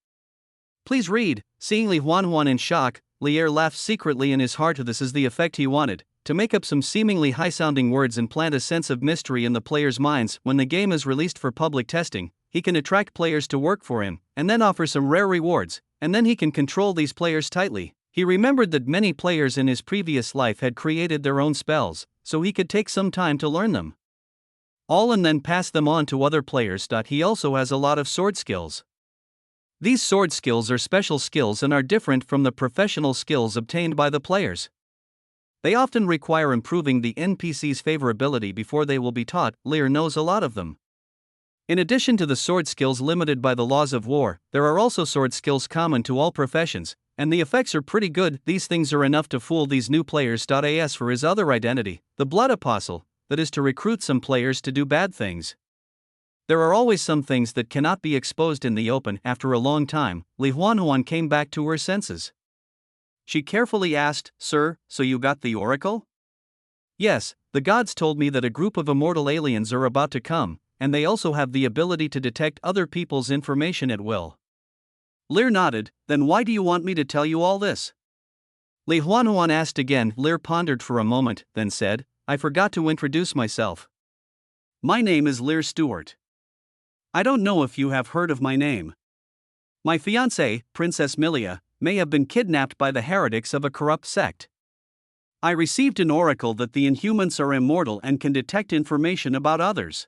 Please read. Seeing Li Huanhuan in shock, Lear laughed secretly in his heart. This is the effect he wanted, to make up some seemingly high-sounding words and plant a sense of mystery in the players' minds. When the game is released for public testing, he can attract players to work for him, and then offer some rare rewards, and then he can control these players tightly. He remembered that many players in his previous life had created their own spells, so he could take some time to learn them all and then pass them on to other players. He also has a lot of sword skills. These sword skills are special skills and are different from the professional skills obtained by the players. They often require improving the NPC's favorability before they will be taught. Lear knows a lot of them. In addition to the sword skills limited by the laws of war, there are also sword skills common to all professions, and the effects are pretty good. These things are enough to fool these new players. As for his other identity, the Blood Apostle, that is to recruit some players to do bad things. There are always some things that cannot be exposed in the open. After a long time, Li Huanhuan came back to her senses. She carefully asked, "Sir, so you got the oracle?" "Yes, the gods told me that a group of immortal aliens are about to come, and they also have the ability to detect other people's information at will." Lear nodded. "Then why do you want me to tell you all this?" Li Huanhuan asked again. Lear pondered for a moment, then said, "I forgot to introduce myself. My name is Lear Stuart. I don't know if you have heard of my name. My fiancée, Princess Milia, may have been kidnapped by the heretics of a corrupt sect. I received an oracle that the Inhumans are immortal and can detect information about others.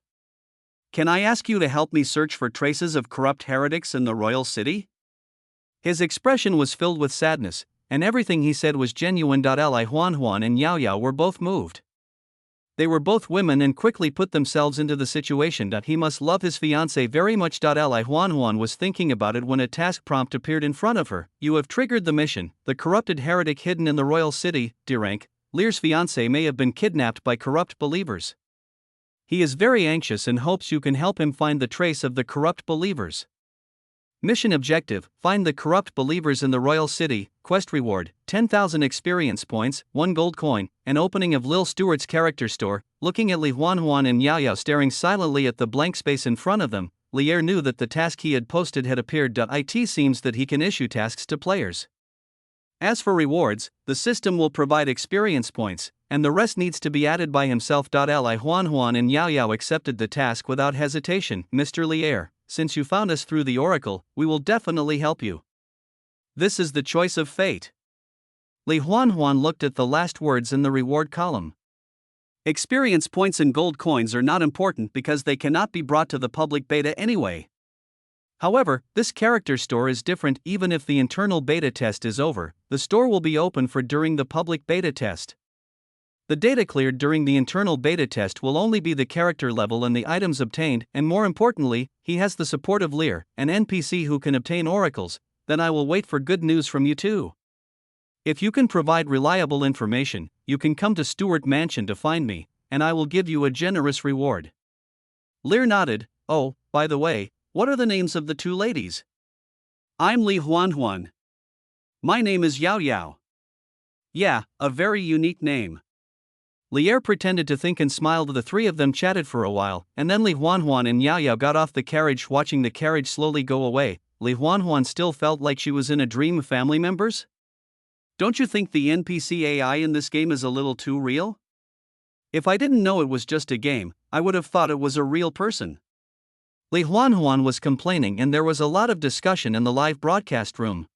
Can I ask you to help me search for traces of corrupt heretics in the royal city?" His expression was filled with sadness, and everything he said was genuine. Li Huanhuan and Yao Yao were both moved. They were both women and quickly put themselves into the situation. He must love his fiancée very much. Li Huanhuan was thinking about it when a task prompt appeared in front of her. "You have triggered the mission, the corrupted heretic hidden in the royal city. Rank, Lear's fiancée may have been kidnapped by corrupt believers. He is very anxious and hopes you can help him find the trace of the corrupt believers. Mission objective: find the corrupt believers in the royal city. Quest reward: 10,000 experience points, 1 gold coin. An opening of Lil Stewart's character store. Looking at Li Huanhuan and Yao Yao staring silently at the blank space in front of them, Lear knew that the task he had posted had appeared. It seems that he can issue tasks to players. As for rewards, the system will provide experience points, and the rest needs to be added by himself. Li Huanhuan and Yao Yao accepted the task without hesitation. "Mr. Lear, since you found us through the oracle, we will definitely help you. This is the choice of fate." Li Huanhuan looked at the last words in the reward column. Experience points and gold coins are not important because they cannot be brought to the public beta anyway. However, this character store is different. Even if the internal beta test is over, the store will be open for during the public beta test. The data cleared during the internal beta test will only be the character level and the items obtained, and more importantly, he has the support of Lear, an NPC who can obtain oracles. Then I will wait for good news from you too. If you can provide reliable information, you can come to Stuart Mansion to find me, and I will give you a generous reward." Lear nodded. "Oh, by the way, what are the names of the two ladies?" "I'm Li Huanhuan. My name is Yao Yao." "Yeah, a very unique name." Lear pretended to think and smiled. The three of them chatted for a while, and then Li Huanhuan and Yao Yao got off the carriage. Watching the carriage slowly go away, Li Huanhuan still felt like she was in a dream. Family members? Don't you think the NPC AI in this game is a little too real? If I didn't know it was just a game, I would have thought it was a real person. Li Huanhuan was complaining, and there was a lot of discussion in the live broadcast room.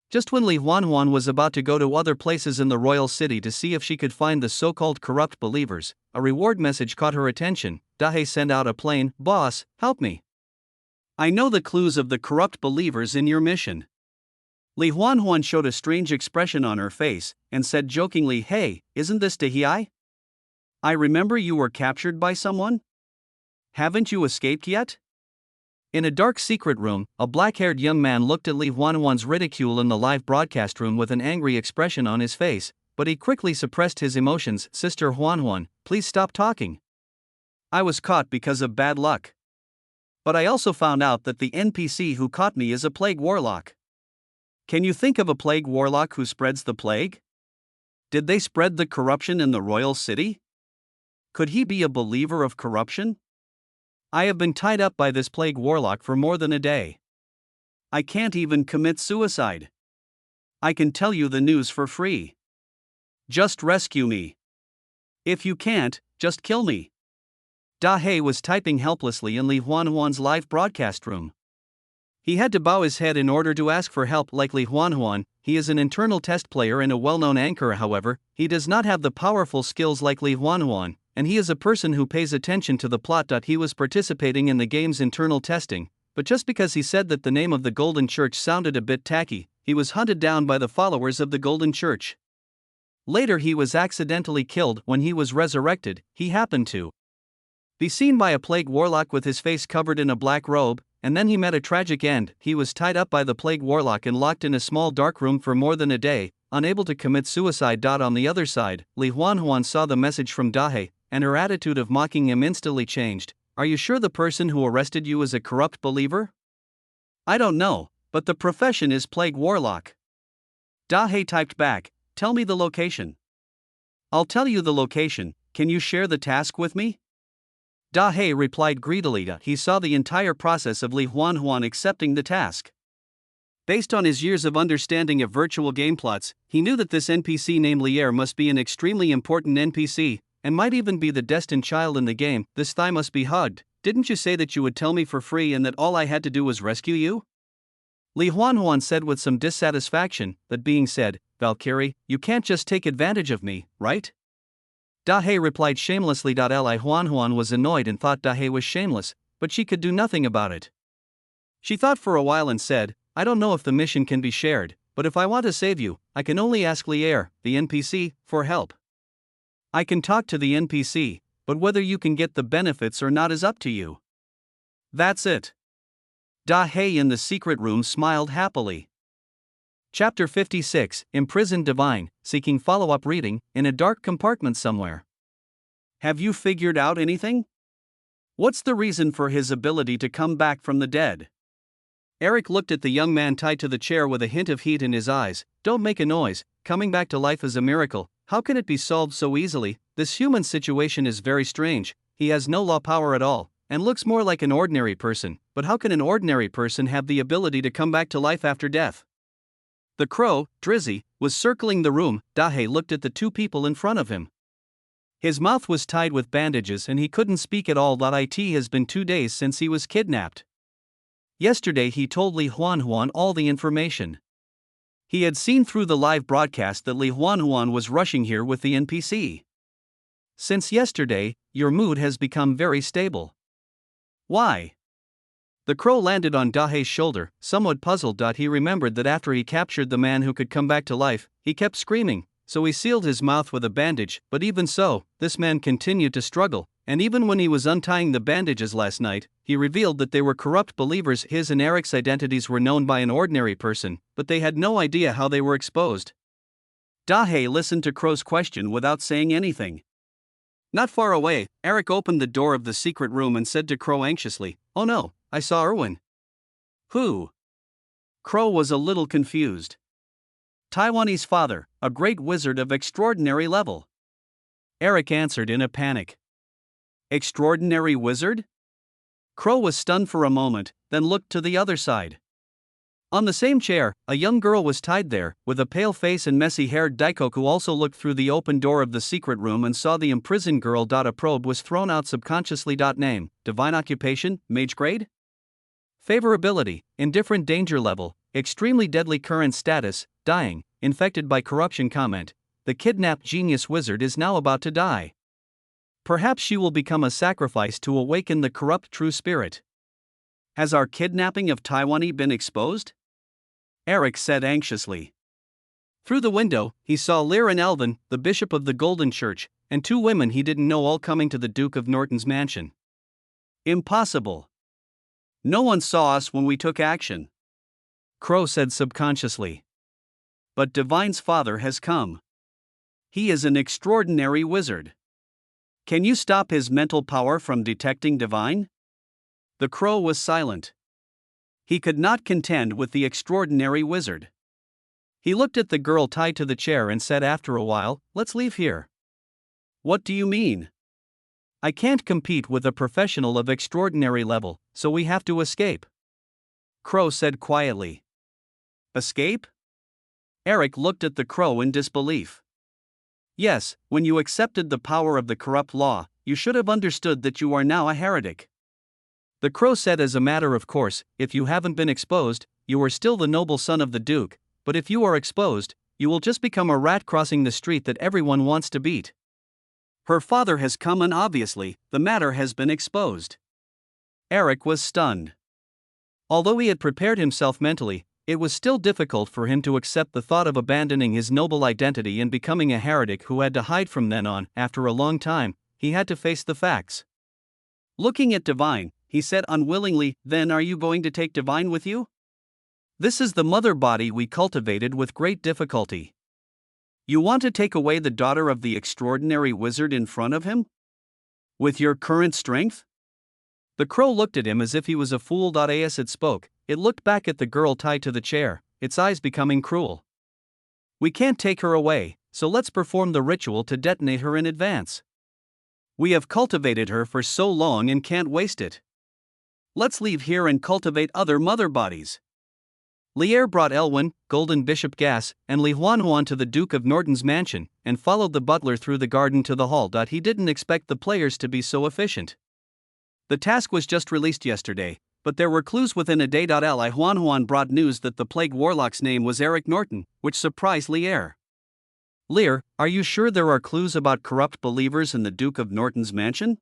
Just when Li Huanhuan was about to go to other places in the royal city to see if she could find the so-called corrupt believers, a reward message caught her attention. Dahe sent out a plain, "Boss, help me. I know the clues of the corrupt believers in your mission." Li Huanhuan showed a strange expression on her face, and said jokingly, "Hey, isn't this Dahe? I remember you were captured by someone? Haven't you escaped yet?" In a dark secret room, a black-haired young man looked at Li Huanhuan's ridicule in the live broadcast room with an angry expression on his face, but he quickly suppressed his emotions. "Sister Huanhuan, please stop talking. I was caught because of bad luck. But I also found out that the NPC who caught me is a plague warlock. Can you think of a plague warlock who spreads the plague? Did they spread the corruption in the royal city? Could he be a believer of corruption? I have been tied up by this plague warlock for more than a day. I can't even commit suicide. I can tell you the news for free. Just rescue me. If you can't, just kill me." Dahe was typing helplessly in Li Huanhuan's live broadcast room. He had to bow his head in order to ask for help. Like Li Huanhuan, he is an internal test player and a well-known anchor. However, he does not have the powerful skills like Li Huanhuan, and he is a person who pays attention to the plot. He was participating in the game's internal testing, but just because he said that the name of the Golden Church sounded a bit tacky, he was hunted down by the followers of the Golden Church. Later he was accidentally killed. When he was resurrected, he happened to be seen by a plague warlock with his face covered in a black robe, and then he met a tragic end. He was tied up by the plague warlock and locked in a small dark room for more than a day, unable to commit suicide. On the other side, Li Huanhuan saw the message from Dahe, and her attitude of mocking him instantly changed. "Are you sure the person who arrested you is a corrupt believer?" "I don't know, but the profession is plague warlock." Dahe typed back, "Tell me the location." "I'll tell you the location, can you share the task with me?" Dahe replied greedily. He saw the entire process of Li Huanhuan accepting the task. Based on his years of understanding of virtual game plots, he knew that this NPC named Lear must be an extremely important NPC, and might even be the destined child in the game. "This thigh must be hugged. Didn't you say that you would tell me for free and that all I had to do was rescue you?" Li Huanhuan said with some dissatisfaction. "That being said, Valkyrie, you can't just take advantage of me, right?" Dahe replied shamelessly. Li Huanhuan was annoyed and thought Dahe was shameless, but she could do nothing about it. She thought for a while and said, "I don't know if the mission can be shared, but if I want to save you, I can only ask Lear, the NPC, for help. I can talk to the NPC, but whether you can get the benefits or not is up to you." That's it. Dahe in the secret room smiled happily. Chapter 56, Imprisoned Divine, seeking follow-up reading, in a dark compartment somewhere. Have you figured out anything? What's the reason for his ability to come back from the dead? Eric looked at the young man tied to the chair with a hint of heat in his eyes. "Don't make a noise, coming back to life is a miracle. How can it be solved so easily? This human situation is very strange. He has no law power at all, and looks more like an ordinary person, but how can an ordinary person have the ability to come back to life after death?" The crow, Drizzy, was circling the room. Dahe looked at the two people in front of him. His mouth was tied with bandages and he couldn't speak at all. It has been 2 days since he was kidnapped. Yesterday he told Li Huanhuan all the information. He had seen through the live broadcast that Li Huanhuan was rushing here with the NPC. "Since yesterday, your mood has become very stable. Why?" The crow landed on Dahe's shoulder, somewhat puzzled. He remembered that after he captured the man who could come back to life, he kept screaming, so he sealed his mouth with a bandage. But even so, this man continued to struggle, and even when he was untying the bandages last night, he revealed that they were corrupt believers. His and Eric's identities were known by an ordinary person, but they had no idea how they were exposed. Dahe listened to Crow's question without saying anything. Not far away, Eric opened the door of the secret room and said to Crow anxiously, "Oh no, I saw Erwin." "Who?" Crow was a little confused. "Taiwanese father, a great wizard of extraordinary level." Eric answered in a panic. Extraordinary wizard? Crow was stunned for a moment, then looked to the other side. On the same chair, a young girl was tied there, with a pale face and messy-haired Daikoku also looked through the open door of the secret room and saw the imprisoned girl. A probe was thrown out subconsciously. Name, divine occupation, mage grade? Favorability, indifferent danger level, extremely deadly current status, dying, infected by corruption. Comment, the kidnapped genius wizard is now about to die. Perhaps she will become a sacrifice to awaken the corrupt true spirit. Has our kidnapping of Taiwanese been exposed? Eric said anxiously. Through the window, he saw Lear and Elvin, the bishop of the Golden Church, and two women he didn't know all coming to the Duke of Norton's mansion. Impossible. No one saw us when we took action. Crow said subconsciously. But Divine's father has come. He is an extraordinary wizard. Can you stop his mental power from detecting Divine? The crow was silent. He could not contend with the extraordinary wizard. He looked at the girl tied to the chair and said after a while, "Let's leave here." "What do you mean?" "I can't compete with a professional of extraordinary level, so we have to escape." Crow said quietly. "Escape?" Eric looked at the crow in disbelief. "Yes, when you accepted the power of the corrupt law, you should have understood that you are now a heretic." The crow said as a matter of course, "If you haven't been exposed, you are still the noble son of the Duke, but if you are exposed, you will just become a rat crossing the street that everyone wants to beat." Her father has come and obviously, the matter has been exposed. Eric was stunned. Although he had prepared himself mentally, it was still difficult for him to accept the thought of abandoning his noble identity and becoming a heretic who had to hide from then on. After a long time, he had to face the facts. Looking at Divine, he said unwillingly, "Then are you going to take Divine with you? This is the mother body we cultivated with great difficulty. You want to take away the daughter of the extraordinary wizard in front of him? With your current strength?" The crow looked at him as if he was a fool. As it spoke, it looked back at the girl tied to the chair, its eyes becoming cruel. "We can't take her away, so let's perform the ritual to detonate her in advance. We have cultivated her for so long and can't waste it. Let's leave here and cultivate other mother bodies." Lear brought Elwyn, Golden Bishop Gas, and Li Huanhuan to the Duke of Norton's mansion, and followed the butler through the garden to the hall. He didn't expect the players to be so efficient. The task was just released yesterday, but there were clues within a day. Li Huanhuan brought news that the plague warlock's name was Eric Norton, which surprised Lear. "Lear, are you sure there are clues about corrupt believers in the Duke of Norton's mansion?"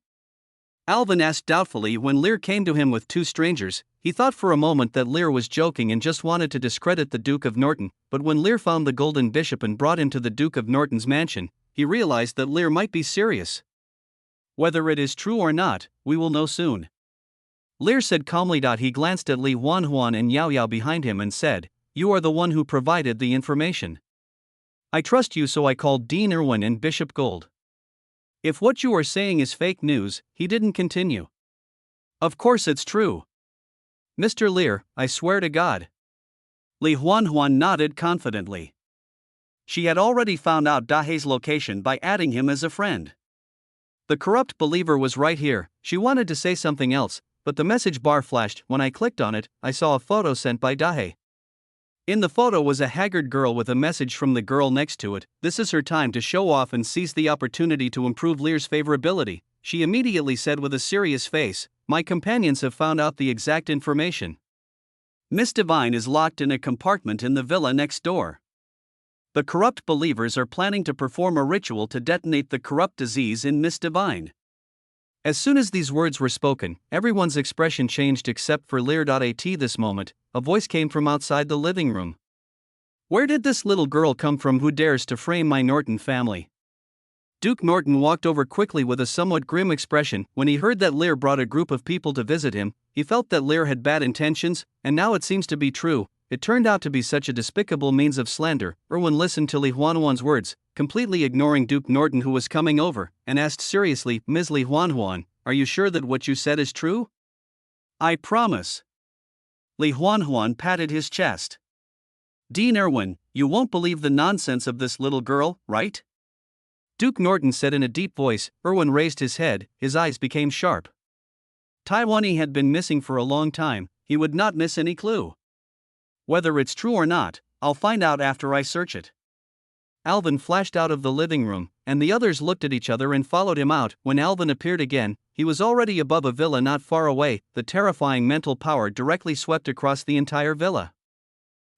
Alvin asked doubtfully when Lear came to him with two strangers. He thought for a moment that Lear was joking and just wanted to discredit the Duke of Norton, but when Lear found the Golden Bishop and brought him to the Duke of Norton's mansion, he realized that Lear might be serious. "Whether it is true or not, we will know soon," Lear said calmly. He glanced at Li Huanhuan and Yao Yao behind him and said, "You are the one who provided the information. I trust you, so I called Dean Irwin and Bishop Gold. If what you are saying is fake news," he didn't continue. "Of course it's true. Mr. Lear, I swear to God." Li Huanhuan nodded confidently. She had already found out Dahe's location by adding him as a friend. The corrupt believer was right here. She wanted to say something else, but the message bar flashed. When I clicked on it, I saw a photo sent by Dahe. In the photo was a haggard girl with a message from the girl next to it. "This is her time to show off and seize the opportunity to improve Lear's favorability," she immediately said with a serious face. "My companions have found out the exact information. Miss Divine is locked in a compartment in the villa next door. The corrupt believers are planning to perform a ritual to detonate the corrupt disease in Miss Divine." As soon as these words were spoken, everyone's expression changed except for Lear. At this moment, a voice came from outside the living room. "Where did this little girl come from who dares to frame my Norton family?" Duke Norton walked over quickly with a somewhat grim expression. When he heard that Lear brought a group of people to visit him, he felt that Lear had bad intentions, and now it seems to be true. It turned out to be such a despicable means of slander. Irwin listened to Li Huanhuan's words, completely ignoring Duke Norton, who was coming over, and asked seriously, "Ms. Li Huanhuan, are you sure that what you said is true?" "I promise." Li Huanhuan patted his chest. "Dean Irwin, you won't believe the nonsense of this little girl, right? Duke Norton said in a deep voice. Irwin raised his head, his eyes became sharp. Taiwanese had been missing for a long time, he would not miss any clue. Whether it's true or not, I'll find out after I search it. Alvin flashed out of the living room, and the others looked at each other and followed him out. When Alvin appeared again, he was already above a villa not far away. The terrifying mental power directly swept across the entire villa.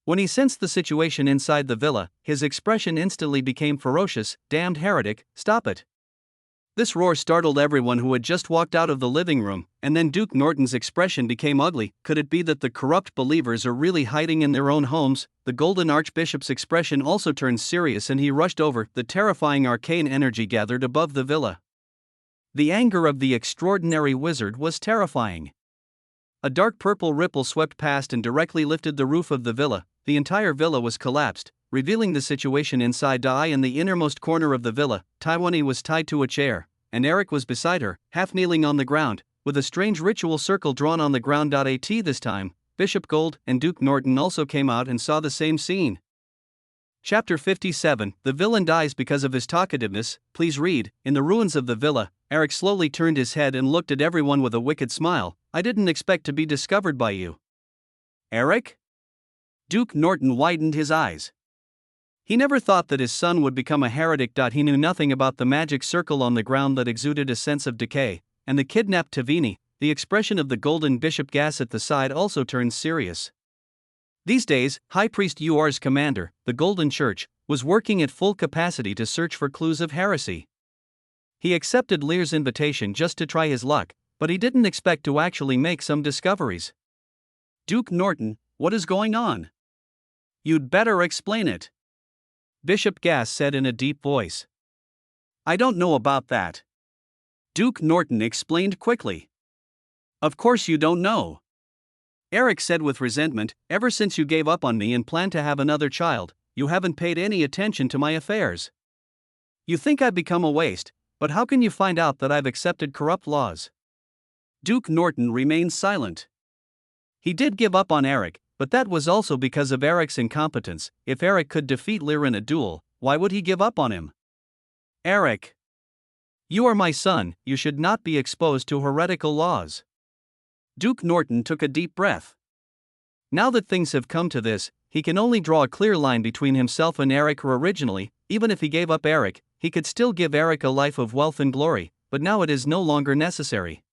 When he sensed the situation inside the villa, his expression instantly became ferocious. Damned heretic, stop it. This roar startled everyone who had just walked out of the living room, and then Duke Norton's expression became ugly. Could it be that the corrupt believers are really hiding in their own homes? The Golden Archbishop's expression also turned serious and he rushed over. The terrifying arcane energy gathered above the villa. The anger of the extraordinary wizard was terrifying. A dark purple ripple swept past and directly lifted the roof of the villa. The entire villa was collapsed, revealing the situation inside. In the innermost corner of the villa, Taiwanese was tied to a chair, and Eric was beside her, half kneeling on the ground, with a strange ritual circle drawn on the ground. This time, Bishop Gold and Duke Norton also came out and saw the same scene. Chapter 57, The Villain Dies Because of His Talkativeness. Please read. In the ruins of the villa, Eric slowly turned his head and looked at everyone with a wicked smile. I didn't expect to be discovered by you. Eric? Duke Norton widened his eyes. He never thought that his son would become a heretic. He knew nothing about the magic circle on the ground that exuded a sense of decay, and the kidnapped Tavini. The expression of the golden bishop Gas at the side also turned serious. These days, High Priest Ur's commander, the Golden Church, was working at full capacity to search for clues of heresy. He accepted Lear's invitation just to try his luck, but he didn't expect to actually make some discoveries. Duke Norton, what is going on? You'd better explain it, Bishop Gas said in a deep voice. I don't know about that, Duke Norton explained quickly. Of course you don't know, Eric said with resentment. Ever since you gave up on me and planned to have another child, you haven't paid any attention to my affairs. You think I've become a waste, but how can you find out that I've accepted corrupt laws? Duke Norton remained silent. He did give up on Eric, but that was also because of Eric's incompetence. If Eric could defeat Lear in a duel, why would he give up on him? Eric, you are my son, you should not be exposed to heretical laws. Duke Norton took a deep breath. Now that things have come to this, he can only draw a clear line between himself and Eric. Originally, even if he gave up Eric, he could still give Eric a life of wealth and glory, but now it is no longer necessary.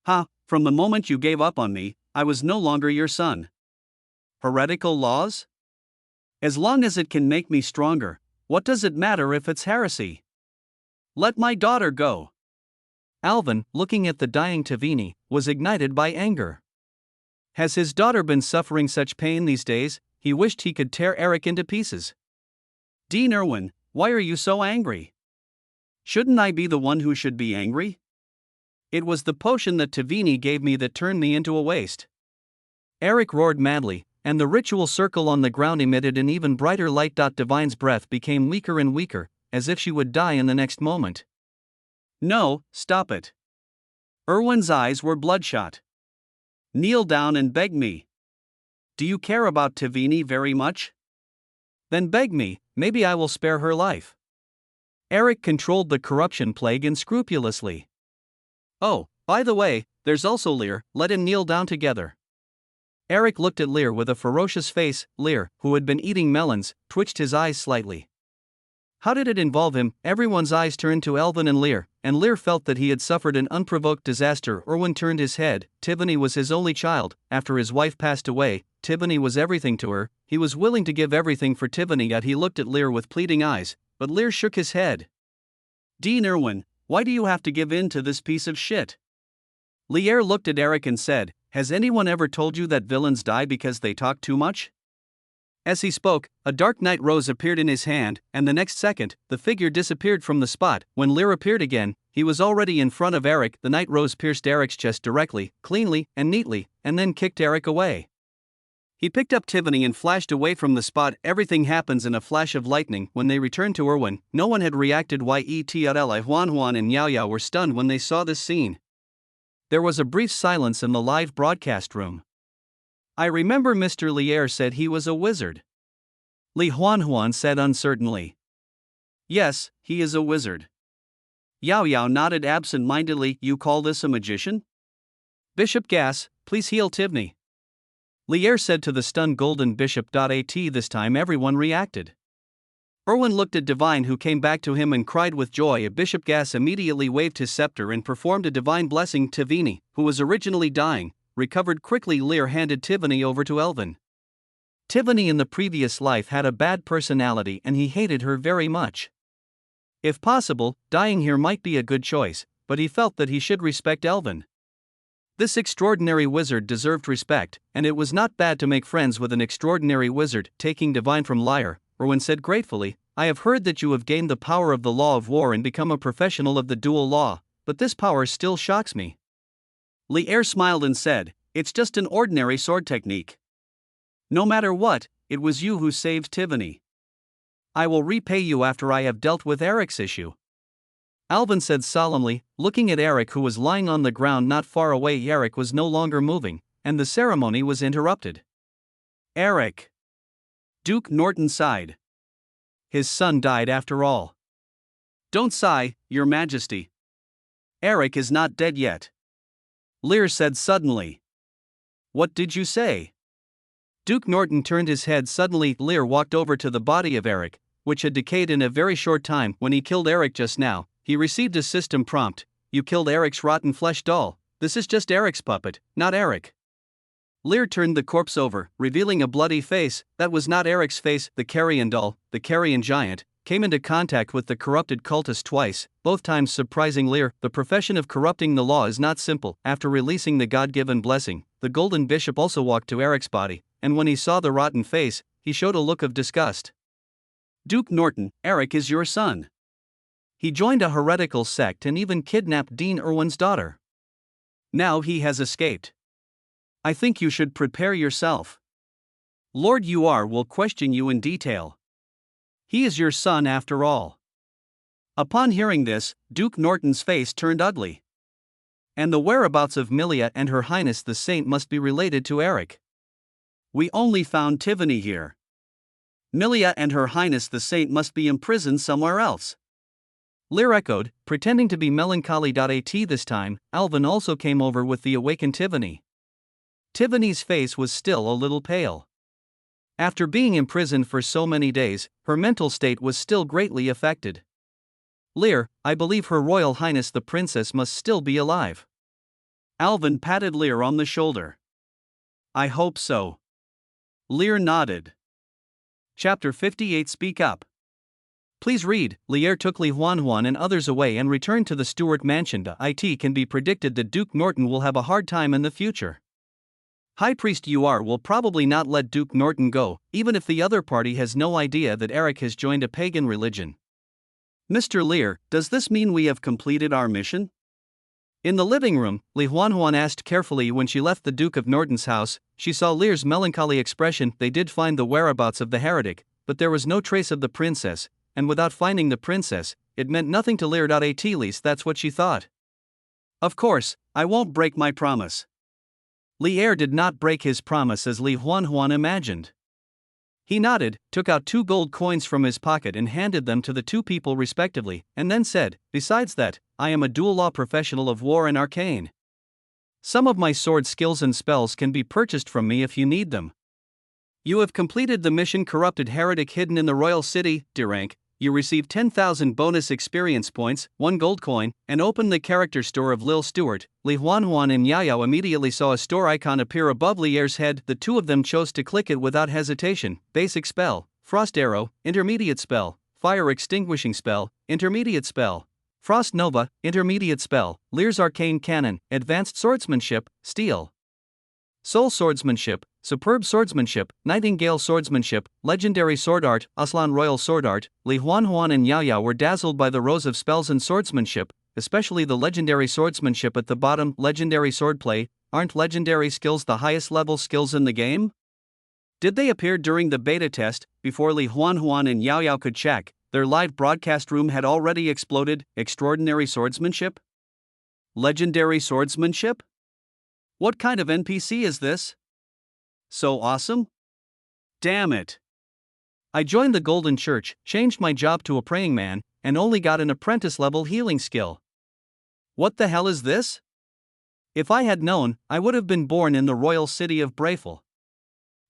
From the moment you gave up on me, I was no longer your son. Heretical laws? As long as it can make me stronger, what does it matter if it's heresy? Let my daughter go. Alvin, looking at the dying Tavini, was ignited by anger. Has his daughter been suffering such pain these days? He wished he could tear Eric into pieces. Dean Irwin, why are you so angry? Shouldn't I be the one who should be angry? It was the potion that Tavini gave me that turned me into a waste. Eric roared madly, and the ritual circle on the ground emitted an even brighter light. Divine's breath became weaker and weaker, as if she would die in the next moment. No, stop it. Irwin's eyes were bloodshot. Kneel down and beg me. Do you care about Tavini very much? Then beg me, maybe I will spare her life. Eric controlled the corruption plague unscrupulously. Oh, by the way, there's also Lear, let him kneel down together. Eric looked at Lear with a ferocious face. Lear, who had been eating melons, twitched his eyes slightly. How did it involve him? Everyone's eyes turned to Alvin and Lear felt that he had suffered an unprovoked disaster. Irwin turned his head. Tavini was his only child. After his wife passed away, Tavini was everything to her. He was willing to give everything for Tavini. Yet he looked at Lear with pleading eyes, but Lear shook his head. Dean Irwin, why do you have to give in to this piece of shit? Lear looked at Eric and said, has anyone ever told you that villains die because they talk too much? As he spoke, a dark night rose appeared in his hand, and the next second, the figure disappeared from the spot. When Lear appeared again, he was already in front of Eric. The night rose pierced Eric's chest directly, cleanly, and neatly, and then kicked Eric away. He picked up Tavini and flashed away from the spot. Everything happens in a flash of lightning. When they returned to Irwin, no one had reacted. Yet Juan and Yao Yao were stunned when they saw this scene. There was a brief silence in the live broadcast room. I remember Mr. Lear said he was a wizard. Li Huan said uncertainly. Yes, he is a wizard. Yao Yao nodded absent-mindedly. You call this a magician? Bishop Gas, please heal Tivni. Lear said to the stunned golden bishop. At this time everyone reacted. Erwin looked at Divine, who came back to him and cried with joy. Bishop Gas immediately waved his scepter and performed a divine blessing. Tivini, who was originally dying, recovered quickly. Lear handed Tivini over to Elvin. Tivini in the previous life had a bad personality and he hated her very much. If possible, dying here might be a good choice, but he felt that he should respect Elvin. This extraordinary wizard deserved respect, and it was not bad to make friends with an extraordinary wizard. Taking Divine from Lear, Erwin said gratefully, I have heard that you have gained the power of the law of war and become a professional of the dual law, but this power still shocks me. Lear smiled and said, it's just an ordinary sword technique. No matter what, it was you who saved Tivini. I will repay you after I have dealt with Eric's issue. Alvin said solemnly, looking at Eric, who was lying on the ground not far away. Eric was no longer moving, and the ceremony was interrupted. Eric. Duke Norton sighed. His son died after all. Don't sigh, Your Majesty. Eric is not dead yet. Lear said suddenly. What did you say? Duke Norton turned his head suddenly. Lear walked over to the body of Eric, which had decayed in a very short time. When he killed Eric just now, he received a system prompt. You killed Eric's rotten flesh doll. This is just Eric's puppet, not Eric. Lear turned the corpse over, revealing a bloody face. That was not Eric's face. The carrion doll, the carrion giant, came into contact with the corrupted cultist twice, both times surprising Lear. The profession of corrupting the law is not simple. After releasing the God-given blessing, the golden bishop also walked to Eric's body, and when he saw the rotten face, he showed a look of disgust. Duke Norton, Eric is your son. He joined a heretical sect and even kidnapped Dean Erwin's daughter. Now he has escaped. I think you should prepare yourself. Lord Uar will question you in detail. He is your son after all. Upon hearing this, Duke Norton's face turned ugly. And the whereabouts of Milia and her Highness the Saint must be related to Eric. We only found Tivini here. Milia and her Highness the Saint must be imprisoned somewhere else. Lear echoed, pretending to be melancholy. At this time, Alvin also came over with the awakened Tivini. Tivini's face was still a little pale. After being imprisoned for so many days, her mental state was still greatly affected. Lear, I believe Her Royal Highness the Princess must still be alive. Alvin patted Lear on the shoulder. I hope so. Lear nodded. Chapter 58. Speak up. Please read. Lear took Li Huanhuan and others away and returned to the Stuart mansion. It can be predicted that Duke Norton will have a hard time in the future. High Priest Uar will probably not let Duke Norton go, even if the other party has no idea that Eric has joined a pagan religion. Mr. Lear, does this mean we have completed our mission? In the living room, Li Huanhuan asked carefully. When she left the Duke of Norton's house, she saw Lear's melancholy expression. They did find the whereabouts of the heretic, but there was no trace of the princess, and without finding the princess, it meant nothing to Lear. At least that's what she thought. Of course, I won't break my promise. Lear did not break his promise as Li Huanhuan imagined. He nodded, took out 2 gold coins from his pocket and handed them to the 2 people respectively, and then said, besides that, I am a dual law professional of war and arcane. Some of my sword skills and spells can be purchased from me if you need them. You have completed the mission Corrupted Heretic hidden in the Royal City, D-rank. You receive 10,000 bonus experience points, 1 gold coin, and open the character store of Lil Stuart. Li Huanhuan and Yao Yao immediately saw a store icon appear above Lear's head. The 2 of them chose to click it without hesitation. Basic spell, Frost Arrow, intermediate spell, Fire Extinguishing spell, intermediate spell, Frost Nova, intermediate spell, Lear's Arcane Cannon, Advanced Swordsmanship, Steel, Soul Swordsmanship, Superb Swordsmanship, Nightingale Swordsmanship, Legendary Sword Art, Aslan Royal Sword Art. Li Huanhuan and Yao Yao were dazzled by the rows of spells and swordsmanship, especially the Legendary Swordsmanship at the bottom. Legendary Swordplay. Aren't legendary skills the highest level skills in the game? Did they appear during the beta test? Before Li Huanhuan and Yao Yao could check, their live broadcast room had already exploded. Extraordinary Swordsmanship? Legendary Swordsmanship? What kind of NPC is this? So awesome? Damn it. I joined the Golden Church, changed my job to a praying man, and only got an apprentice-level healing skill. What the hell is this? If I had known, I would have been born in the royal city of Brayful.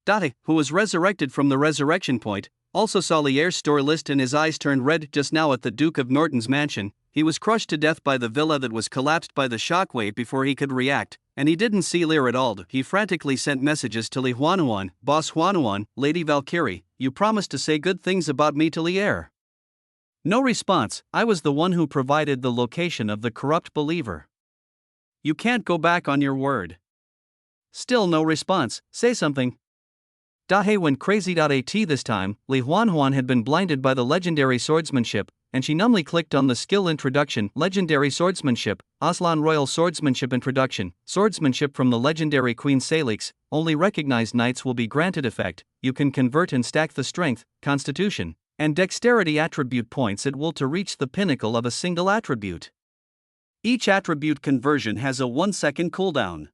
Date, who was resurrected from the resurrection point, also saw Lear's store list and his eyes turned red just now at the Duke of Norton's mansion. He was crushed to death by the villa that was collapsed by the shockwave before he could react, and he didn't see Lear at all. He frantically sent messages to Li Huanuan, Boss Huanuan, Lady Valkyrie, you promised to say good things about me to Lear. No response. I was the one who provided the location of the corrupt believer. You can't go back on your word. Still no response. Say something. Dahe went crazy. At this time, Li Huanhuan had been blinded by the legendary swordsmanship, and she numbly clicked on the skill introduction, legendary swordsmanship, Aslan Royal Swordsmanship Introduction, swordsmanship from the legendary Queen Salix, only recognized knights will be granted effect, you can convert and stack the strength, constitution, and dexterity attribute points at will to reach the pinnacle of a single attribute. Each attribute conversion has a 1-second cooldown.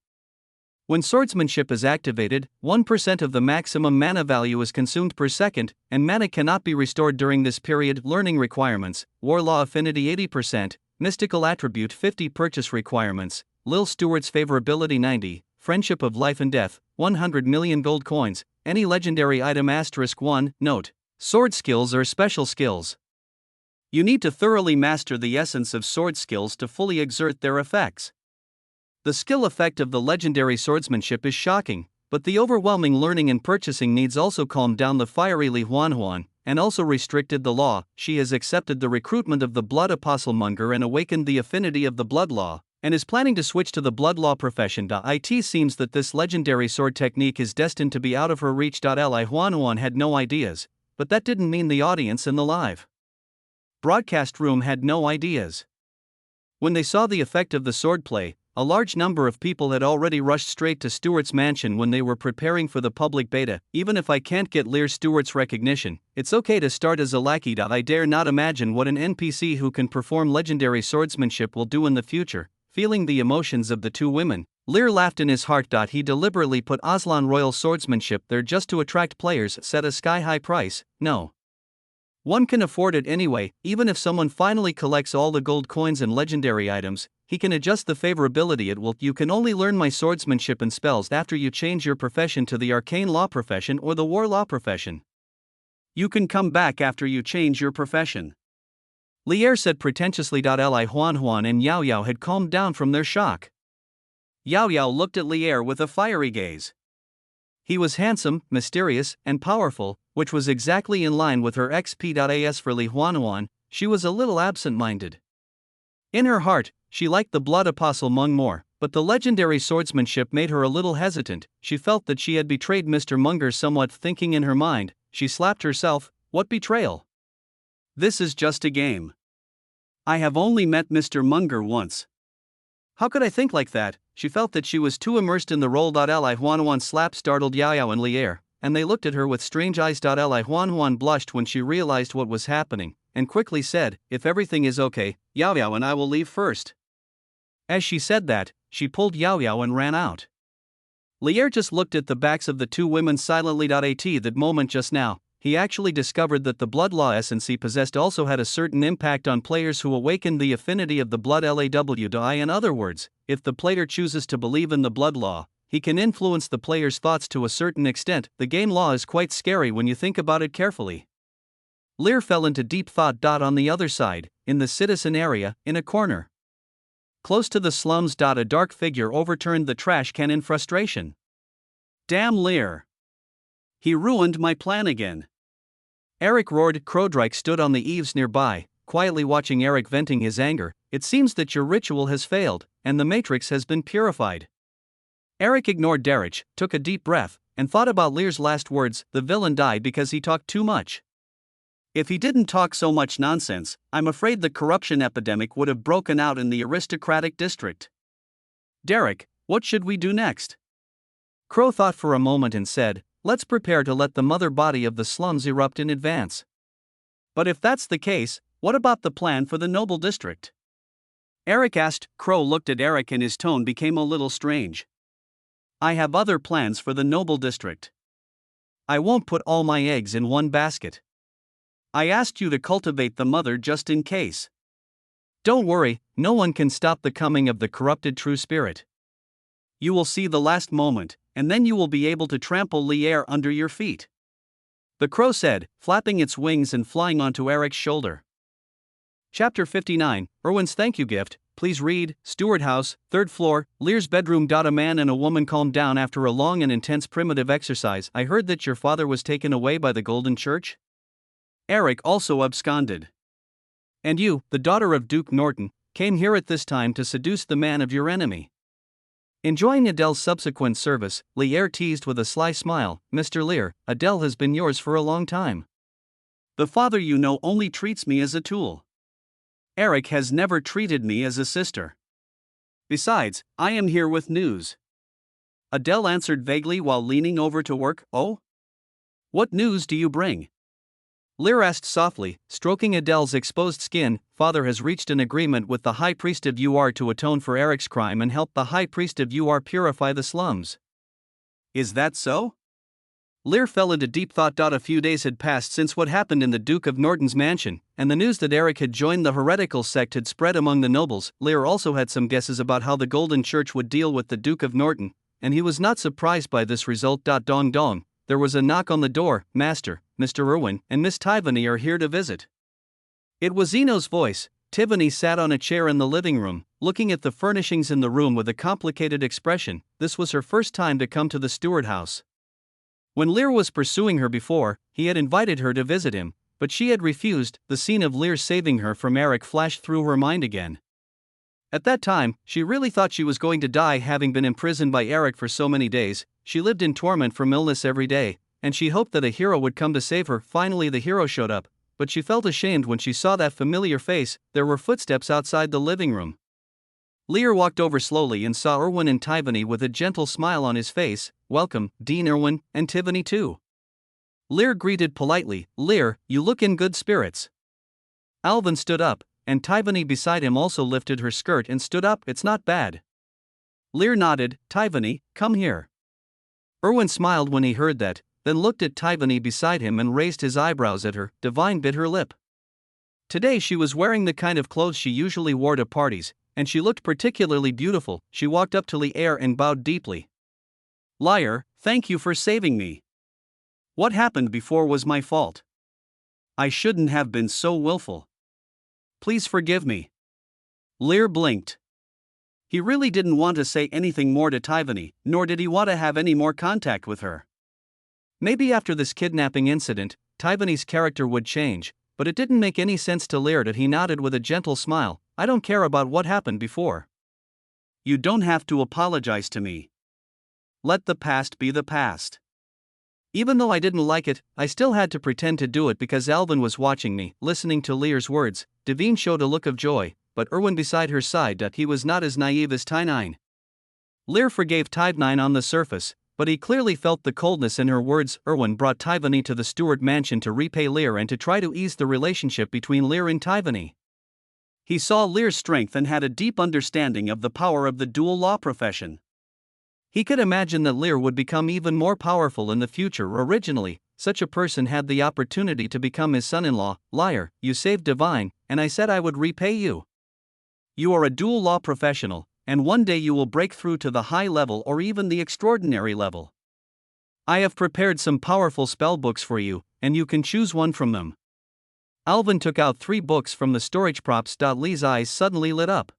When swordsmanship is activated, 1% of the maximum mana value is consumed per second, and mana cannot be restored during this period. Learning requirements: War Law Affinity 80%, Mystical Attribute 50. Purchase requirements: Lil Stewart's Favorability 90, Friendship of Life and Death, 100 million gold coins, any legendary item *1. Note: sword skills are special skills. You need to thoroughly master the essence of sword skills to fully exert their effects. The skill effect of the legendary swordsmanship is shocking, but the overwhelming learning and purchasing needs also calmed down the fiery Li Huanhuan, and also restricted the law. She has accepted the recruitment of the Blood Apostle Monger and awakened the affinity of the Blood Law, and is planning to switch to the Blood Law profession. It seems that this legendary sword technique is destined to be out of her reach. Li Huanhuan had no ideas, but that didn't mean the audience in the live broadcast room had no ideas. When they saw the effect of the swordplay, a large number of people had already rushed straight to Stewart's mansion when they were preparing for the public beta. Even if I can't get Lear Stewart's recognition, it's okay to start as a lackey. I dare not imagine what an NPC who can perform legendary swordsmanship will do in the future. Feeling the emotions of the two women, Lear laughed in his heart. He deliberately put Aslan Royal Swordsmanship there just to attract players, set a sky-high price. No. One can afford it anyway. Even if someone finally collects all the gold coins and legendary items, he can adjust the favorability at will. You can only learn my swordsmanship and spells after you change your profession to the arcane law profession or the war law profession. You can come back after you change your profession. Lear said pretentiously. Li Huanhuan and Yao Yao had calmed down from their shock. Yao Yao looked at Lear with a fiery gaze. He was handsome, mysterious, and powerful, which was exactly in line with her XP. For Li Huanhuan, she was a little absent-minded. In her heart, she liked the Blood Apostle Mung more, but the legendary swordsmanship made her a little hesitant. She felt that she had betrayed Mr. Munger somewhat. Thinking in her mind, she slapped herself. What betrayal? This is just a game. I have only met Mr. Munger once. How could I think like that? She felt that she was too immersed in the role. Li Huanhuan slapped startled Yao Yao and Lear, and they looked at her with strange eyes. Li Huanhuan blushed when she realized what was happening, and quickly said, if everything is okay, Yao Yao and I will leave first. As she said that, she pulled Yao Yao and ran out. Lear just looked at the backs of the two women silently. At that moment just now, he actually discovered that the blood law essence he possessed also had a certain impact on players who awakened the affinity of the blood law. In other words, if the player chooses to believe in the blood law, he can influence the player's thoughts to a certain extent. The game law is quite scary when you think about it carefully. Lear fell into deep thought. On the other side, in the citizen area, in a corner close to the slums, a dark figure overturned the trash can in frustration. Damn Lear! He ruined my plan again. Eric roared. Crowdrike stood on the eaves nearby, quietly watching Eric venting his anger. It seems that your ritual has failed, and the Matrix has been purified. Eric ignored Derich, took a deep breath, and thought about Lear's last words. The villain died because he talked too much. If he didn't talk so much nonsense, I'm afraid the corruption epidemic would have broken out in the aristocratic district. Derek, what should we do next? Crow thought for a moment and said, let's prepare to let the mother body of the slums erupt in advance. But if that's the case, what about the plan for the noble district? Eric asked. Crow looked at Eric and his tone became a little strange. I have other plans for the noble district. I won't put all my eggs in one basket. I asked you to cultivate the mother just in case. Don't worry, no one can stop the coming of the corrupted true spirit. You will see the last moment, and then you will be able to trample Lear under your feet. The crow said, flapping its wings and flying onto Eric's shoulder. Chapter 59, Irwin's Thank You Gift. Please read, Stuart House, 3rd floor, Lear's bedroom. A man and a woman calmed down after a long and intense primitive exercise. I heard that your father was taken away by the Golden Church? Eric also absconded. And you, the daughter of Duke Norton, came here at this time to seduce the man of your enemy. Enjoying Adele's subsequent service, Lear teased with a sly smile, Mr. Lear, Adele has been yours for a long time. The father you know only treats me as a tool. Eric has never treated me as a sister. Besides, I am here with news. Adele answered vaguely while leaning over to work. Oh? What news do you bring? Lear asked softly, stroking Adele's exposed skin. Father has reached an agreement with the High Priest of UR to atone for Eric's crime and help the High Priest of UR purify the slums. Is that so? Lear fell into deep thought. A few days had passed since what happened in the Duke of Norton's mansion, and the news that Eric had joined the heretical sect had spread among the nobles. Lear also had some guesses about how the Golden Church would deal with the Duke of Norton, and he was not surprised by this result. Dong dong. There was a knock on the door. Master, Mr. Irwin, and Miss Tivany are here to visit. It was Zeno's voice. Tivany sat on a chair in the living room, looking at the furnishings in the room with a complicated expression. This was her first time to come to the Stuart house. When Lear was pursuing her before, he had invited her to visit him, but she had refused. The scene of Lear saving her from Eric flashed through her mind again. At that time, she really thought she was going to die, having been imprisoned by Eric for so many days. She lived in torment from illness every day, and she hoped that a hero would come to save her. Finally, the hero showed up, but she felt ashamed when she saw that familiar face. There were footsteps outside the living room. Lear walked over slowly and saw Irwin and Tivany with a gentle smile on his face. Welcome, Dean Irwin, and Tivany too. Lear greeted politely. Lear, you look in good spirits. Alvin stood up, and Tivany beside him also lifted her skirt and stood up. It's not bad. Lear nodded. Tivany, come here. Irwin smiled when he heard that, then looked at Tivany beside him and raised his eyebrows at her. Divine bit her lip. Today she was wearing the kind of clothes she usually wore to parties, and she looked particularly beautiful. She walked up to Lear and bowed deeply. Liar, thank you for saving me. What happened before was my fault. I shouldn't have been so willful. Please forgive me. Lear blinked. He really didn't want to say anything more to Tivany, nor did he want to have any more contact with her. Maybe after this kidnapping incident, Tivany's character would change, but it didn't make any sense to Lear that he nodded with a gentle smile. I don't care about what happened before. You don't have to apologize to me. Let the past be the past. Even though I didn't like it, I still had to pretend to do it because Alvin was watching me. Listening to Lear's words, Devine showed a look of joy, but Irwin beside her sighed that he was not as naive as Tivany. Lear forgave Tivany on the surface, but he clearly felt the coldness in her words. Irwin brought Tivany to the Stuart mansion to repay Lear and to try to ease the relationship between Lear and Tivany. He saw Lear's strength and had a deep understanding of the power of the dual law profession. He could imagine that Lear would become even more powerful in the future. Originally, such a person had the opportunity to become his son-in-law. Liar, you saved Divine, and I said I would repay you. You are a dual law professional, and one day you will break through to the high level or even the extraordinary level. I have prepared some powerful spell books for you, and you can choose one from them. Alvin took out 3 books from the storage props. Lee's eyes suddenly lit up.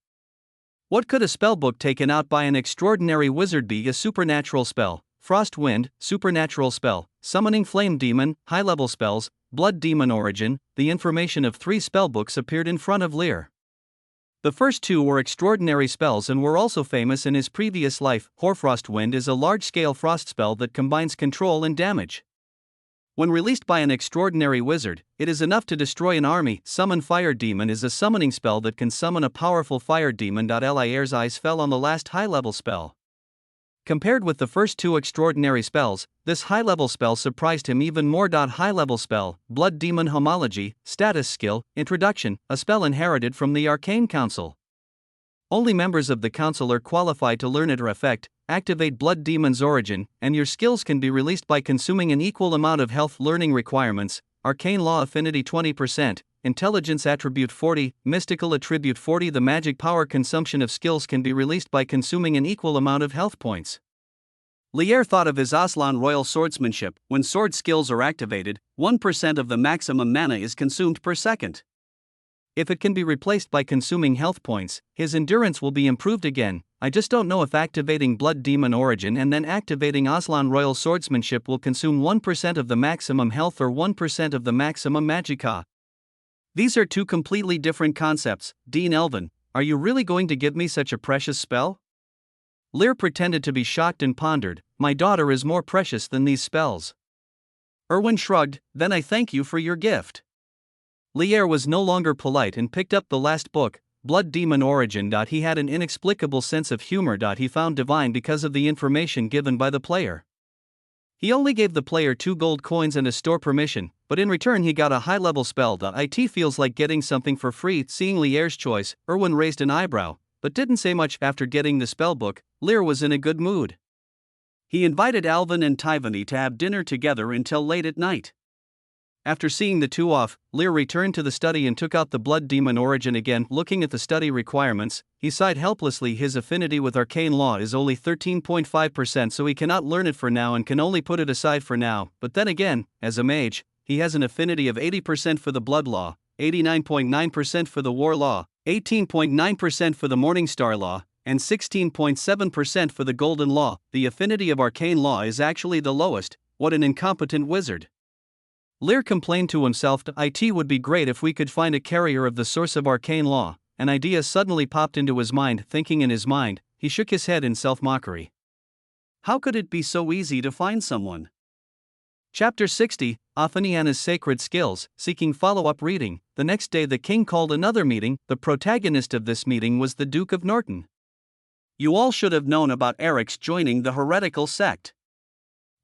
What could a spellbook taken out by an extraordinary wizard be? A supernatural spell, Frost Wind, supernatural spell, Summoning Flame Demon, high-level spells, Blood Demon Origin. The information of 3 spellbooks appeared in front of Lear. The first 2 were extraordinary spells and were also famous in his previous life. Hoarfrost Wind is a large-scale frost spell that combines control and damage. When released by an extraordinary wizard, it is enough to destroy an army. Summon Fire Demon is a summoning spell that can summon a powerful fire demon. Lear's eyes fell on the last high-level spell. Compared with the first 2 extraordinary spells, this high-level spell surprised him even more. High-level spell, Blood Demon Homology, status skill, Introduction, a spell inherited from the Arcane Council. Only members of the Council are qualified to learn it or effect. activate blood demon's origin, and your skills can be released by consuming an equal amount of health learning requirements. Arcane law affinity 20%, intelligence attribute 40, mystical attribute 40. The magic power consumption of skills can be released by consuming an equal amount of health points. Lear thought of his Aslan royal swordsmanship. When sword skills are activated, 1% of the maximum mana is consumed per second. If it can be replaced by consuming health points, his endurance will be improved again. I just don't know if activating Blood Demon Origin and then activating Aslan Royal Swordsmanship will consume 1% of the maximum health or 1% of the maximum magicka. These are two completely different concepts. Dean Elvin, are you really going to give me such a precious spell? Lear pretended to be shocked and pondered. My daughter is more precious than these spells. Erwin shrugged. Then I thank you for your gift. Lear was no longer polite and picked up the last book, Blood Demon Origin. He had an inexplicable sense of humor. He found divine because of the information given by the player. He only gave the player 2 gold coins and a store permission, but in return he got a high-level spell. It feels like getting something for free. Seeing Lear's choice, Erwin raised an eyebrow, but didn't say much. After getting the spellbook, Lear was in a good mood. He invited Alvin and Tivany to have dinner together until late at night. After seeing the two off, Lear returned to the study and took out the Blood Demon Origin again. Looking at the study requirements, he sighed helplessly. His affinity with arcane law is only 13.5%, so he cannot learn it for now and can only put it aside for now. But then again, as a mage, he has an affinity of 80% for the blood law, 89.9% for the war law, 18.9% for the Morningstar law, and 16.7% for the golden law. The affinity of arcane law is actually the lowest. What an incompetent wizard. Lear complained to himself. It would be great if we could find a carrier of the source of arcane law. An idea suddenly popped into his mind. Thinking in his mind, he shook his head in self-mockery. How could it be so easy to find someone? Chapter 60, Atheniana's Sacred Skills, seeking follow-up reading. The next day the king called another meeting. The protagonist of this meeting was the Duke of Norton. You all should have known about Eric's joining the heretical sect.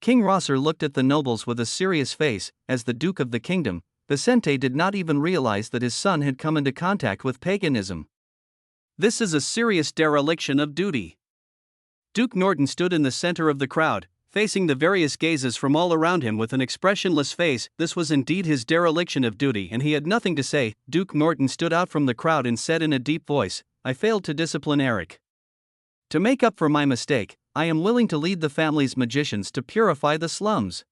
King Rosser looked at the nobles with a serious face. As the Duke of the Kingdom, Vicente did not even realize that his son had come into contact with paganism. This is a serious dereliction of duty. Duke Norton stood in the center of the crowd, facing the various gazes from all around him with an expressionless face. This was indeed his dereliction of duty, and he had nothing to say. Duke Norton stood out from the crowd and said in a deep voice, "I failed to discipline Eric. To make up for my mistake, I am willing to lead the family's magicians to purify the slums."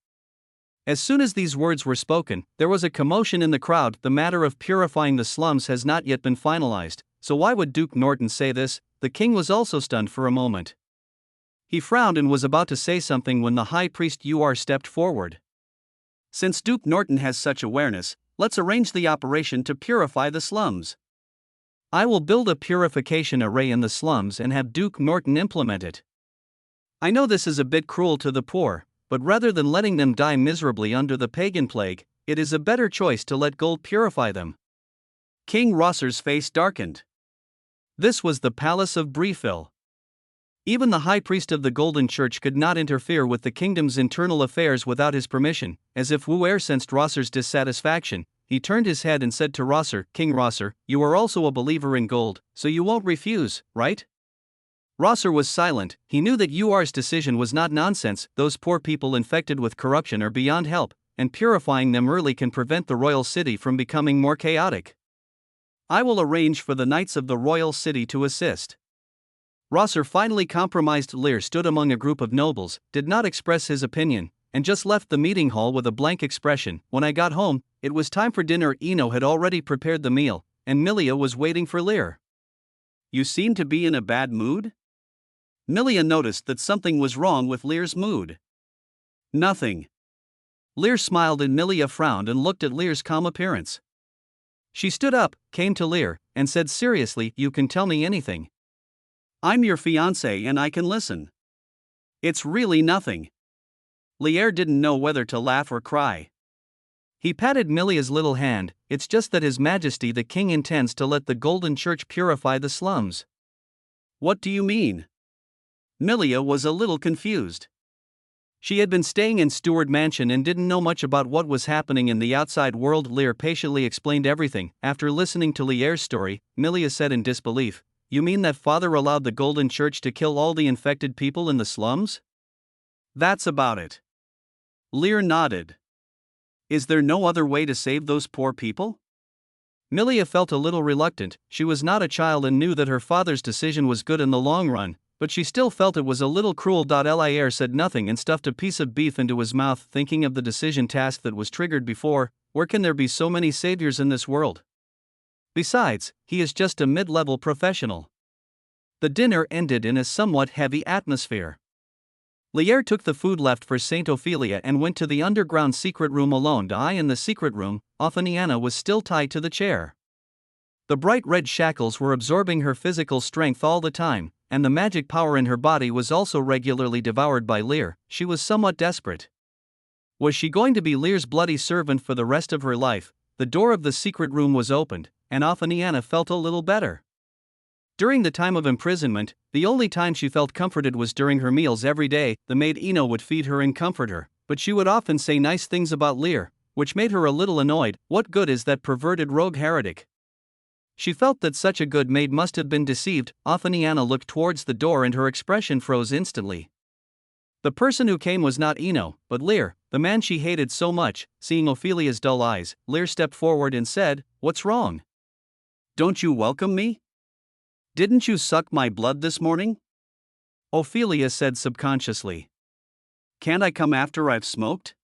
As soon as these words were spoken, there was a commotion in the crowd. The matter of purifying the slums has not yet been finalized, so why would Duke Norton say this? The king was also stunned for a moment. He frowned and was about to say something when the high priest stepped forward. Since Duke Norton has such awareness, let's arrange the operation to purify the slums. I will build a purification array in the slums and have Duke Norton implement it. I know this is a bit cruel to the poor, but rather than letting them die miserably under the pagan plague, it is a better choice to let gold purify them. King Rosser's face darkened. This was the palace of Briefil. Even the high priest of the Golden Church could not interfere with the kingdom's internal affairs without his permission. As if Wuer sensed Rosser's dissatisfaction, he turned his head and said to Rosser, "King Rosser, you are also a believer in gold, so you won't refuse, right?" Rosser was silent. He knew that Uar's decision was not nonsense. Those poor people infected with corruption are beyond help, and purifying them early can prevent the royal city from becoming more chaotic. I will arrange for the knights of the royal city to assist. Rosser finally compromised. Lear stood among a group of nobles, did not express his opinion, and just left the meeting hall with a blank expression. When I got home, it was time for dinner. Eno had already prepared the meal, and Milia was waiting for Lear. You seem to be in a bad mood? Milia noticed that something was wrong with Lear's mood. Nothing. Lear smiled and Milia frowned and looked at Lear's calm appearance. She stood up, came to Lear, and said seriously, "You can tell me anything. I'm your fiancée and I can listen." It's really nothing. Lear didn't know whether to laugh or cry. He patted Milia's little hand. "It's just that His Majesty the King intends to let the Golden Church purify the slums." What do you mean? Milia was a little confused. She had been staying in Stuart Mansion and didn't know much about what was happening in the outside world. Lear patiently explained everything. After listening to Lear's story, Milia said in disbelief, You mean that Father allowed the Golden Church to kill all the infected people in the slums? That's about it. Lear nodded. Is there no other way to save those poor people? Milia felt a little reluctant. She was not a child and knew that her father's decision was good in the long run, but she still felt it was a little cruel. Lear said nothing and stuffed a piece of beef into his mouth, thinking of the decision task that was triggered before. Where can there be so many saviors in this world? Besides, he is just a mid-level professional. The dinner ended in a somewhat heavy atmosphere. Lear took the food left for Saint Ophelia and went to the underground secret room alone. In the secret room, Ophaniana was still tied to the chair. The bright red shackles were absorbing her physical strength all the time, and the magic power in her body was also regularly devoured by Lear. She was somewhat desperate. Was she going to be Lear's bloody servant for the rest of her life? The door of the secret room was opened, and Ophaniana felt a little better. During the time of imprisonment, the only time she felt comforted was during her meals every day. The maid Ino would feed her and comfort her, but she would often say nice things about Lear, which made her a little annoyed. What good is that perverted rogue heretic? She felt that such a good maid must have been deceived. Ophaniana looked towards the door and her expression froze instantly. The person who came was not Ino, but Lear, the man she hated so much. Seeing Ophelia's dull eyes, Lear stepped forward and said, "What's wrong? Don't you welcome me? Didn't you suck my blood this morning?" Ophelia said subconsciously. "Can't I come after I've smoked?"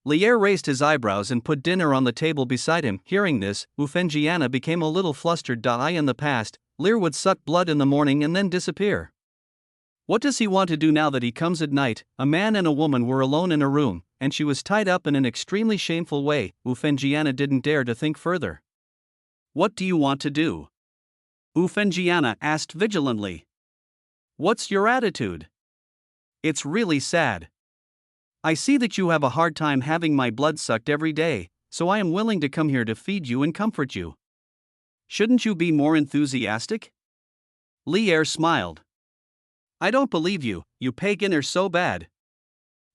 Lear raised his eyebrows and put dinner on the table beside him. Hearing this, Ophaniana became a little flustered. In the past, Lear would suck blood in the morning and then disappear. What does he want to do now that he comes at night? A man and a woman were alone in a room, and she was tied up in an extremely shameful way. Ophaniana didn't dare to think further. "What do you want to do?" Ophaniana asked vigilantly. "What's your attitude? It's really sad. I see that you have a hard time having my blood sucked every day, so I am willing to come here to feed you and comfort you. Shouldn't you be more enthusiastic?" Lear smiled. "I don't believe you, you pagan are so bad."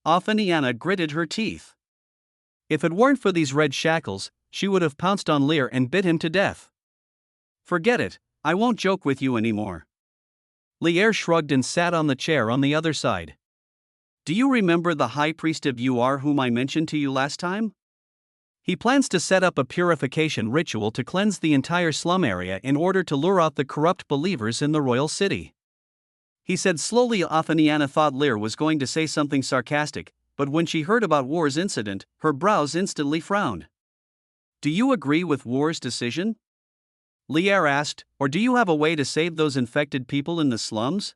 Ophaniana gritted her teeth. If it weren't for these red shackles, she would have pounced on Lear and bit him to death. "Forget it, I won't joke with you anymore." Lear shrugged and sat on the chair on the other side. "Do you remember the high priest of UR whom I mentioned to you last time? He plans to set up a purification ritual to cleanse the entire slum area in order to lure out the corrupt believers in the royal city," he said slowly. Ophaniana thought Lear was going to say something sarcastic, but when she heard about War's incident, her brows instantly frowned. "Do you agree with War's decision?" Lear asked, "or do you have a way to save those infected people in the slums?"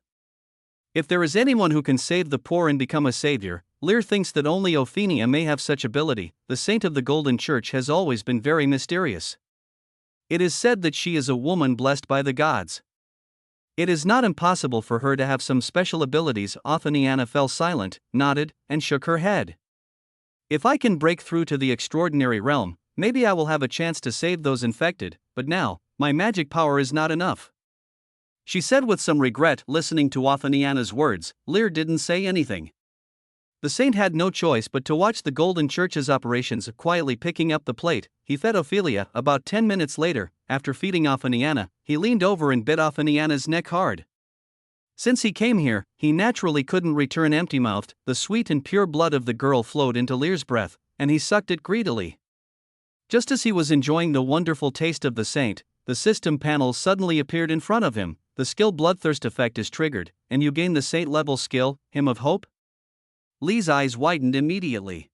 If there is anyone who can save the poor and become a savior, Lear thinks that only Ophania may have such ability. The saint of the Golden Church has always been very mysterious. It is said that she is a woman blessed by the gods. It is not impossible for her to have some special abilities. Ophaniana fell silent, nodded, and shook her head. "If I can break through to the extraordinary realm, maybe I will have a chance to save those infected, but now, my magic power is not enough," she said with some regret. Listening to Ophaniana's words, Lear didn't say anything. The saint had no choice but to watch the Golden Church's operations. Quietly picking up the plate, he fed Ophelia. About 10 minutes later, after feeding Ophaniana, he leaned over and bit Ophaniana's neck hard. Since he came here, he naturally couldn't return empty-mouthed. The sweet and pure blood of the girl flowed into Lear's breath, and he sucked it greedily. Just as he was enjoying the wonderful taste of the saint, the system panel suddenly appeared in front of him. The skill bloodthirst effect is triggered, and you gain the saint level skill, Hymn of Hope. Lee's eyes widened immediately.